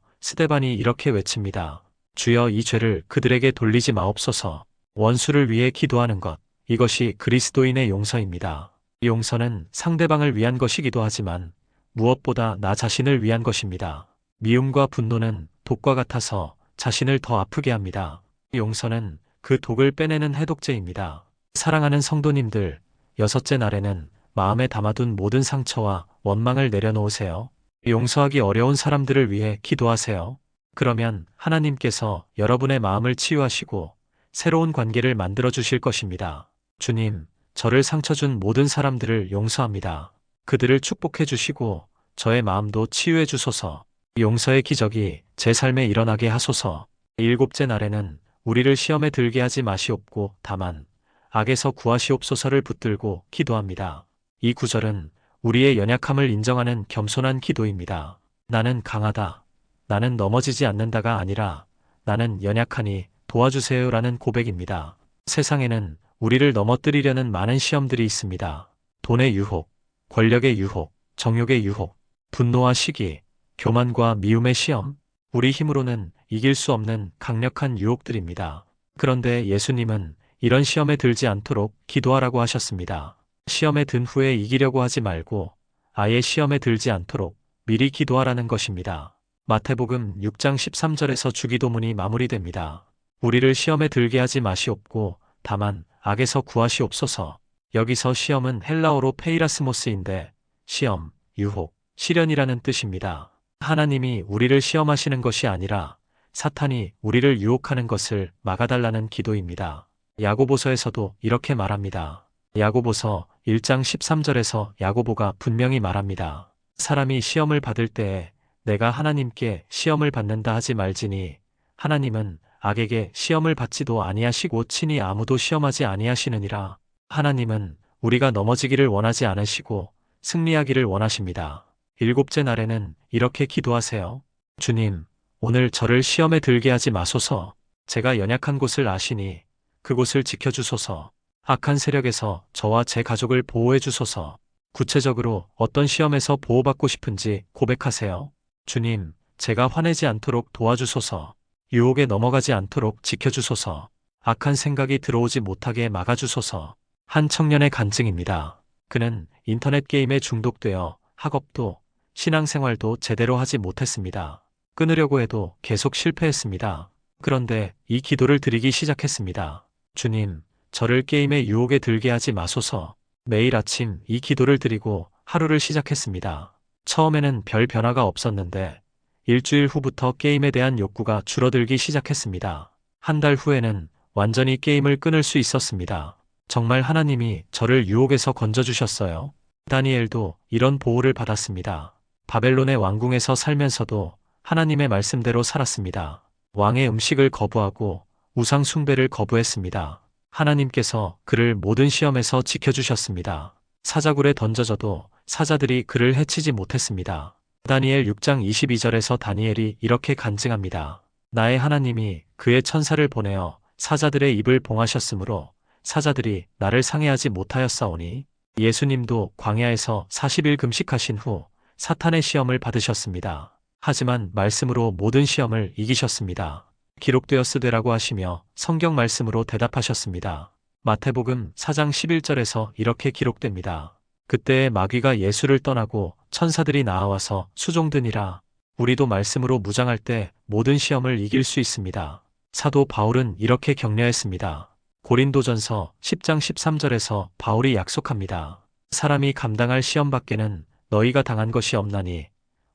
스데반이 이렇게 외칩니다. 주여 이 죄를 그들에게 돌리지 마옵소서. 원수를 위해 기도하는 것, 이것이 그리스도인의 용서입니다. 이 용서는 상대방을 위한 것이기도 하지만 무엇보다 나 자신을 위한 것입니다. 미움과 분노는 독과 같아서 자신을 더 아프게 합니다. 이 용서는 그 독을 빼내는 해독제입니다. 사랑하는 성도님들, 여섯째 날에는 마음에 담아둔 모든 상처와 원망을 내려놓으세요. 용서하기 어려운 사람들을 위해 기도하세요. 그러면 하나님께서 여러분의 마음을 치유하시고 새로운 관계를 만들어 주실 것입니다. 주님, 저를 상처 준 모든 사람들을 용서합니다. 그들을 축복해 주시고 저의 마음도 치유해 주소서. 용서의 기적이 제 삶에 일어나게 하소서. 일곱째 날에는 우리를 시험에 들게 하지 마시옵고 다만 악에서 구하시옵소서를 붙들고 기도합니다. 이 구절은 우리의 연약함을 인정하는 겸손한 기도입니다. 나는 강하다. 나는 넘어지지 않는다가 아니라 나는 연약하니 도와주세요라는 고백입니다. 세상에는 우리를 넘어뜨리려는 많은 시험들이 있습니다. 돈의 유혹, 권력의 유혹, 정욕의 유혹, 분노와 시기, 교만과 미움의 시험, 우리 힘으로는 이길 수 없는 강력한 유혹들입니다. 그런데 예수님은 이런 시험에 들지 않도록 기도하라고 하셨습니다. 시험에 든 후에 이기려고 하지 말고 아예 시험에 들지 않도록 미리 기도하라는 것입니다. 마태복음 6장 13절에서 주기도문이 마무리됩니다. 우리를 시험에 들게 하지 마시옵고 다만 악에서 구하시옵소서. 여기서 시험은 헬라어로 페이라스모스인데 시험, 유혹, 시련이라는 뜻입니다. 하나님이 우리를 시험하시는 것이 아니라 사탄이 우리를 유혹하는 것을 막아달라는 기도입니다. 야고보서에서도 이렇게 말합니다. 야고보서 1장 13절에서 야고보가 분명히 말합니다. 사람이 시험을 받을 때에 내가 하나님께 시험을 받는다 하지 말지니 하나님은 악에게 시험을 받지도 아니하시고 친히 아무도 시험하지 아니하시느니라. 하나님은 우리가 넘어지기를 원하지 않으시고 승리하기를 원하십니다. 일곱째 날에는 이렇게 기도하세요. 주님, 오늘 저를 시험에 들게 하지 마소서. 제가 연약한 곳을 아시니 그곳을 지켜주소서. 악한 세력에서 저와 제 가족을 보호해 주소서. 구체적으로 어떤 시험에서 보호받고 싶은지 고백하세요. 주님, 제가 화내지 않도록 도와주소서. 유혹에 넘어가지 않도록 지켜주소서. 악한 생각이 들어오지 못하게 막아주소서. 한 청년의 간증입니다. 그는 인터넷 게임에 중독되어 학업도 신앙생활도 제대로 하지 못했습니다. 끊으려고 해도 계속 실패했습니다. 그런데 이 기도를 드리기 시작했습니다. 주님, 저를 게임의 유혹에 들게 하지 마소서. 매일 아침 이 기도를 드리고 하루를 시작했습니다. 처음에는 별 변화가 없었는데 일주일 후부터 게임에 대한 욕구가 줄어들기 시작했습니다. 한 달 후에는 완전히 게임을 끊을 수 있었습니다. 정말 하나님이 저를 유혹에서 건져주셨어요. 다니엘도 이런 보호를 받았습니다. 바벨론의 왕궁에서 살면서도 하나님의 말씀대로 살았습니다. 왕의 음식을 거부하고 우상 숭배를 거부했습니다. 하나님께서 그를 모든 시험에서 지켜주셨습니다. 사자굴에 던져져도 사자들이 그를 해치지 못했습니다. 다니엘 6장 22절에서 다니엘이 이렇게 간증합니다. 나의 하나님이 그의 천사를 보내어 사자들의 입을 봉하셨으므로 사자들이 나를 상해하지 못하였사오니. 예수님도 광야에서 40일 금식하신 후 사탄의 시험을 받으셨습니다. 하지만 말씀으로 모든 시험을 이기셨습니다. 기록되었으되라고 하시며 성경 말씀으로 대답하셨습니다. 마태복음 4장 11절에서 이렇게 기록됩니다. 그때에 마귀가 예수를 떠나고 천사들이 나와서 수종드니라. 우리도 말씀으로 무장할 때 모든 시험을 이길 수 있습니다. 사도 바울은 이렇게 격려했습니다. 고린도전서 10장 13절에서 바울이 약속합니다. 사람이 감당할 시험 밖에는 너희가 당한 것이 없나니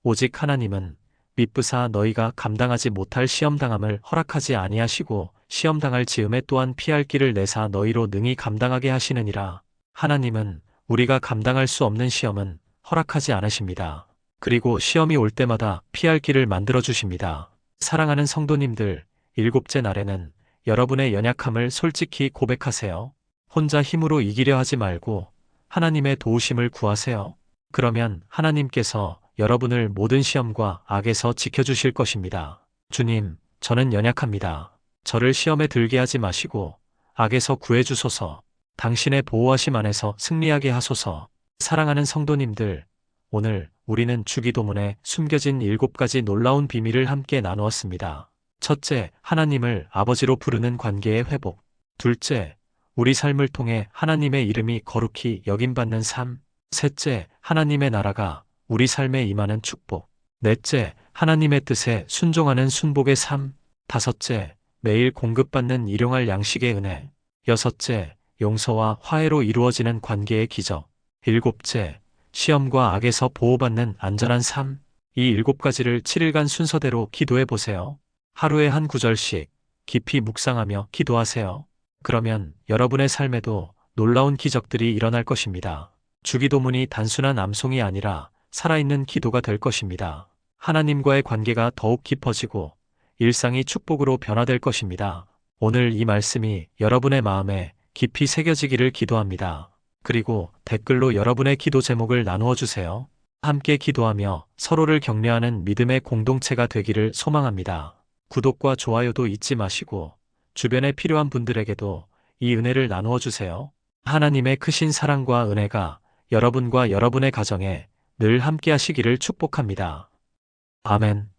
오직 하나님은 미쁘사 너희가 감당하지 못할 시험당함을 허락하지 아니하시고 시험당할 즈음에 또한 피할 길을 내사 너희로 능히 감당하게 하시느니라. 하나님은 우리가 감당할 수 없는 시험은 허락하지 않으십니다. 그리고 시험이 올 때마다 피할 길을 만들어 주십니다. 사랑하는 성도님들, 일곱째 날에는 여러분의 연약함을 솔직히 고백하세요. 혼자 힘으로 이기려 하지 말고 하나님의 도우심을 구하세요. 그러면 하나님께서 여러분을 모든 시험과 악에서 지켜주실 것입니다. 주님, 저는 연약합니다. 저를 시험에 들게 하지 마시고 악에서 구해주소서. 당신의 보호하심 안에서 승리하게 하소서. 사랑하는 성도님들, 오늘 우리는 주기도문에 숨겨진 7가지 놀라운 비밀을 함께 나누었습니다. 첫째, 하나님을 아버지로 부르는 관계의 회복. 둘째, 우리 삶을 통해 하나님의 이름이 거룩히 여김받는 삶. 셋째, 하나님의 나라가 우리 삶에 임하는 축복. 넷째, 하나님의 뜻에 순종하는 순복의 삶. 다섯째, 매일 공급받는 일용할 양식의 은혜. 여섯째, 용서와 화해로 이루어지는 관계의 기적. 일곱째, 시험과 악에서 보호받는 안전한 삶. 이 7가지를 7일간 순서대로 기도해 보세요. 하루에 한 구절씩 깊이 묵상하며 기도하세요. 그러면 여러분의 삶에도 놀라운 기적들이 일어날 것입니다. 주기도문이 단순한 암송이 아니라 살아있는 기도가 될 것입니다. 하나님과의 관계가 더욱 깊어지고 일상이 축복으로 변화될 것입니다. 오늘 이 말씀이 여러분의 마음에 깊이 새겨지기를 기도합니다. 그리고 댓글로 여러분의 기도 제목을 나누어 주세요. 함께 기도하며 서로를 격려하는 믿음의 공동체가 되기를 소망합니다. 구독과 좋아요도 잊지 마시고 주변에 필요한 분들에게도 이 은혜를 나누어 주세요. 하나님의 크신 사랑과 은혜가 여러분과 여러분의 가정에 늘 함께 하시기를 축복합니다. 아멘.